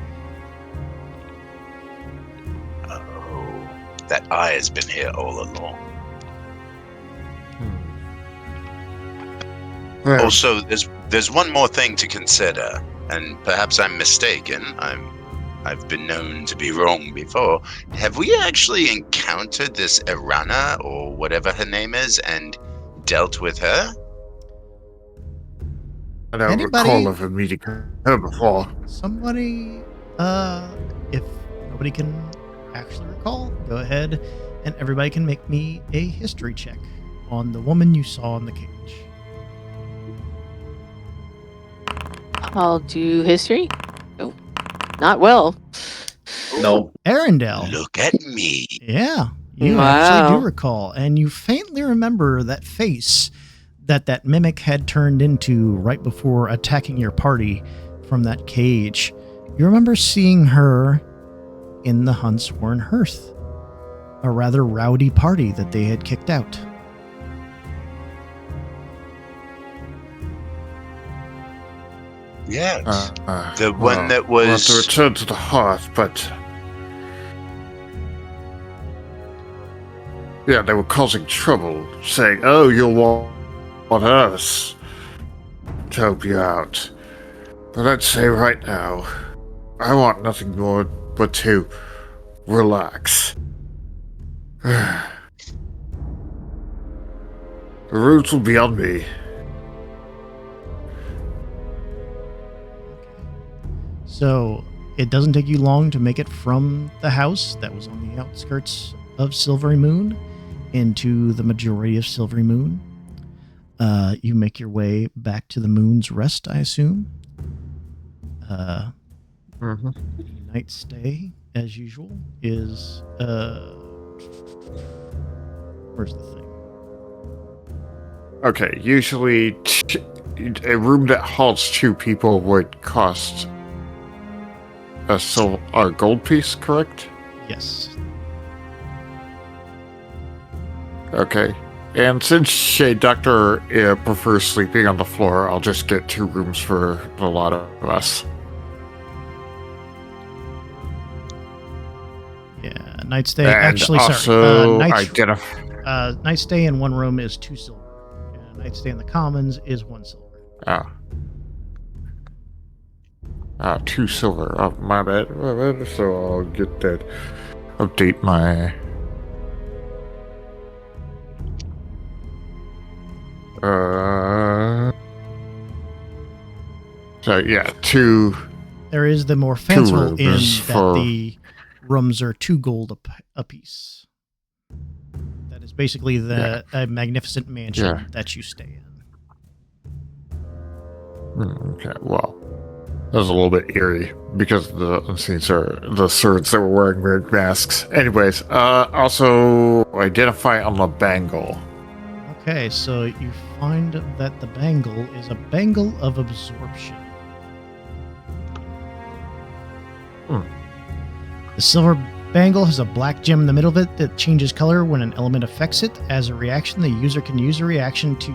Oh, that eye has been here all along. Well, Also, there's one more thing to consider, and perhaps I'm mistaken. I've been known to be wrong before. Have we actually encountered this Irana, or whatever her name is, and dealt with her? I don't recall ever meeting her before. Somebody, if nobody can actually recall, go ahead and everybody can make me a history check on the woman you saw in the cage. I'll do history. Oh, not well. No. Arendelle. Look at me. Yeah, you actually do recall, and you faintly remember that face that mimic had turned into right before attacking your party from that cage. You remember seeing her in the Huntsworn Hearth, a rather rowdy party that they had kicked out. Yes. The one that was... We'll have to return to the hearth, but... Yeah, they were causing trouble, saying, oh, you'll want us to help you out. But I'd say right now, I want nothing more but to relax. The roots will be on me. So it doesn't take you long to make it from the house that was on the outskirts of Silverymoon into the majority of Silverymoon. You make your way back to the Moon's Rest, I assume. Night stay, as usual, is where's the thing? Okay, usually a room that halts 2 people would cost a gold piece, correct? Yes. Okay. And since Shade Doctor prefers sleeping on the floor, I'll just get 2 rooms for a lot of us. Yeah, night stay. And Actually, also sorry. Night stay in one room is 2 silver. Night stay in the commons is 1 silver. 2 silver. Oh, my bad. So I'll get that. Update my... So yeah, 2... There is the more fanciful inn rooms that the rooms are 2 gold a piece. That is basically a magnificent mansion that you stay in. Okay, well, that was a little bit eerie because the unscenes are the swords that were wearing weird masks. Anyways, also identify on the bangle. Okay, so you find that the bangle is a bangle of absorption. The silver bangle has a black gem in the middle of it that changes color when an element affects it. As a reaction, the user can use a reaction to...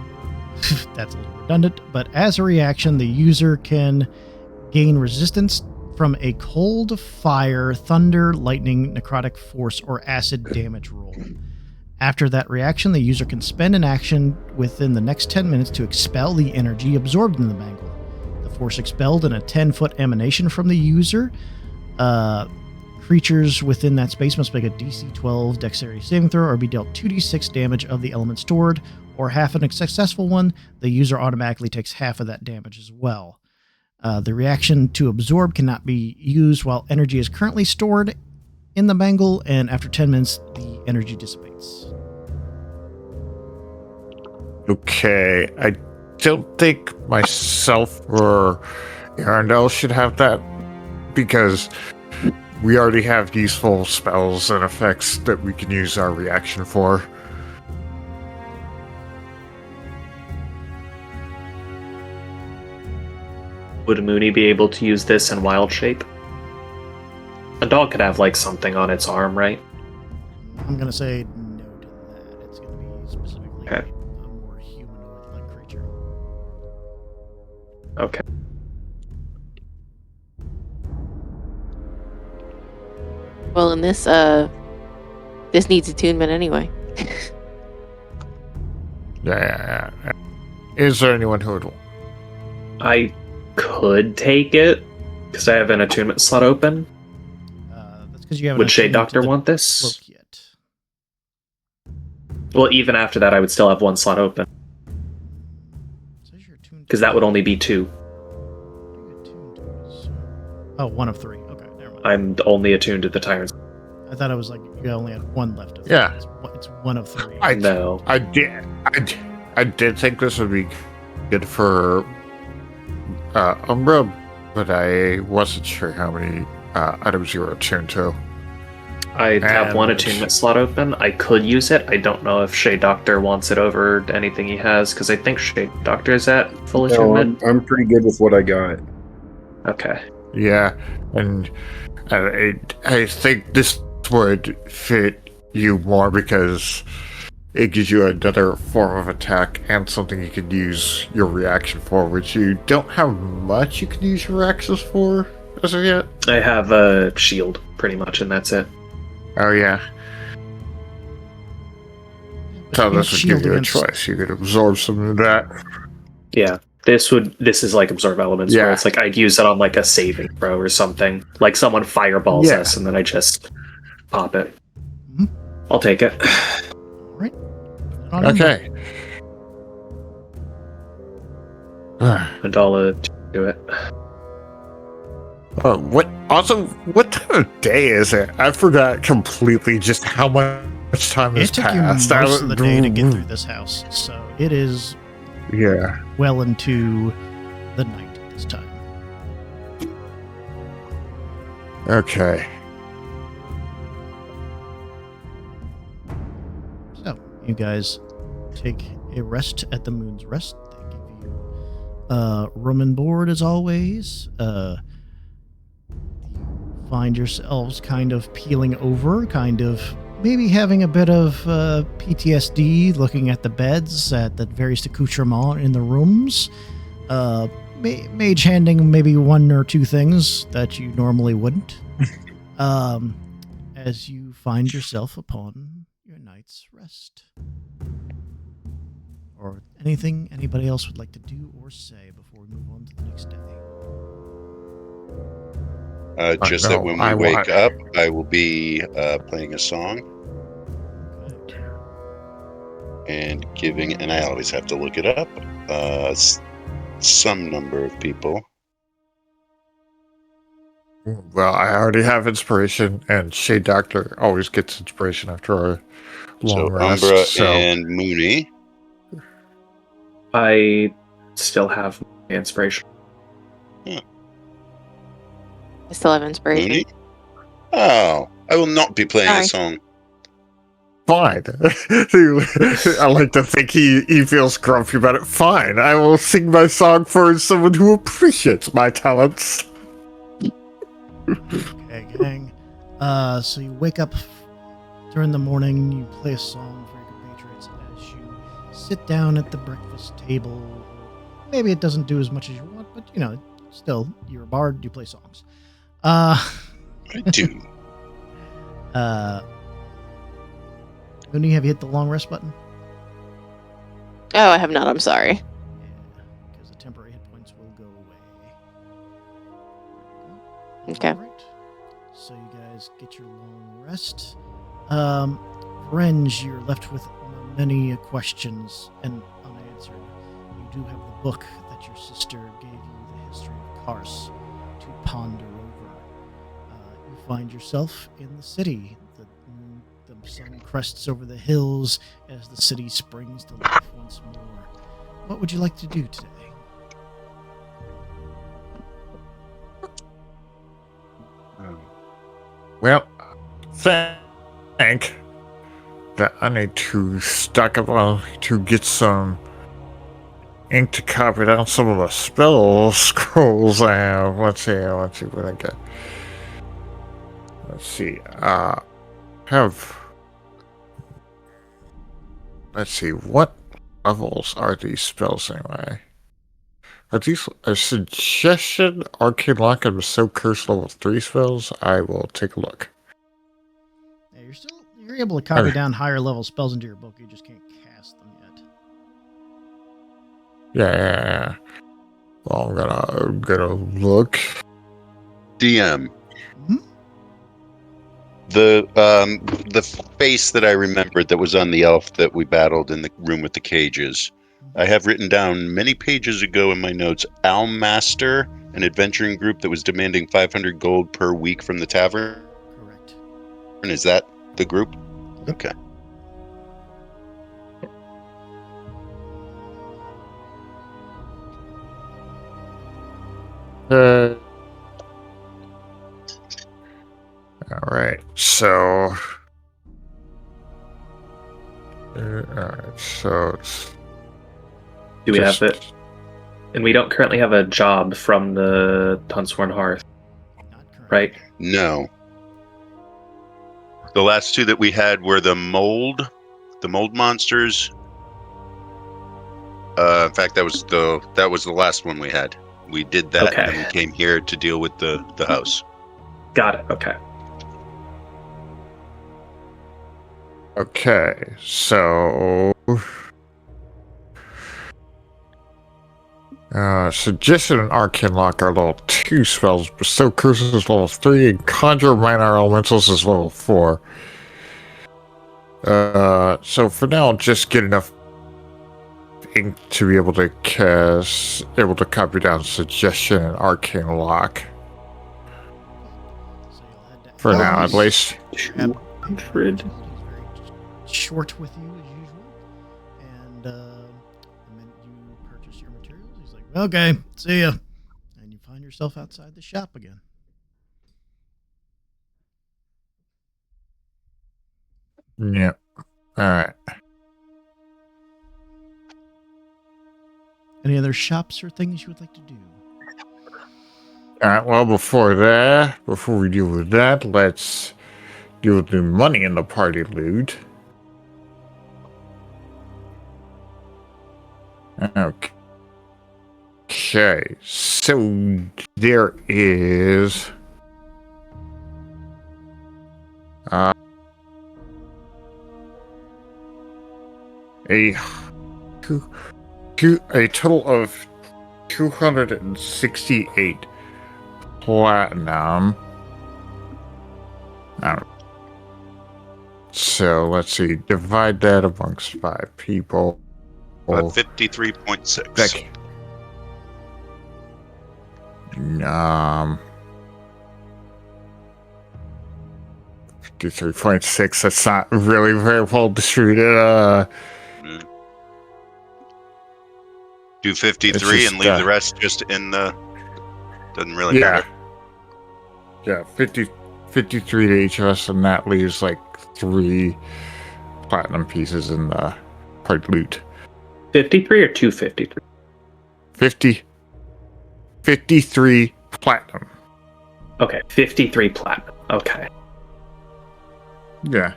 That's a little redundant, but as a reaction, the user can gain resistance from a cold, fire, thunder, lightning, necrotic force, or acid damage roll. After that reaction, the user can spend an action within the next 10 minutes to expel the energy absorbed in the bangle. The force expelled in a 10-foot emanation from the user. Creatures within that space must make a DC 12 dexterity saving throw or be dealt 2d6 damage of the element stored, or half of a successful one. The user automatically takes half of that damage as well. The reaction to absorb cannot be used while energy is currently stored in the bangle, and after 10 minutes, the energy dissipates. Okay, I don't think myself or Arundel should have that because we already have useful spells and effects that we can use our reaction for. Would Mooney be able to use this in wild shape? A dog could have, like, something on its arm, right? I'm going to say no to that. It's going to be specifically a more humanoid-like creature. Okay. Well, in this needs attunement anyway. Yeah. Is there anyone who would... I could take it, because I have an attunement slot open. That's because you have. Would Shade Doctor want this? Cloak yet. Well, even after that, I would still have 1 slot open. Because that would only be 2. Oh, 1 of 3. Okay, never mind. I'm only attuned to the Tyrant's. I thought it was like you only had 1 left of. Yeah. It's 1 of 3. No. I did think this would be good for Umbra, but I wasn't sure how many items you were attuned to. I have 1 attunement slot open. I could use it. I don't know if Shade Doctor wants it over anything he has, because I think Shade Doctor is at full attunement. I'm pretty good with what I got. Okay. Yeah, and I think this would fit you more because it gives you another form of attack and something you can use your reaction for, which you don't have much you can use your reactions for as of yet. I have a shield, pretty much, and that's it. Oh, yeah. So You this would shield give you a against- choice. You could absorb some of that. Yeah. This is like absorb elements, where it's like I'd use it on like a saving throw or something. Like someone fireballs us, and then I just pop it. Mhm. I'll take it. All right. Okay. And I'll do it. What time of day is it? I forgot completely just how much time has It took passed. you most of the day to get through this house, so it is well into the night at this time. Okay. So, you guys take a rest at the Moon's Rest. They give you room and board as always. You find yourselves kind of peeling over, kind of maybe having a bit of PTSD, looking at the beds, at the various accoutrements in the rooms. Mage handing maybe one or two things that you normally wouldn't. As you find yourself upon your night's rest. Or anything anybody else would like to do or say before we move on to the next day. Just that when we wake up, I will be playing a song and giving, and I always have to look it up, some number of people. Well, I already have inspiration, and Shade Doctor always gets inspiration after a long rest. Umbra and Mooney. I still have inspiration. I still have inspiration. Mooney? Oh, I will not be playing a song. Fine. I like to think he feels grumpy about it. Fine. I will sing my song for someone who appreciates my talents. Okay, gang. So you wake up during the morning, you play a song for your compatriots as you sit down at the breakfast table. Maybe it doesn't do as much as you want, but still, you're a bard, you play songs. I do. Mooney, have you hit the long rest button? Oh, I have not. I'm sorry. Yeah, because the temporary hit points will go away. Okay. Alright. So you guys get your long rest. Renge, you're left with many questions and unanswered. You do have the book that your sister gave you, the history of Kars, to ponder over. You find yourself in the city. The sun crests over the hills as the city springs to life once more. What would you like to do today? Well, think that I need to stock up to get some ink to copy down some of the spell scrolls I have. Let's see what I get. Let's see. Let's see, what levels are these spells anyway? Are these a suggestion? Arcane Lock and Bestow Curse level 3 spells? I will take a look. Yeah, you're able to copy down higher level spells into your book, you just can't cast them yet. Yeah. Well, I'm gonna look. DM. Mm-hmm. The face that I remembered that was on the elf that we battled in the room with the cages. I have written down many pages ago in my notes, Almaster, an adventuring group that was demanding 500 gold per week from the tavern. Correct. And is that the group? Okay. All right. So. Alright, so it's. Do we have it? And we don't currently have a job from the Huntsworn Hearth. Not currently. right? No. The last two that we had were the mold monsters. In fact, that was the last one we had. We did that, Okay. and then we came here to deal with the house. Got it. Okay. Okay, so Suggestion and Arcane Lock are level 2 spells. Bestow Curses is level 3, and Conjure Minor Elementals is level 4. So for now, I'll just get enough ink to be able to copy down Suggestion and Arcane Lock. So you'll head to For now, at least. 200. Short with you as usual, and the minute you purchase your materials, he's like, "Okay, see ya," and you find yourself outside the shop again. Yep. All right. Any other shops or things you would like to do? All right. Well, before we deal with that, let's deal with the money in the party loot. Okay, so there is a total of 268 platinum. So let's see, divide that amongst 5 people. 53.6. 53.6. That's not really very well distributed. Do 53 and leave the rest just in the. Doesn't really matter. Yeah, 53 to each of us, and that leaves like 3 platinum pieces in the party loot. 53 or 253? 53 platinum. Okay, 53 platinum. Okay. Yeah.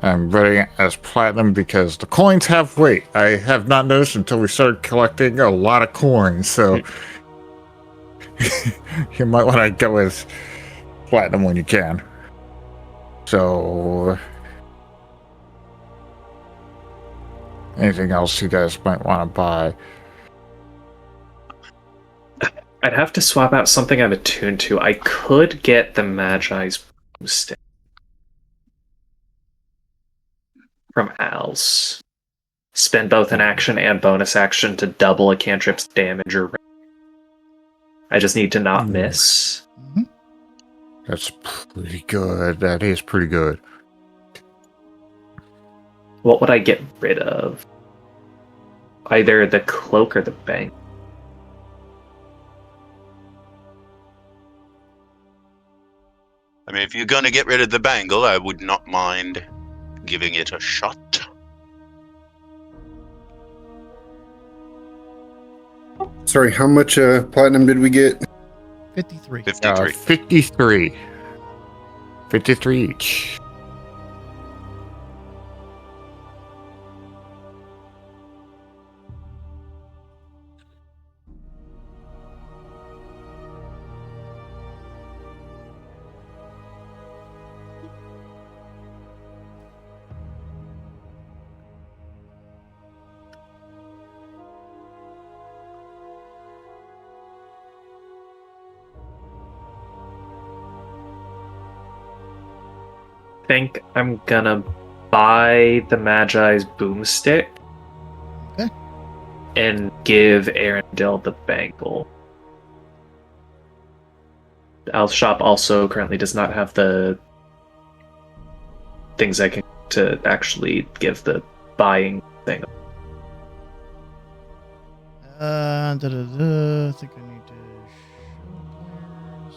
I'm writing it as platinum because the coins have weight. I have not noticed until we started collecting a lot of coins, so you might want to go with platinum when you can. So, anything else you guys might want to buy? I'd have to swap out something I'm attuned to. I could get the Magi's stick from Al's. Spend both an action and bonus action to double a cantrip's damage or range. I just need to not miss. Mm-hmm. That's pretty good. That is pretty good. What would I get rid of? Either the cloak or the bank. I mean, if you're going to get rid of the bangle, I would not mind giving it a shot. Sorry, how much platinum did we get? 53. 53. 53 each. Think I'm gonna buy the Magi's boomstick. Okay. And give Arendelle the bangle. Al's shop also currently does not have the things I can to actually give the buying thing. I think I need to show players.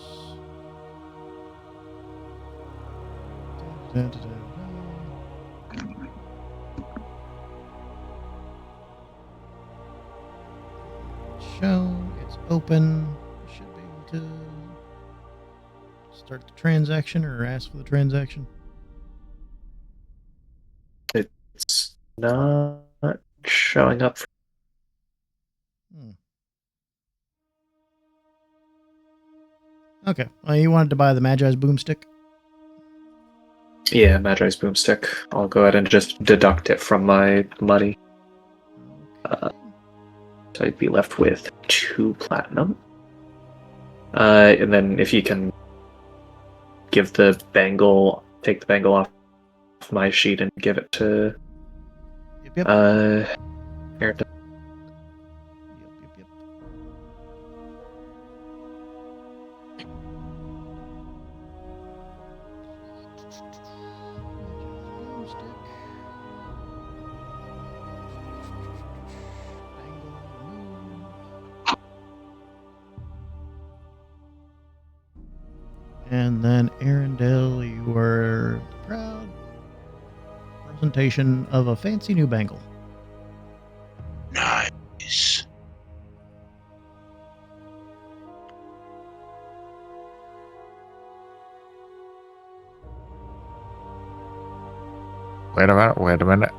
Show, it's open. Should be able to. start the transaction or ask for the transaction? It's not showing up. Okay. You wanted to buy the Magi's boomstick? Yeah, Magi's boomstick. I'll go ahead and just deduct it from my money. So I'd be left with 2 platinum. And then if you can give the bangle, take the bangle off my sheet and give it to Yep. Aaron. Yep. And then Arendelle, you were the proud presentation of a fancy new bangle. Nice. Wait a minute.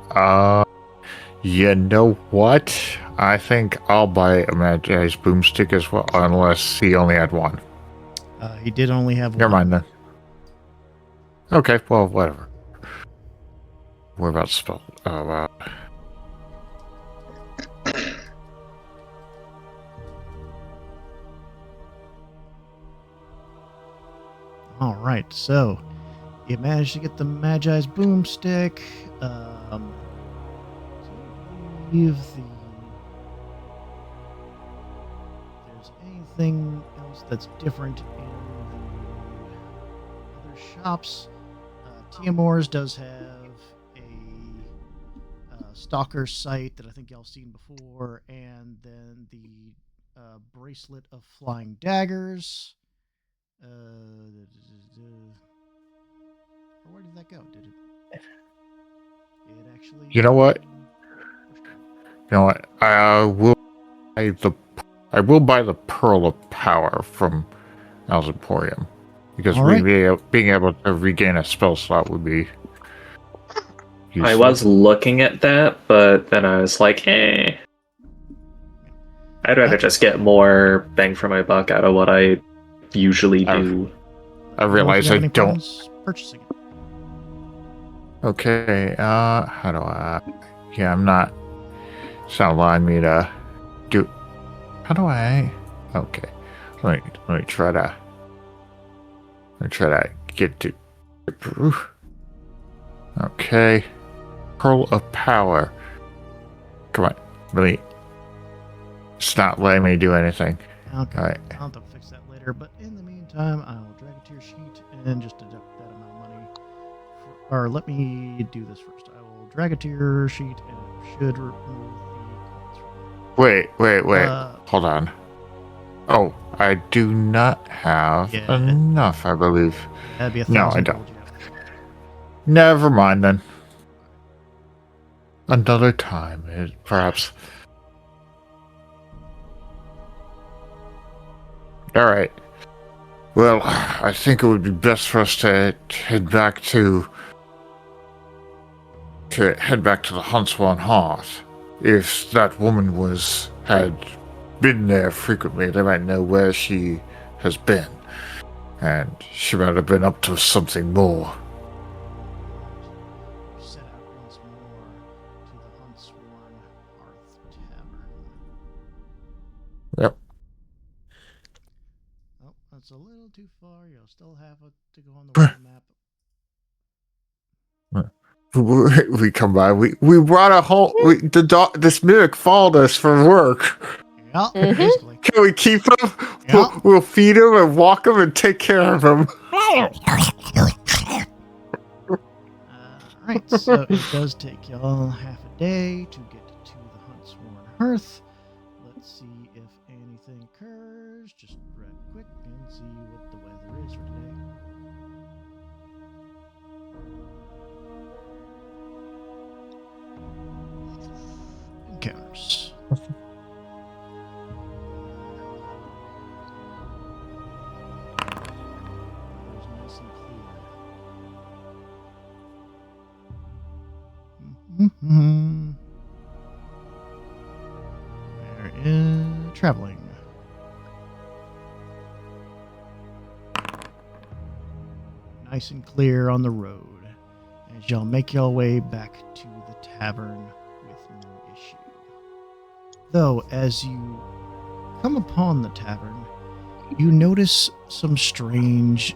You know what? I think I'll buy a Magi's boomstick as well, unless he only had one. He did only have one. Never mind then. Okay, well, whatever. What about spell? Oh, wow. All right, so you managed to get the Magi's boomstick. Leave the. If there's anything else that's different in the other shops, Tiamor's does have a stalker site that I think y'all seen before, and then the bracelet of flying daggers. Where did that go? Did it actually? You know what? I will buy the Pearl of Power from Al's Emporium, because being able to regain a spell slot would be useful. I was looking at that, but then I was like, hey, I'd rather just get more bang for my buck out of what I usually do. I realize I don't. Purchasing it. Okay, how do I? Yeah, I'm not. It's not allowing me to do. How do I? Okay, let me try to. Get to. Okay, Pearl of Power. Come on, really. It's not letting me do anything. Okay, All right. I'll have to fix that later. But in the meantime, I will drag it to your sheet and just deduct that amount of money. Or let me do this first. I will drag it to your sheet and it should remove the coins from there. Wait. Hold on. Oh, I do not have enough, I believe. That'd be 1,000 No, I don't. gold, yeah. Never mind then. Another time, perhaps. Alright. Well, I think it would be best for us to head back to the Huntsworn Hearth. If that woman had been there frequently, they might know where she has been. And she might have been up to something more. Set out once more to the Huntsworn Hearth Tavern. Yep. Oh, that's a little too far. You'll still have to go on the world map. We come by. We brought a whole. This mimic followed us for work. Yeah, basically. Can we keep him? Yeah. We'll feed him and walk him and take care of him. Right, so it does take y'all half a day to get to the Huntsworn Hearth. Let's see if anything occurs. Just real quick and see what the weather is for today. Encounters. There's traveling. Nice and clear on the road as y'all make your way back to the tavern with no issue. Though, as you come upon the tavern, you notice some strange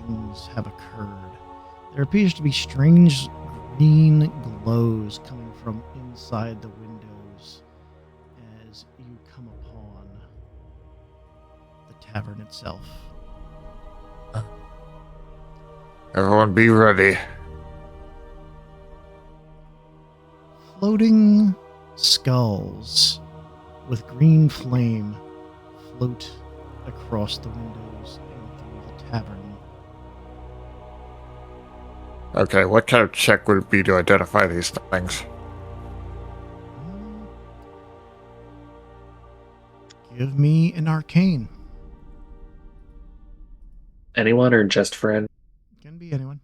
things have occurred. There appears to be strange green glows coming from inside the windows as you come upon the tavern itself. Everyone be ready. Floating skulls with green flame float across the windows and through the tavern. Okay, what kind of check would it be to identify these things? Give me an arcane. Anyone or just friend? Can be anyone.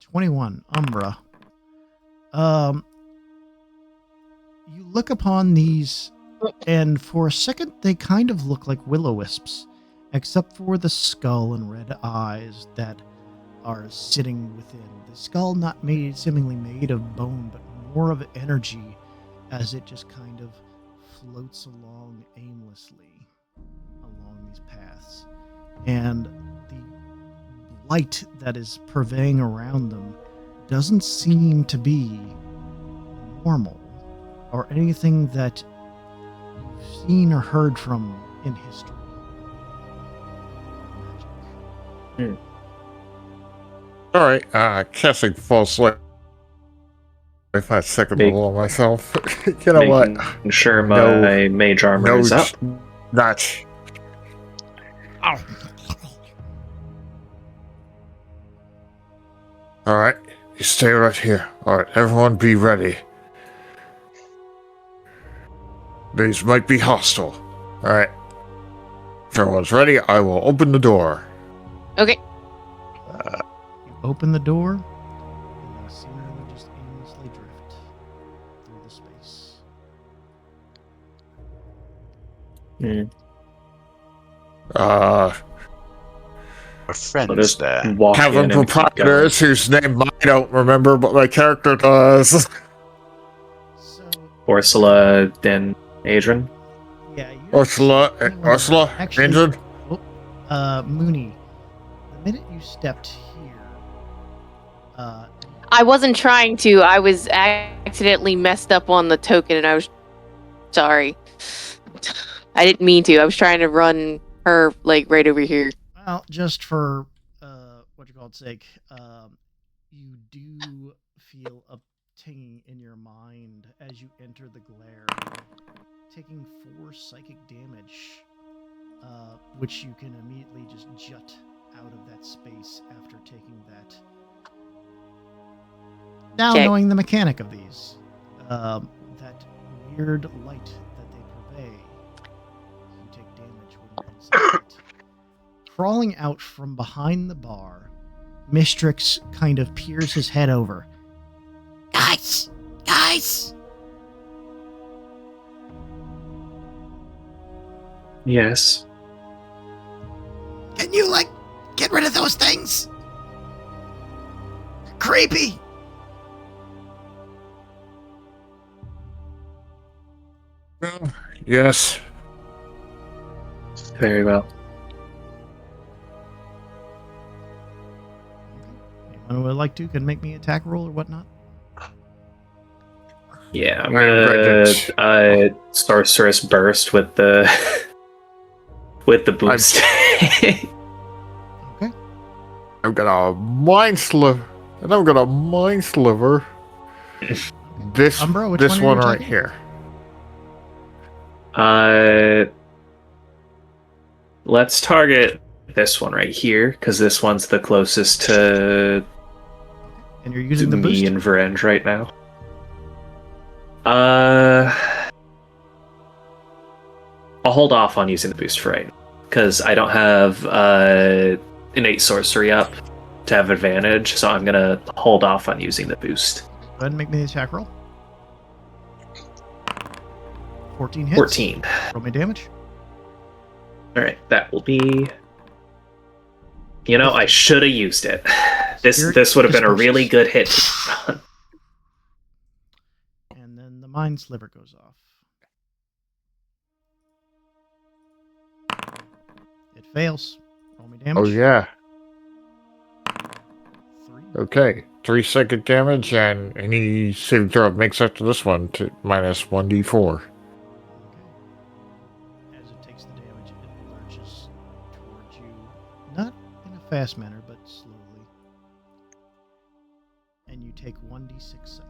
21, Umbra. You look upon these, and for a second they kind of look like will-o-wisps, except for the skull and red eyes that are sitting within. The skull not seemingly made of bone, but more of energy, as it just kind of floats along aimlessly along these paths. And the light that is purveying around them doesn't seem to be normal or anything that you've seen or heard from in history. Alright, casting false light. If I second Big- level myself. You know what? Making sure my mage armor is up. Notch. Alright, you stay right here. Alright, everyone be ready. These might be hostile. Alright. If everyone's ready, I will open the door. Okay. You open the door, and you see them just aimlessly drift through the space. Our friends Just there. walk in Tavern and keep proprietors whose name I don't remember, but my character does. So, going. Ursula, then Adrian. yeah, you Ursula, Actually- Andrew. Mooney, the minute you stepped here, I wasn't trying to. I was accidentally messed up on the token, and I was sorry. I didn't mean to. I was trying to run her like right over here. well, just for sake, you do feel a tinging in your mind as you enter the glare, taking 4 psychic damage, which you can immediately just jut out of that space after taking that. Now, Okay. knowing the mechanic of these, that weird light that they purvey, you take damage when you're inside it. Crawling out from behind the bar, Mistrix kind of peers his head over. Guys! Yes. Can you, get rid of those things? They're creepy! Yes. Very well. Anyone who would like to can make me attack roll or whatnot. Yeah, I'm Right, gonna sorceress burst with the with the boost. Okay. I'm gonna mind sliver. And I'm gonna mind sliver this Umbra, which this one are you one right attacking? here. Let's target this one right here because this one's the closest to And you're using the me boost? and Varenge right now. I'll hold off on using the boost for right now because I don't have innate sorcery up to have advantage, so I'm gonna hold off on using the boost. Go ahead and make me the attack roll. 14 hits. 14. Roll me damage. Alright, that will be. You know, I should have used it. This would have been a really good hit. And then the mind sliver goes off. It fails. Roll me damage. Oh, yeah. 3. Okay. 3-second damage, and any saving throw it makes after this one to minus 1d4. Okay. As it takes the damage, it lurches towards you. Not in a fast manner, but slowly. And you take 1d6 psychic.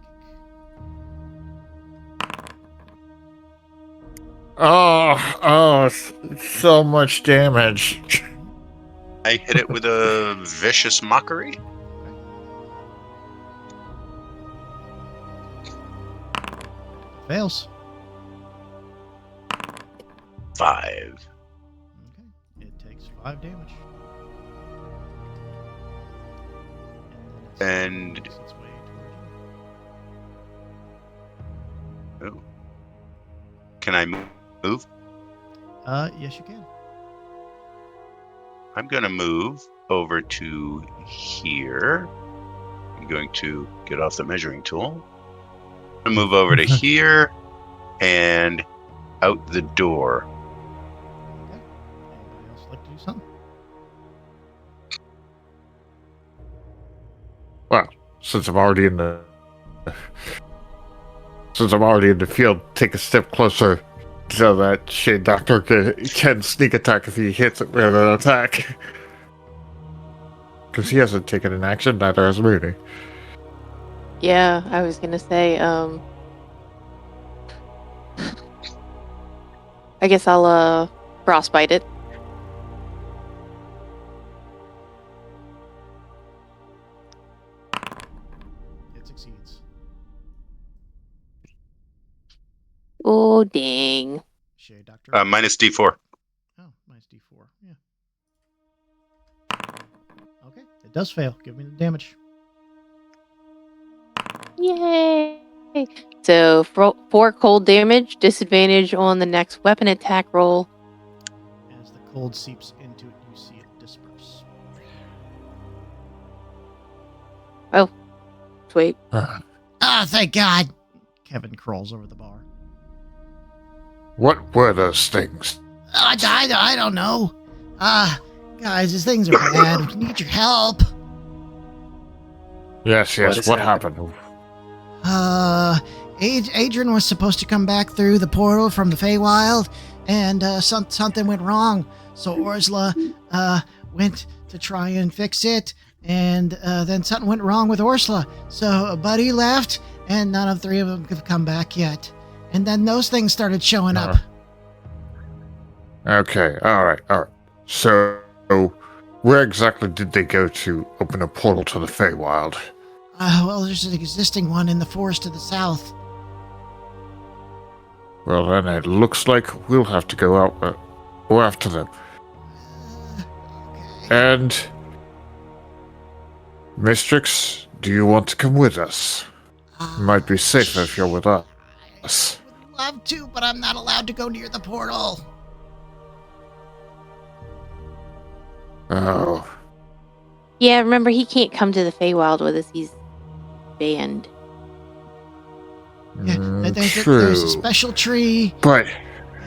So much damage. I hit it with a vicious mockery. Fails. 5. Okay. It takes 5 damage. And- Makes its way towards Oh. Can I move? you. Yes, you can. I'm going to move over to here. I'm going to get off the measuring tool. I'm going to move over to here and out the door. Okay. Anybody else like to do something? Well, since I'm already in the field, take a step closer so that Shade Doctor can sneak attack if he hits it with an attack. Because he hasn't taken an action, neither has Mooney. Yeah, I was gonna say, I guess I'll frostbite it. It succeeds. Oh dang. Shade Doctor. Minus D4. Oh, minus D4. Yeah. Okay. It does fail. Give me the damage. Yay! So 4 cold damage, disadvantage on the next weapon attack roll. As the cold seeps into it, you see it disperse. Sweet. Oh, thank God! Kevin crawls over the bar. What were those things? I don't know. Guys, these things are bad. We need your help. Yes, What has what happened? happened? Adrian was supposed to come back through the portal from the Feywild, and something went wrong. So Orsla went to try and fix it, and then something went wrong with Orsla. So Buddy left, and none of 3 of them have come back yet. And then those things started showing up. Okay, alright. So, where exactly did they go to open a portal to the Feywild? Well, there's an existing one in the forest to the south. Well, then it looks like we'll have to go after them. Okay. And, Mistrix, do you want to come with us? It might be safer if you're with us. I would love to, but I'm not allowed to go near the portal. Oh, Yeah, remember he can't come to the Feywild with us. He's banned. Yeah, there's true. a special tree, But,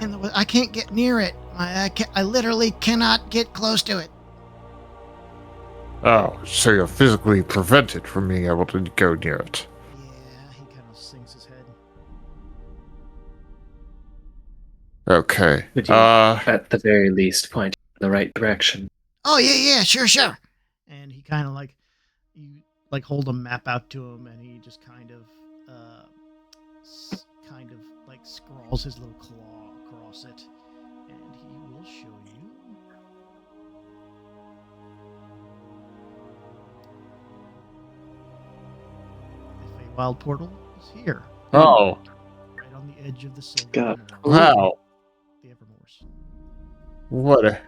and I can't get near it. I literally cannot get close to it. oh, so you're physically prevented from being able to go near it. Yeah, he kind of sinks his head. Okay. Would you, at the very least, point in the right direction? Oh yeah, sure. And he kind of you hold a map out to him, and he just kind of scrawls his little claw across it, and he will show you. The Feywild portal is here, Oh, right on the edge of the Silverymoon. God. wow. The Evermoors. What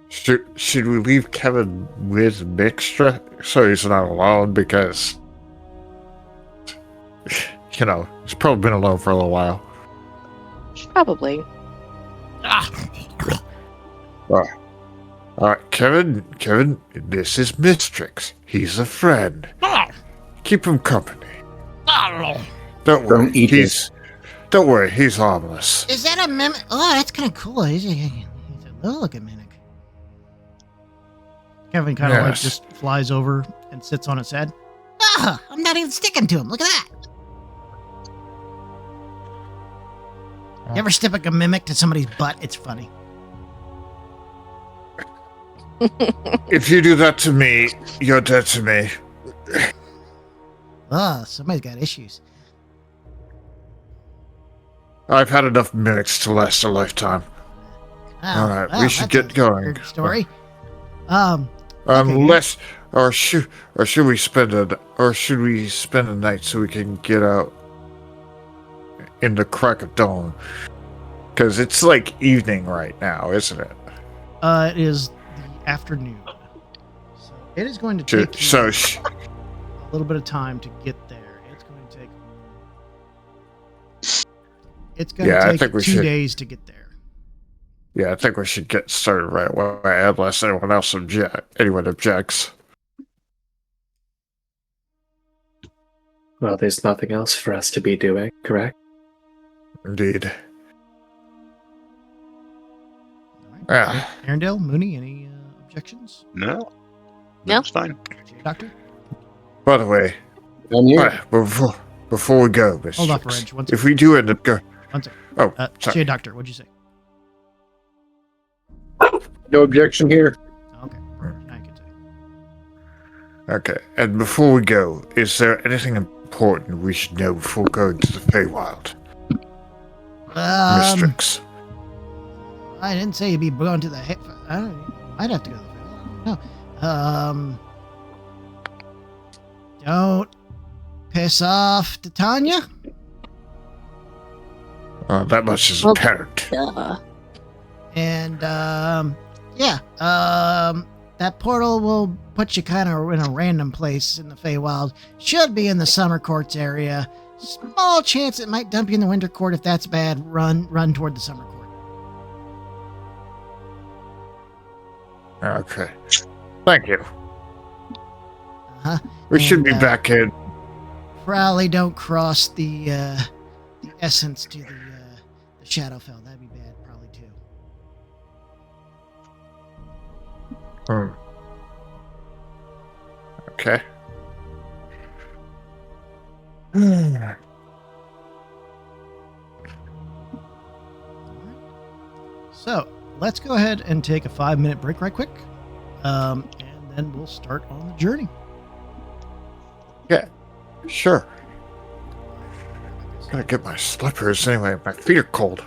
should we leave Kevin with Mixtra so he's not alone? Because He's probably been alone for a little while. Probably. All right, Kevin, this is Mistrix. He's a friend. Keep him company. Don't worry, Don't eat don't worry, he's harmless. Is that a mimic? Oh, that's kind of cool. He's a little-looking mimic. Kevin kind of like Yes. just flies over and sits on its head. Ah, I'm not even sticking to him. Look at that. You ever stick a mimic to somebody's butt? It's funny. If you do that to me, you're dead to me. Oh, somebody's got issues. I've had enough mimics to last a lifetime. Oh, All right, we well, should that's get a going. weird story. Okay, Unless, or should we spend a night so we can get out in the crack of dawn? Because it's like evening right now, isn't it? It is the afternoon. So it is going to take you So, a little bit of time to get there. It's going to Yeah, I take think we 2 should. days to get there. yeah, I think we should get started right away, unless anyone objects. Well, there's nothing else for us to be doing, correct? Indeed. All right. Yeah. Arendelle, Mooney, any objections? No, No. it's fine. Doctor? By the way, I'm here. before we go, Miss Hold off, Strix, Reg. One if we do end up go, One second. oh, Shea sorry. Doctor, what'd you say? No objection here. Okay. Now you can say. Okay, and before we go, is there anything important we should know before going to the Feywild, Miss Strix? I didn't say you'd be going to the. I'd have to go to the. No. Don't piss off Titania. That much is Well, apparent. And that portal will put you kind of in a random place in the Feywild. Should be in the Summer Courts area. Small chance it might dump you in the Winter Court. If that's bad, run toward the Summer Court. Okay. Thank you. Uh-huh. We should be And, back in. Probably don't cross the essence to the Shadowfell. That'd be bad, probably too. Okay. So let's go ahead and take a 5-minute break right quick, and then we'll start on the journey. Sure. Gotta get my slippers anyway. My feet are cold.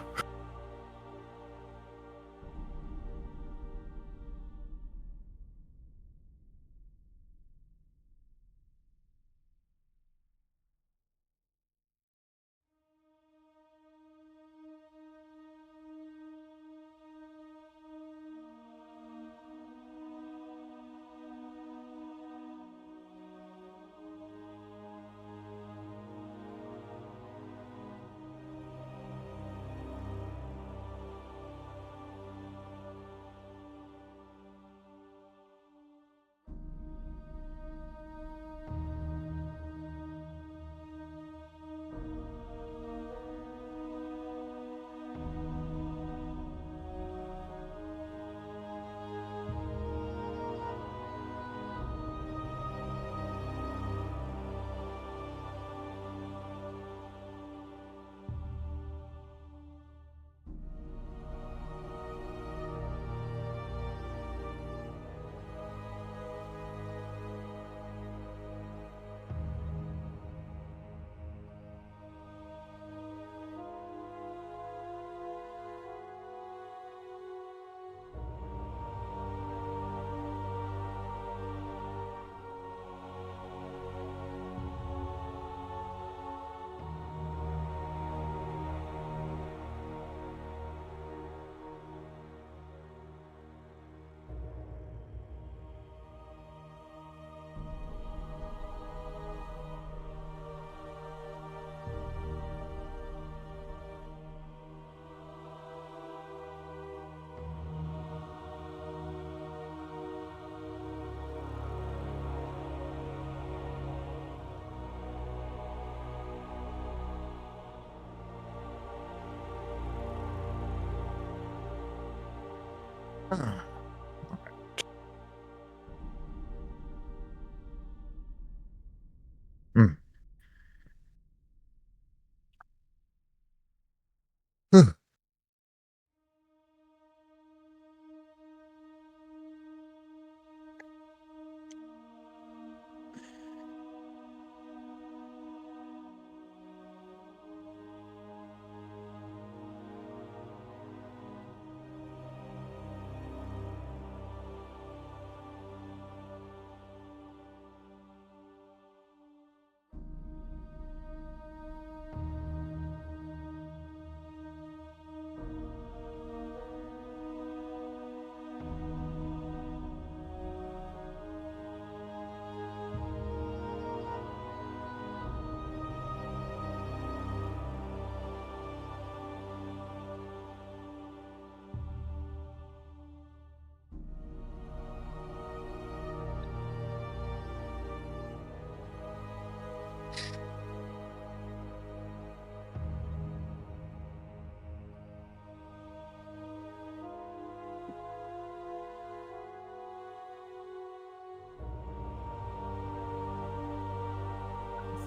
Hmm. Huh.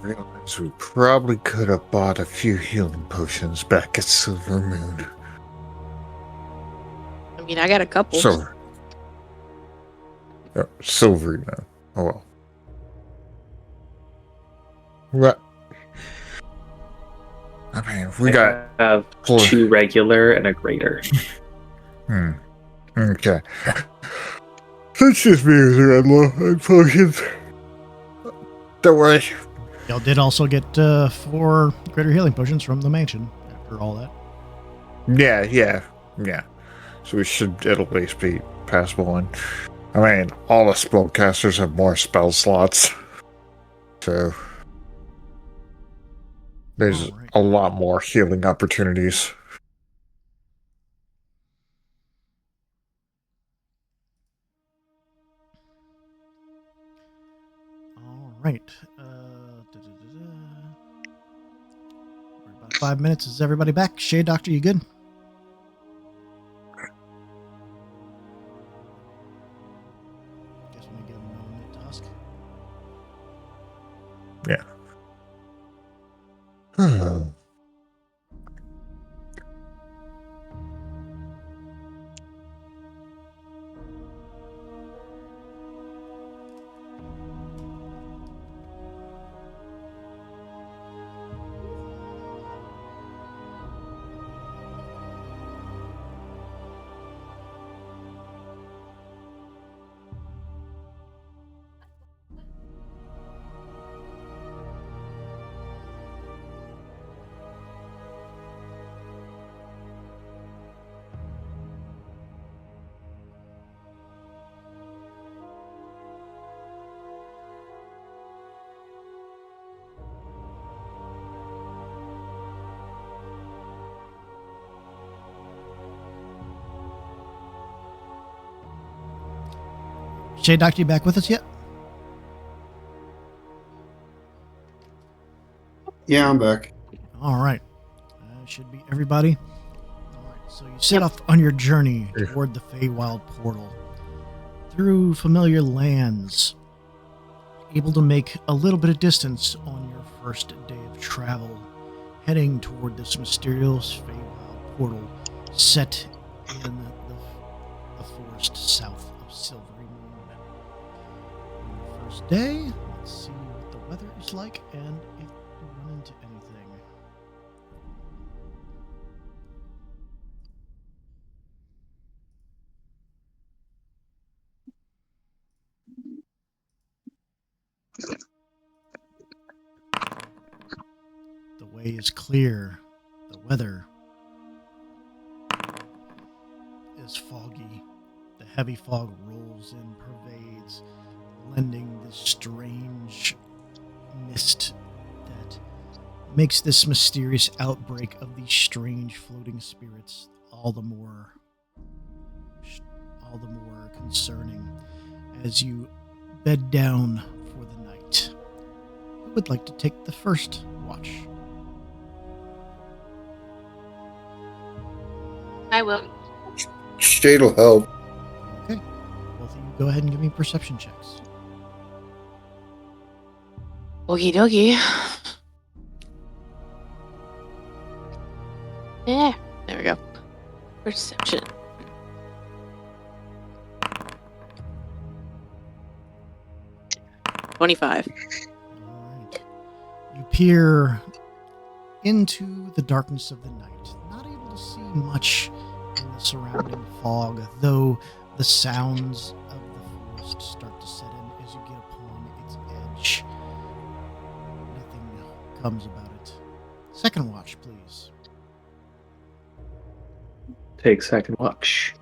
Realize we probably could have bought a few healing potions back at Silverymoon. I mean, I got a couple. Silverymoon. Oh well. What? I mean, we got. have 2 regular and a greater. Okay. That's just me using red potions. Don't worry. Y'all did also get 4 greater healing potions from the mansion after all that. Yeah. So we should at least be passable. And I mean, all the spellcasters have more spell slots, so there's a lot more healing opportunities. All right. We're about 5 minutes. Is everybody back? Shade Doctor, you good? Guess we give him a minute to husk. Yeah. Shade Doctor, you back with us yet? Yeah, I'm back. All right. Should be everybody. All right. So you set off on your journey toward the Feywild portal through familiar lands, able to make a little bit of distance on your first day of travel, heading toward this mysterious Feywild portal set in the forest south of Silverymoon. On your first day, let's see what the weather is like and if you run into anything. The way is clear. The weather is foggy. The heavy fog rolls in, pervades, lending this strange mist that makes this mysterious outbreak of these strange floating spirits all the more concerning as you bed down for the night. Who would like to take the first watch? I will. Shade'll help. go ahead and give me perception checks. Okie dokie. Yeah, there we go. Perception. $25. Alright. You peer into the darkness of the night, not able to see much in the surrounding fog, though the sounds of the forest start to set in as you get upon its edge. Nothing comes about it. Second watch, please. Take second watch.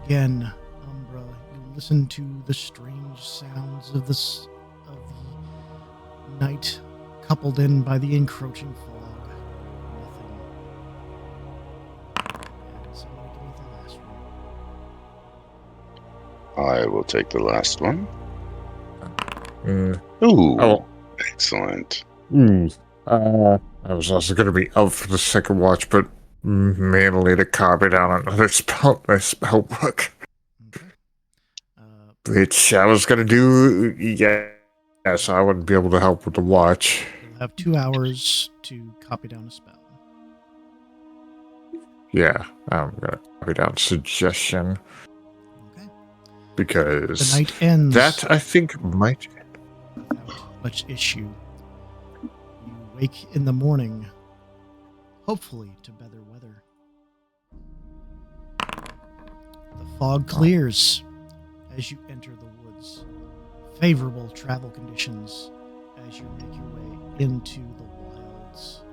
Again, Umbra, you listen to the strange sounds of the night, coupled in by the encroaching fog. Nothing. And somebody give me the last one. I will take the last one. Mm. Ooh, Oh. excellent. I was also going to be out for the second watch, but mainly to copy down another spell, my spell book. Okay. Which I was going to do, yes, I wouldn't be able to help with the watch. You'll have 2 hours to copy down a spell. Yeah, I'm going to copy down suggestion, Okay. because The night ends that, I think, might... without much issue. You wake in the morning, hopefully to better weather. The fog clears as you enter the woods. Favorable travel conditions as you make your way into the wilds.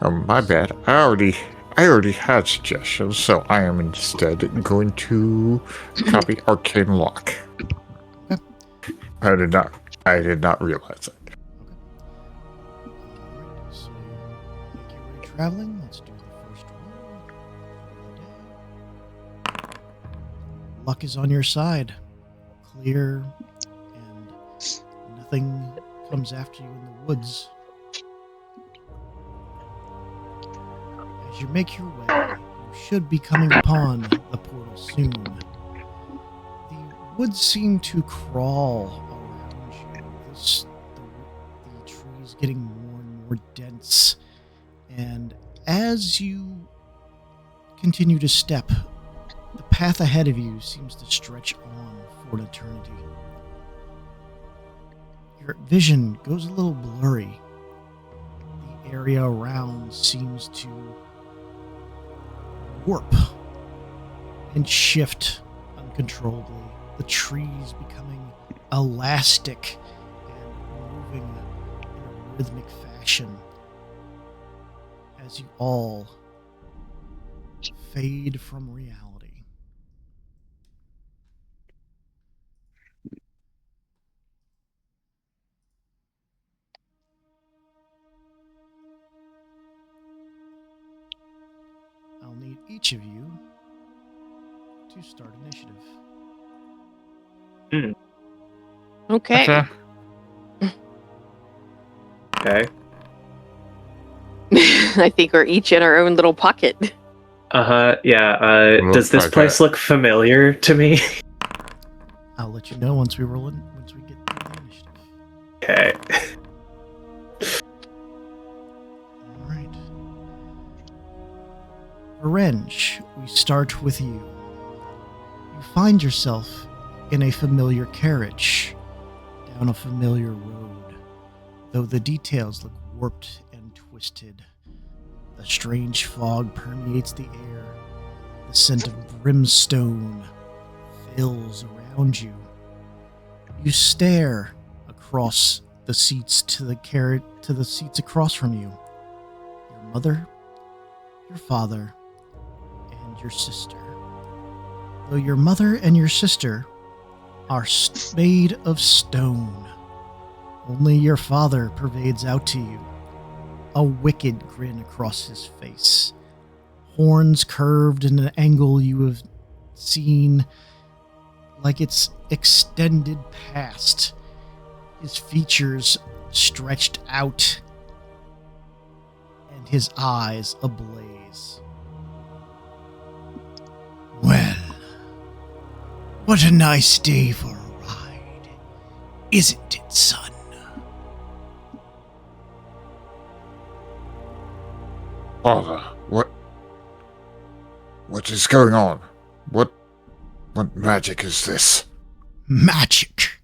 Oh, my bad. I already had suggestions, so I am instead going to copy Arcane Lock. Okay. I did not realize it. Alright, so you make your way traveling. Let's do the first roll for the day. Luck is on your side. Clear, and nothing comes after you in the woods. As you make your way, you should be coming upon the portal soon. The woods seem to crawl around you. The trees getting more and more dense. And as you continue to step, the path ahead of you seems to stretch on for an eternity. Your vision goes a little blurry. The area around seems to warp and shift uncontrollably. The trees becoming elastic and moving in a rhythmic fashion as you all fade from reality. I'll need each of you to start initiative. Okay. Okay. I think we're each in our own little pocket. Yeah. Looks Does this like place that. look familiar to me? I'll let you know once we roll in, once we get through the initiative. Okay. All right. Orange, we start with you. You find yourself in a familiar carriage, down a familiar road, though the details look warped and twisted. The strange fog permeates the air. The scent of brimstone fills around you. You stare across the seats to the seats across from you. Your mother, your father, and your sister. Though your mother and your sister are made of stone, only your father pervades out to you, a wicked grin across his face, horns curved in an angle you have seen like it's extended past, his features stretched out, and his eyes ablaze. What a nice day for a ride, isn't it, son? Father, what is going on? What magic is this? Magic.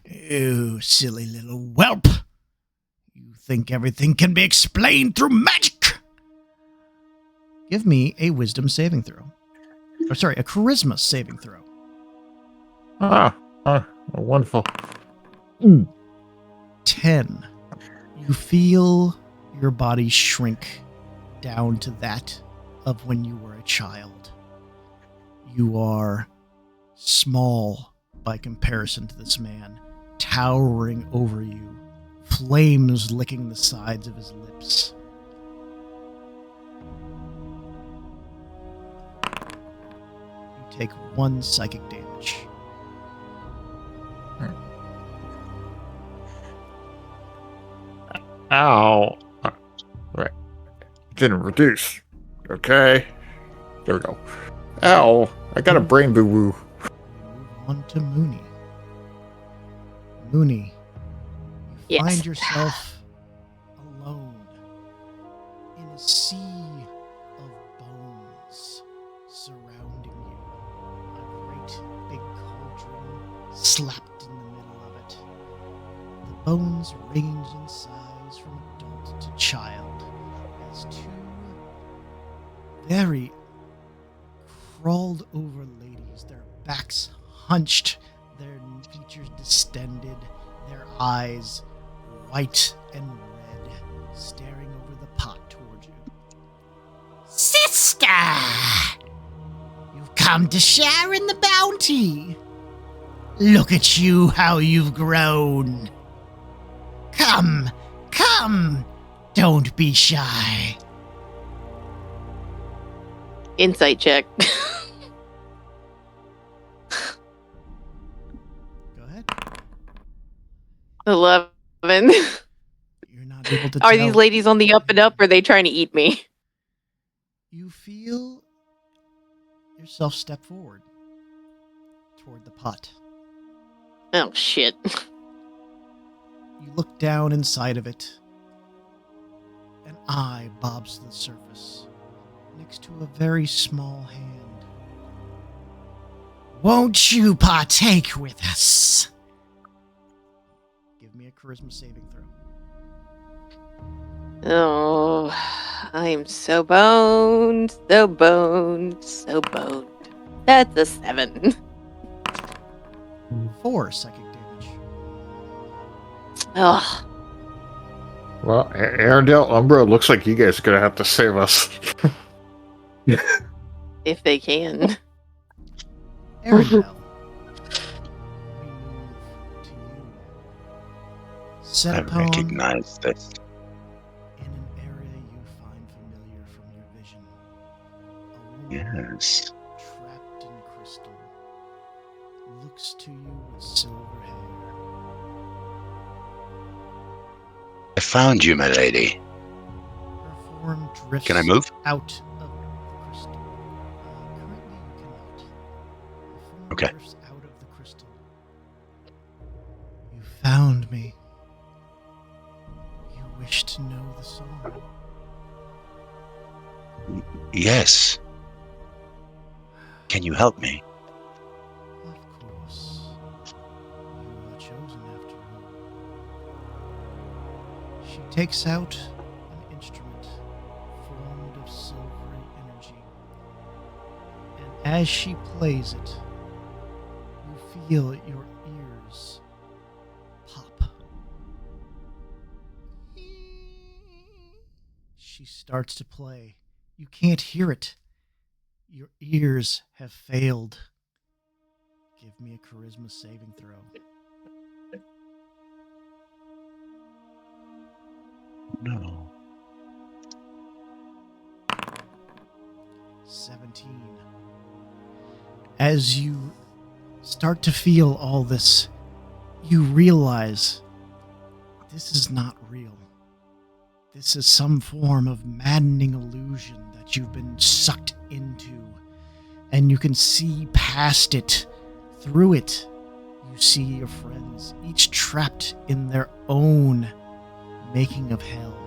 You silly little whelp. You think everything can be explained through magic? Give me a wisdom saving throw. Or sorry, a charisma saving throw. Wonderful. 10. You feel your body shrink down to that of when you were a child. You are small by comparison to this man, towering over you, flames licking the sides of his lips. You take 1 psychic damage. Ow. Right. Didn't reduce. Okay. There we go. Ow. I got a brain boo-boo. We move on to Mooney. Mooney, you Yes. find yourself alone in a sea of bones surrounding you. A great big cauldron slapped in the middle of it. The bones range in size from adult to child as 2 very crawled over ladies, their backs hunched, their features distended, their eyes white and red, staring over the pot toward you. Sister! You've come to share in the bounty. Look at you, how you've grown. Come, don't be shy. Insight check. Go ahead. 11. You're not able to Are tell. these ladies on the up and up, or are they trying to eat me? You feel yourself step forward toward the pot. Oh, shit. You look down inside of it. An eye bobs to the surface, next to a very small hand. Won't you partake with us? Give me a charisma saving throw. Oh, I am so boned, so boned, so boned. That's a 7. 4 psychic damage. Oh, Well, Arendelle, Umbra, looks like you guys are going to have to save us. if they can. Arendelle. We move to you. Set I upon recognize this. in an area you find familiar from your vision. A woman Yes. trapped in crystal looks to you with silver hair. I found you, my lady. Her form drifts Can I move? out of the crystal. Currently, you cannot. Her form Okay. drifts out of the crystal. You found me. You wish to know the song. Yes. Can you help me? Of course. You are chosen after all. She takes out an instrument formed of silvery energy. And as she plays it, you feel your ears pop. She starts to play. You can't hear it. Your ears have failed. Give me a charisma saving throw. No. 17. As you start to feel all this, you realize this is not real. This is some form of maddening illusion that you've been sucked into. and you can see past it. Through it, you see your friends, each trapped in their own making of hell.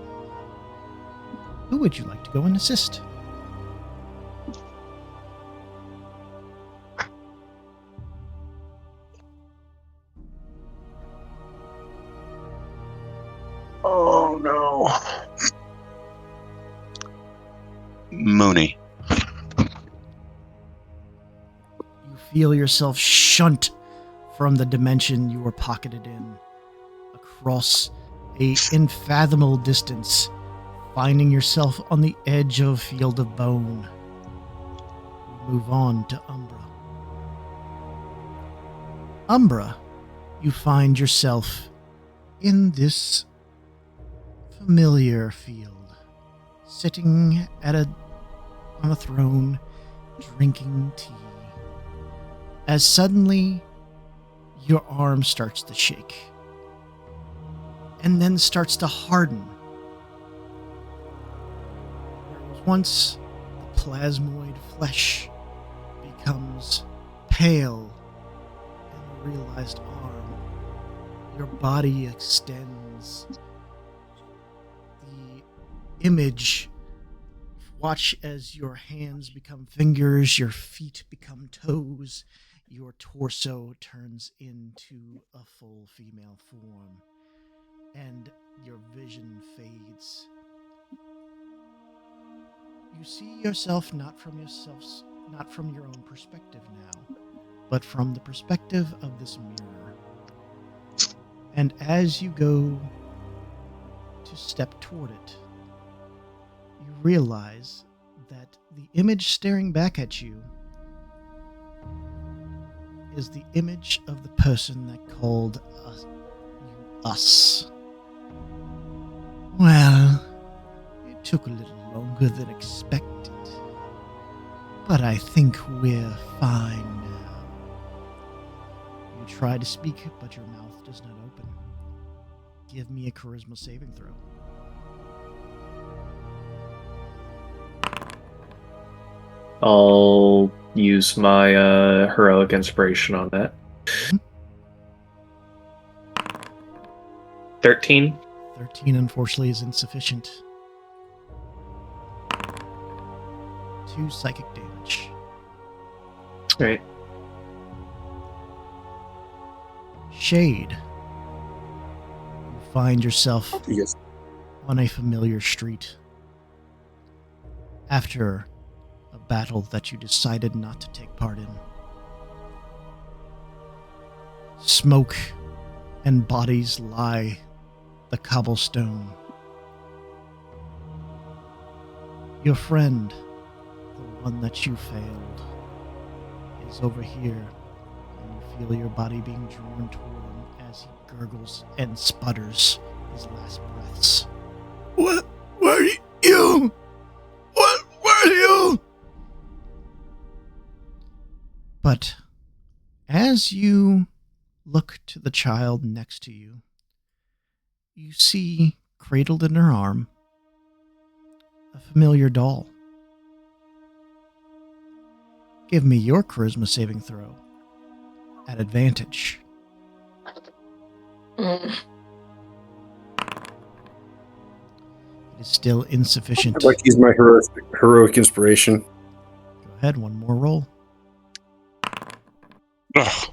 Who would you like to go and assist? Oh no. Mooney. You feel yourself shunt from the dimension you were pocketed in, across a unfathomable distance, finding yourself on the edge of a field of bone. We move on to Umbra. Umbra, you find yourself in this familiar field, sitting on a throne, drinking tea, as suddenly your arm starts to shake, and then starts to harden. Where it was once the plasmoid flesh becomes pale and a realized arm. Your body extends. The image, watch as your hands become fingers, your feet become toes, your torso turns into a full female form, and your vision fades. You see yourself not from your own perspective now, but from the perspective of this mirror. And as you go to step toward it, you realize that the image staring back at you is the image of the person that called us. Well, it took a little longer than expected, but I think we're fine now. You try to speak, but your mouth does not open. Give me a charisma saving throw. I'll use my heroic inspiration on that. 13. 13, unfortunately, is insufficient. 2 psychic damage. Right. Shade. You find yourself Yes. on a familiar street. After a battle that you decided not to take part in. Smoke and bodies lie the cobblestone. Your friend, the one that you failed, is over here, and you feel your body being drawn toward him as he gurgles and sputters his last breaths. What were you? What were you? But as you look to the child next to you, you see, cradled in her arm, a familiar doll. Give me your charisma saving throw at advantage. It is still insufficient. I'd like to use my heroic inspiration. Go ahead, one more roll. Ugh.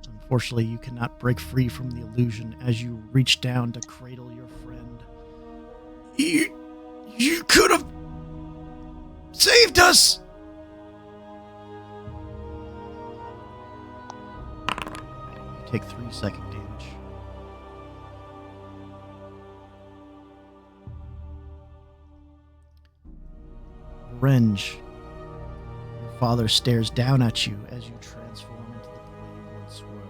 Unfortunately, you cannot break free from the illusion as you reach down to cradle your friend. You could have saved us! You take 3 psychic damage. Renge. Your father stares down at you as you transform into the boy you once were.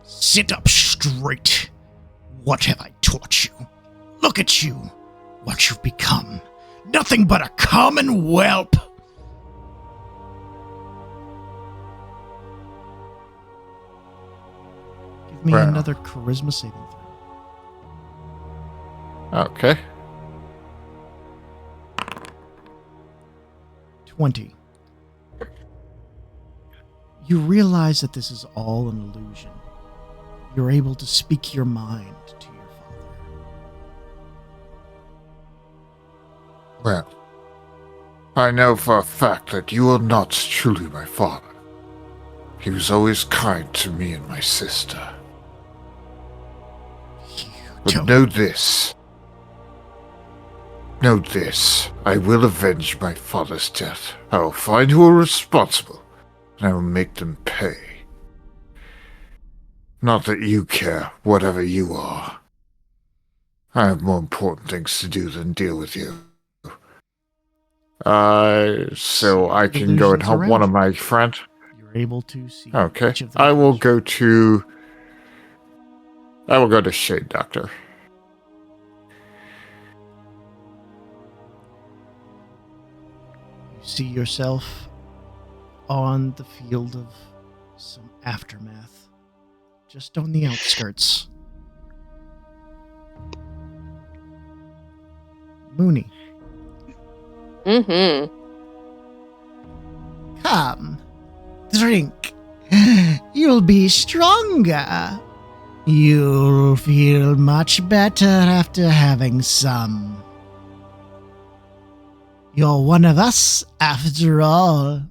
Sit up straight. What have I taught you? Look at you. What you've become. Nothing but a common whelp. Give me Wow. another charisma saving throw. Okay. 20. You realize that this is all an illusion. You're able to speak your mind to your father. Well, I know for a fact that you are not truly my father. He was always kind to me and my sister. But know this. Know this. I will avenge my father's death. I will find who are responsible, and I will make them pay. Not that you care, whatever you are. I have more important things to do than deal with you. So I can go and help one of my friends. You're able to see. Okay. Each of them I will touch. go to Shade Doctor. You see yourself on the field of some aftermath, just on the outskirts. Mooney. Mm-hmm. Come, drink. You'll be stronger. You'll feel much better after having some. You're one of us, after all.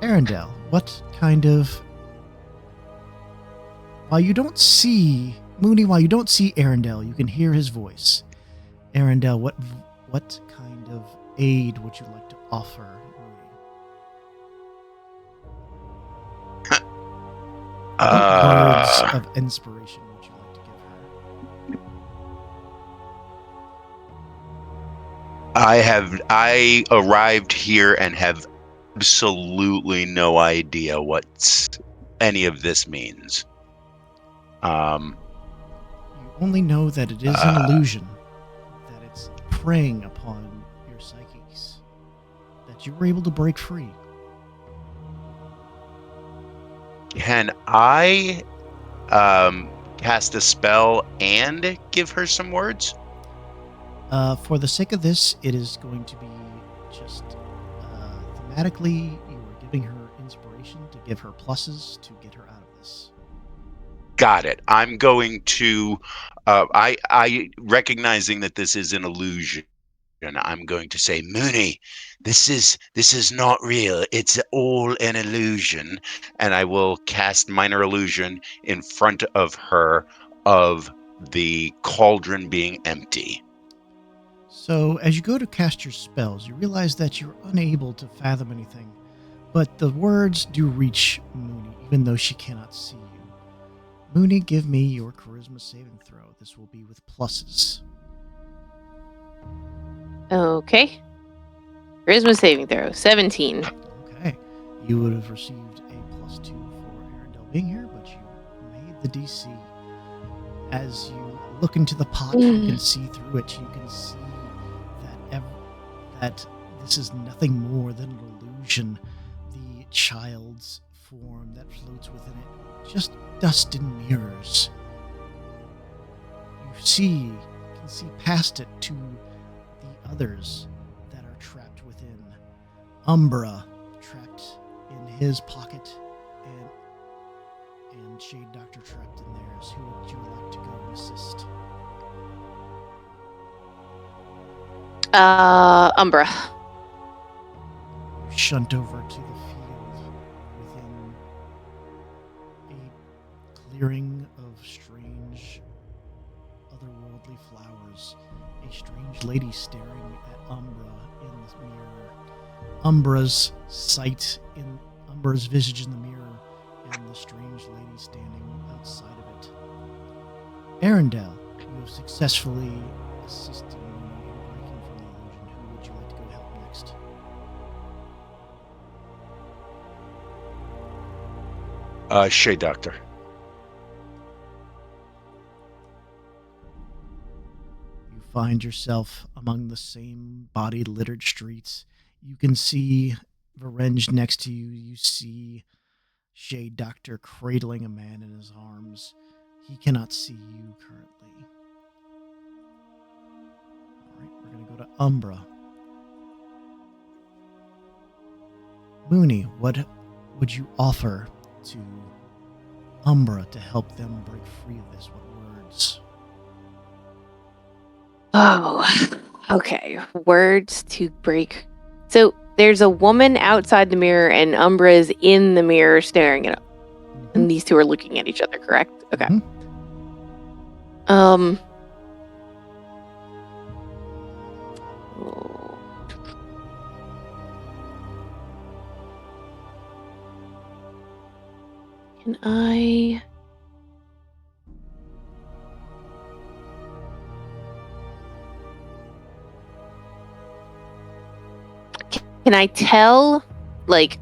Arendelle, what kind of... While you don't see... Mooney, while you don't see Arendelle, you can hear his voice. Arendelle, what kind of aid would you like to offer Mooney? What words of inspiration would you like to give her? I arrived here and have absolutely no idea what any of this means. You only know that it is an illusion, that it's preying upon your psyches, that you were able to break free. Can I cast a spell and give her some words? For the sake of this, it is going to be just thematically, you are giving her inspiration to give her pluses to get her out of this. Got it. I'm going to, I recognizing that this is an illusion, I'm going to say, Mooney, this is not real. It's all an illusion. And I will cast minor illusion in front of her of the cauldron being empty. So, as you go to cast your spells, you realize that you're unable to fathom anything, but the words do reach Mooney, even though she cannot see you. Mooney, give me your charisma saving throw. This will be with pluses. Okay. Charisma saving throw, 17. Okay. You would have received a +2 for Arendelle being here, but you made the DC. As you look into the pot, you can see through it. You can see that this is nothing more than an illusion. The child's form that floats within it, just dust and mirrors. You can see past it to the others that are trapped within. Umbra trapped in his pocket, and Shade Doctor trapped in theirs. Who would you like to go and assist? Umbra. You shunt over to the field within a clearing of strange, otherworldly flowers. A strange lady staring at Umbra in the mirror. Umbra's visage in the mirror, and the strange lady standing outside of it. Arendelle, you have successfully assisted Mooney in breaking from the illusion. Who would you like to go help next? Shade Doctor. You find yourself among the same body-littered streets. You can see Varenge next to you. You see Shade Doctor cradling a man in his arms. He cannot see you currently. All right, we're going to go to Umbra. Mooney, what would you offer to Umbra to help them break free of this? What words? Oh, okay. Words to break. So there's a woman outside the mirror, and Umbra is in the mirror staring at it. And these two are looking at each other, correct? Okay. Um. Can I? Can I tell, like,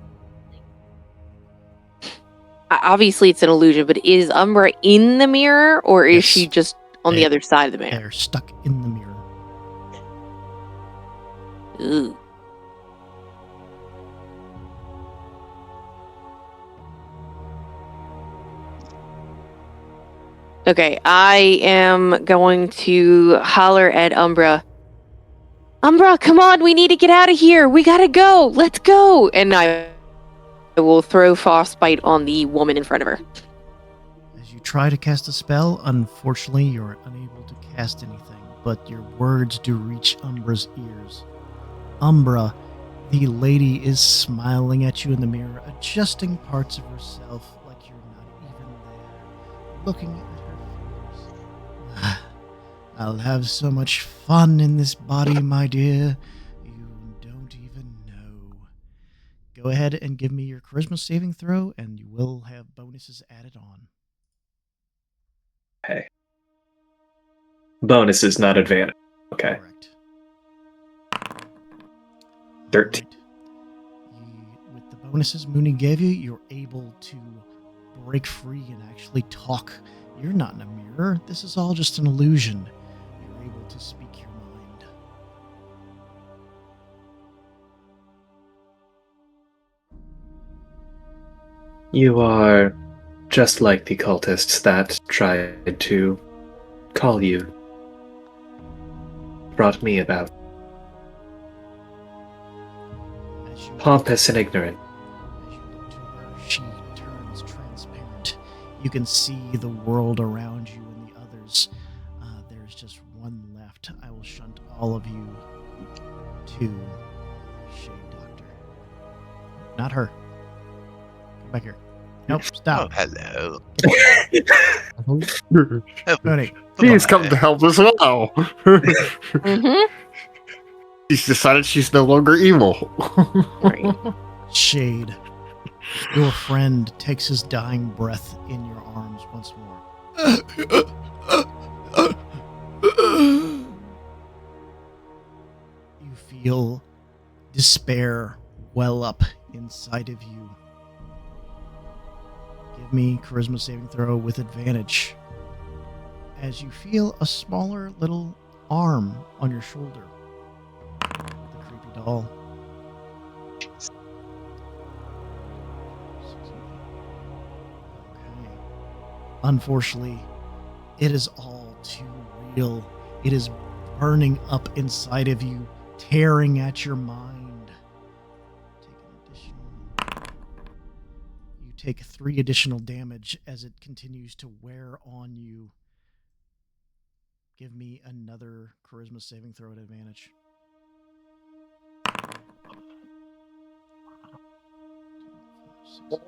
obviously it's an illusion, but is Umbra in the mirror, or is Yes. she just on the other side of the mirror? They're stuck in the mirror. Ooh. Okay, I am going to holler at Umbra. Umbra, come on, we need to get out of here. We gotta go. Let's go. And I will throw Frostbite on the woman in front of her. As you try to cast a spell, unfortunately, you're unable to cast anything, but your words do reach Umbra's ears. Umbra, the lady, is smiling at you in the mirror, adjusting parts of herself like you're not even there, looking at her fears. I'll have so much fun in this body, my dear. You don't even know. Go ahead and give me your charisma saving throw, and you will have bonuses added on. Okay. Bonus is not advantage. Okay. Correct. 13. With the bonuses Mooney gave you, you're able to break free and actually talk. You're not in a mirror. This is all just an illusion. You're able to speak your mind. You are just like the cultists that tried to call you. Brought me about. Pompous and ignorant. As you look to her, she turns transparent. You can see the world around you and the others. There's just one left. I will shunt all of you to Shade Doctor. Not her. Come back here. Nope, stop. Oh, hello. Mooney. She's come to help as well. Mm-hmm. She's decided she's no longer evil. Right. Shade. Your friend takes his dying breath in your arms once more. You feel despair well up inside of you. Give me charisma saving throw with advantage. As you feel a smaller little arm on your shoulder. The creepy doll. Okay. Unfortunately, it is all too real. It is burning up inside of you, tearing at your mind. You take 3 additional damage as it continues to wear on you. Give me another charisma saving throw at advantage. 2, 4, 6, 8.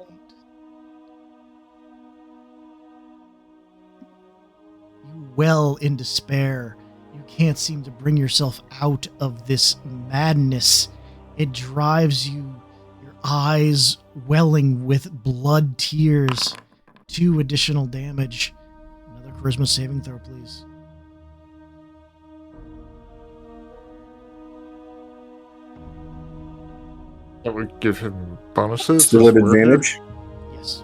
You well in despair. You can't seem to bring yourself out of this madness. It drives you, your eyes welling with blood tears. 2 additional damage. Another charisma saving throw, please. That would give him bonuses. Still at advantage. Yes.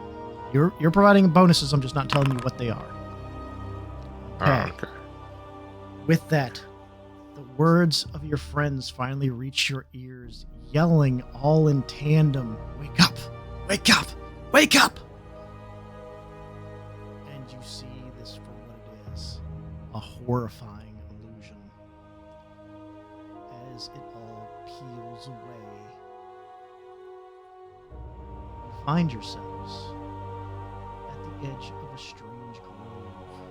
You're providing bonuses, I'm just not telling you what they are. Okay. Okay. With that, the words of your friends finally reach your ears, yelling all in tandem, "Wake up! Wake up! Wake up!" And you see this for what it is, a horrifying illusion. As it all peels away, you find yourselves at the edge of a strange grove.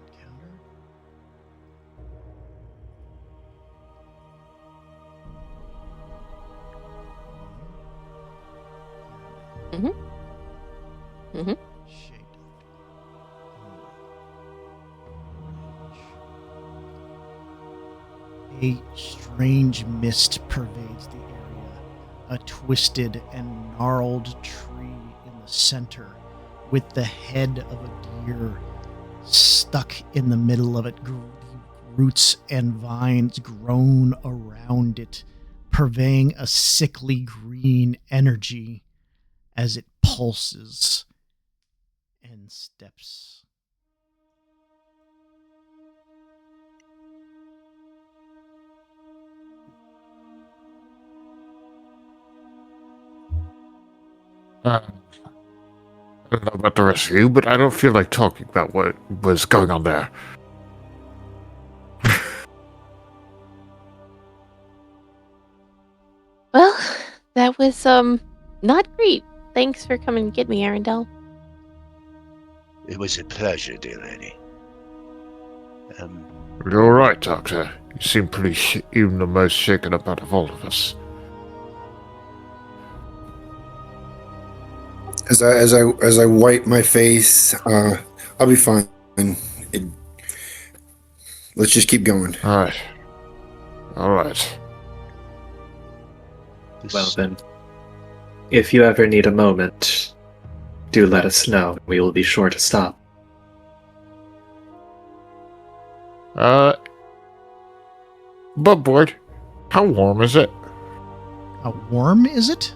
Encounter. Mhm. Mhm. Shade. A strange mist pervades the area, a twisted and gnarled tree in the center, with the head of a deer stuck in the middle of it. Roots and vines grown around it, purveying a sickly green energy as it pulses and steps. I don't know about the rest of you, but I don't feel like talking about what was going on there. Well, that was not great. Thanks for coming to get me, Arendelle. It was a pleasure, dear lady. You're all right, Doctor. You seem pretty even the most shaken up out of all of us. As I wipe my face, I'll be fine. Let's just keep going. All right. Well then, if you ever need a moment, do let us know. We will be sure to stop. Bubboard, how warm is it? How warm is it?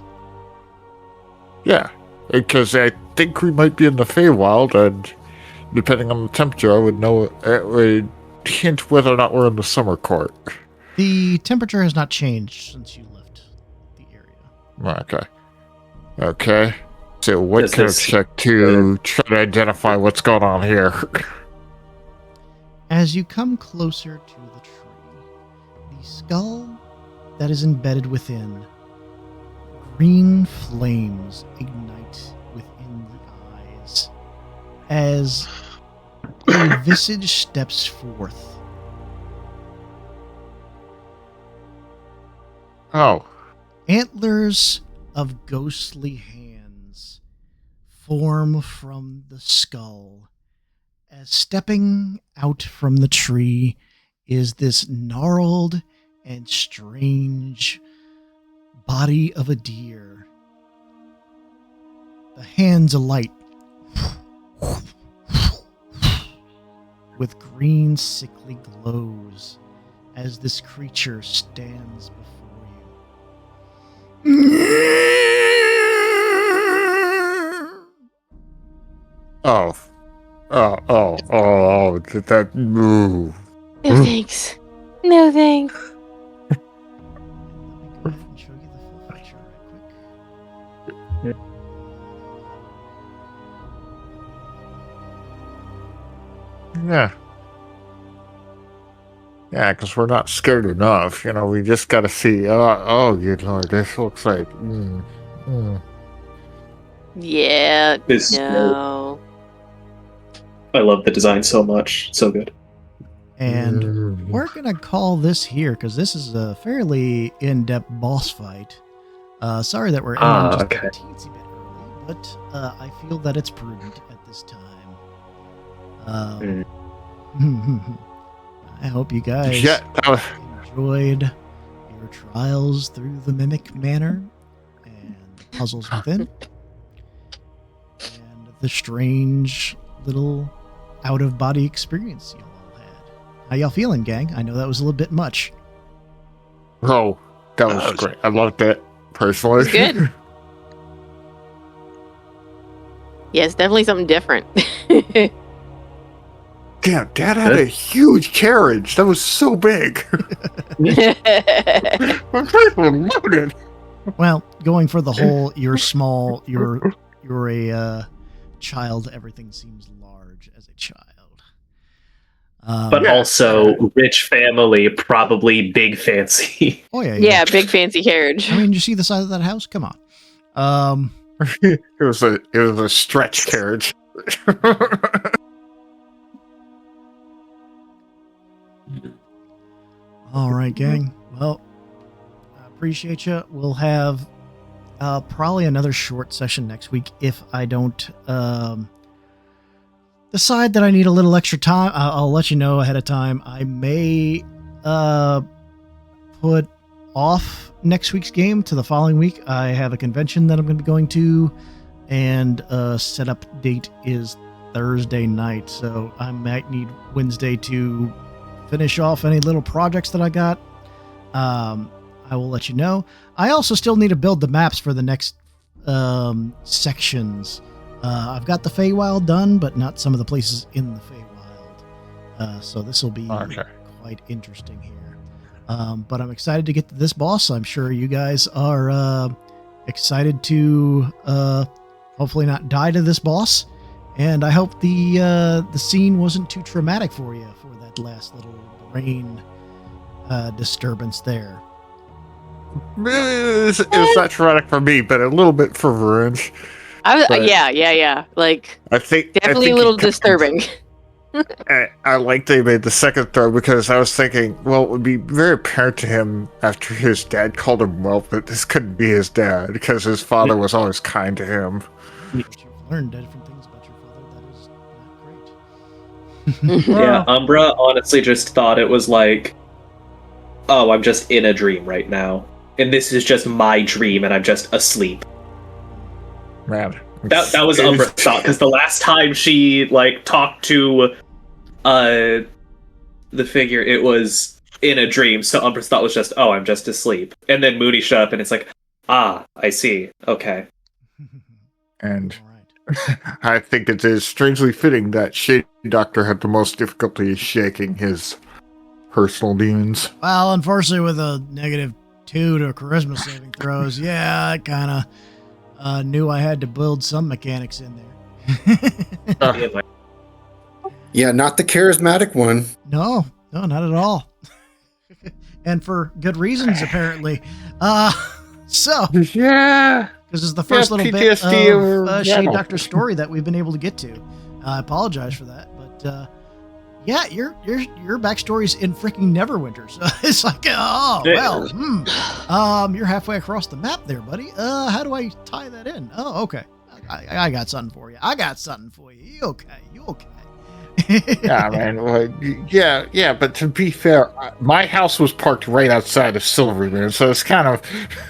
Yeah, because I think we might be in the Feywild, and depending on the temperature, I would know. It would hint whether or not we're in the summer court. The temperature has not changed since you left the area. Okay. So what Does kind of this- check to try to identify what's going on here? As you come closer to the tree, the skull that is embedded within, green flames ignite within the eyes as a visage steps forth. Oh, Antlers of ghostly hands form from the skull, as stepping out from the tree is this gnarled and strange body of a deer. The hands alight with green sickly glows as this creature stands before you. did that move? No thanks. No thanks. Let me go ahead and show you the full picture right quick. Yeah. Yeah, because we're not scared enough. You know, we just got to see. Oh, good lord, this looks like. Yeah. This- No. I love the design so much. So good. And we're going to call this here because this is a fairly in-depth boss fight. Sorry that we're ending just okay. a teensy bit early, but I feel that it's prudent at this time. I hope you guys Yeah, that was, enjoyed your trials through the Mimic Manor and the puzzles within, and the strange little out-of-body experience you all had. How y'all feeling, gang? I know that was a little bit much. that was great. I loved it personally. It's good. Yeah, it's definitely something different. Damn, Dad had a huge carriage. That was so big. My face was loaded. Well, going for the whole you're small, you're a child, everything seems large as a child. But Yeah. also rich family, probably big fancy. Oh yeah, Yeah, big fancy carriage. I mean, you see the size of that house? Come on. It was a stretch carriage. All right, gang. Well, I appreciate you. We'll have probably another short session next week if I don't decide that I need a little extra time. I'll let you know ahead of time. I may put off next week's game to the following week. I have a convention that I'm going to be going to, and setup date is Thursday night, so I might need Wednesday to finish off any little projects that I got. I will let you know. I also still need to build the maps for the next sections. I've got the Feywild done, but not some of the places in the Feywild. So this will be quite interesting here. But I'm excited to get to this boss. I'm sure you guys are excited to hopefully not die to this boss. And I hope the scene wasn't too traumatic for you for that last little brain disturbance there. It was not traumatic for me, but a little bit for Varunj. Yeah. Like, I think definitely a little disturbing. I like they made the second throw because I was thinking, well, it would be very apparent to him after his dad called him Whelp that this couldn't be his dad because his father was always kind to him. You've learned different things about your father. That is not great. Yeah, Umbra honestly just thought it was like, oh, I'm just in a dream right now. And this is just my dream and I'm just asleep. Man. That was Umbra's thought, because the last time she talked to the figure, it was in a dream, so Umbra's thought was just, oh, I'm just asleep. And then Moody shut up and it's like, ah, I see. Okay. And All right. I think it is strangely fitting that Shady Doctor had the most difficulty shaking his personal demons. Well, unfortunately, with a -2 to charisma saving throws, yeah, I kind of knew I had to build some mechanics in there. Yeah, not the charismatic one. No, not at all. And for good reasons, apparently. So, Yeah. this is the first little bit PTSD of Shade Doctor's story that we've been able to get to. I apologize for that, but yeah, your backstory's in freaking Neverwinter, so it's like, oh well, you're halfway across the map there, buddy. How do I tie that in? Oh, okay, I got something for you. You okay? Yeah, man. Well, yeah. But to be fair, my house was parked right outside of Silverymoon, so it's kind of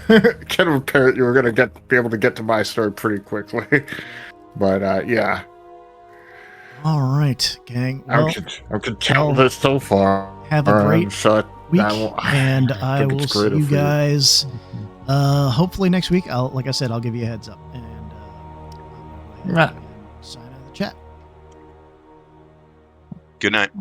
apparent you were going to be able to get to my story pretty quickly. But yeah. All right, gang. Well, I could tell this so far. Have a great week, I and I think will it's see greater you for you. guys. Hopefully next week. Like I said, I'll give you a heads up, and I'll go ahead and sign out of the chat. Good night.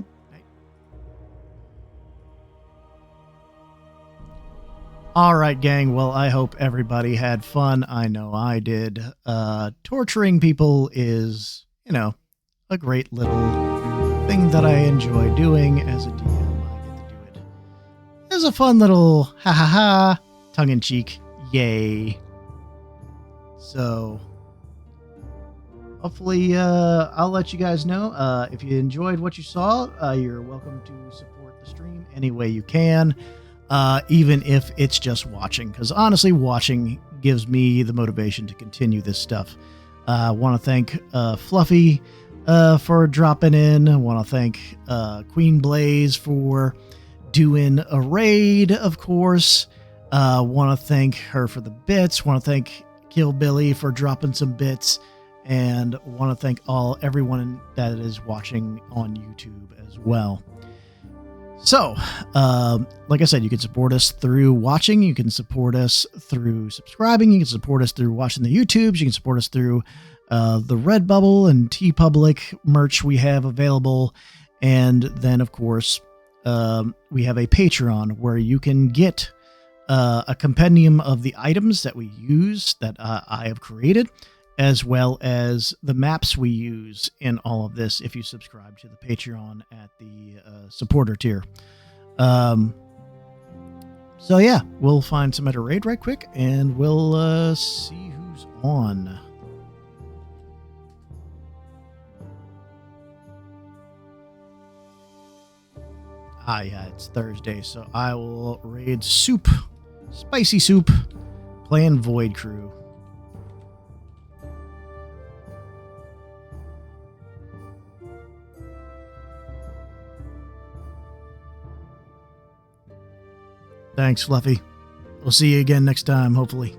All right, gang. Well, I hope everybody had fun. I know I did. Torturing people is, a great little thing that I enjoy doing as a DM. I get to do it. It's a fun little ha, tongue-in-cheek, yay. So, hopefully, I'll let you guys know. If you enjoyed what you saw, you're welcome to support the stream any way you can, even if it's just watching. Because honestly, watching gives me the motivation to continue this stuff. I want to thank Fluffy for dropping in. I want to thank Queen Blaze for doing a raid, of course. Want to thank her for the bits. Want to thank Kill Billy for dropping some bits. And want to thank everyone that is watching on YouTube as well. So, like I said, you can support us through watching. You can support us through subscribing. You can support us through watching the YouTubes. You can support us through the Redbubble and TeePublic merch we have available. And then, of course, we have a Patreon where you can get a compendium of the items that we use that I have created, as well as the maps we use in all of this if you subscribe to the Patreon at the supporter tier. So yeah, we'll find some meta raid right quick, and we'll see who's on. Yeah, it's Thursday, so I will raid Soup, Spicy Soup, playing Void Crew. Thanks, Fluffy. We'll see you again next time, hopefully.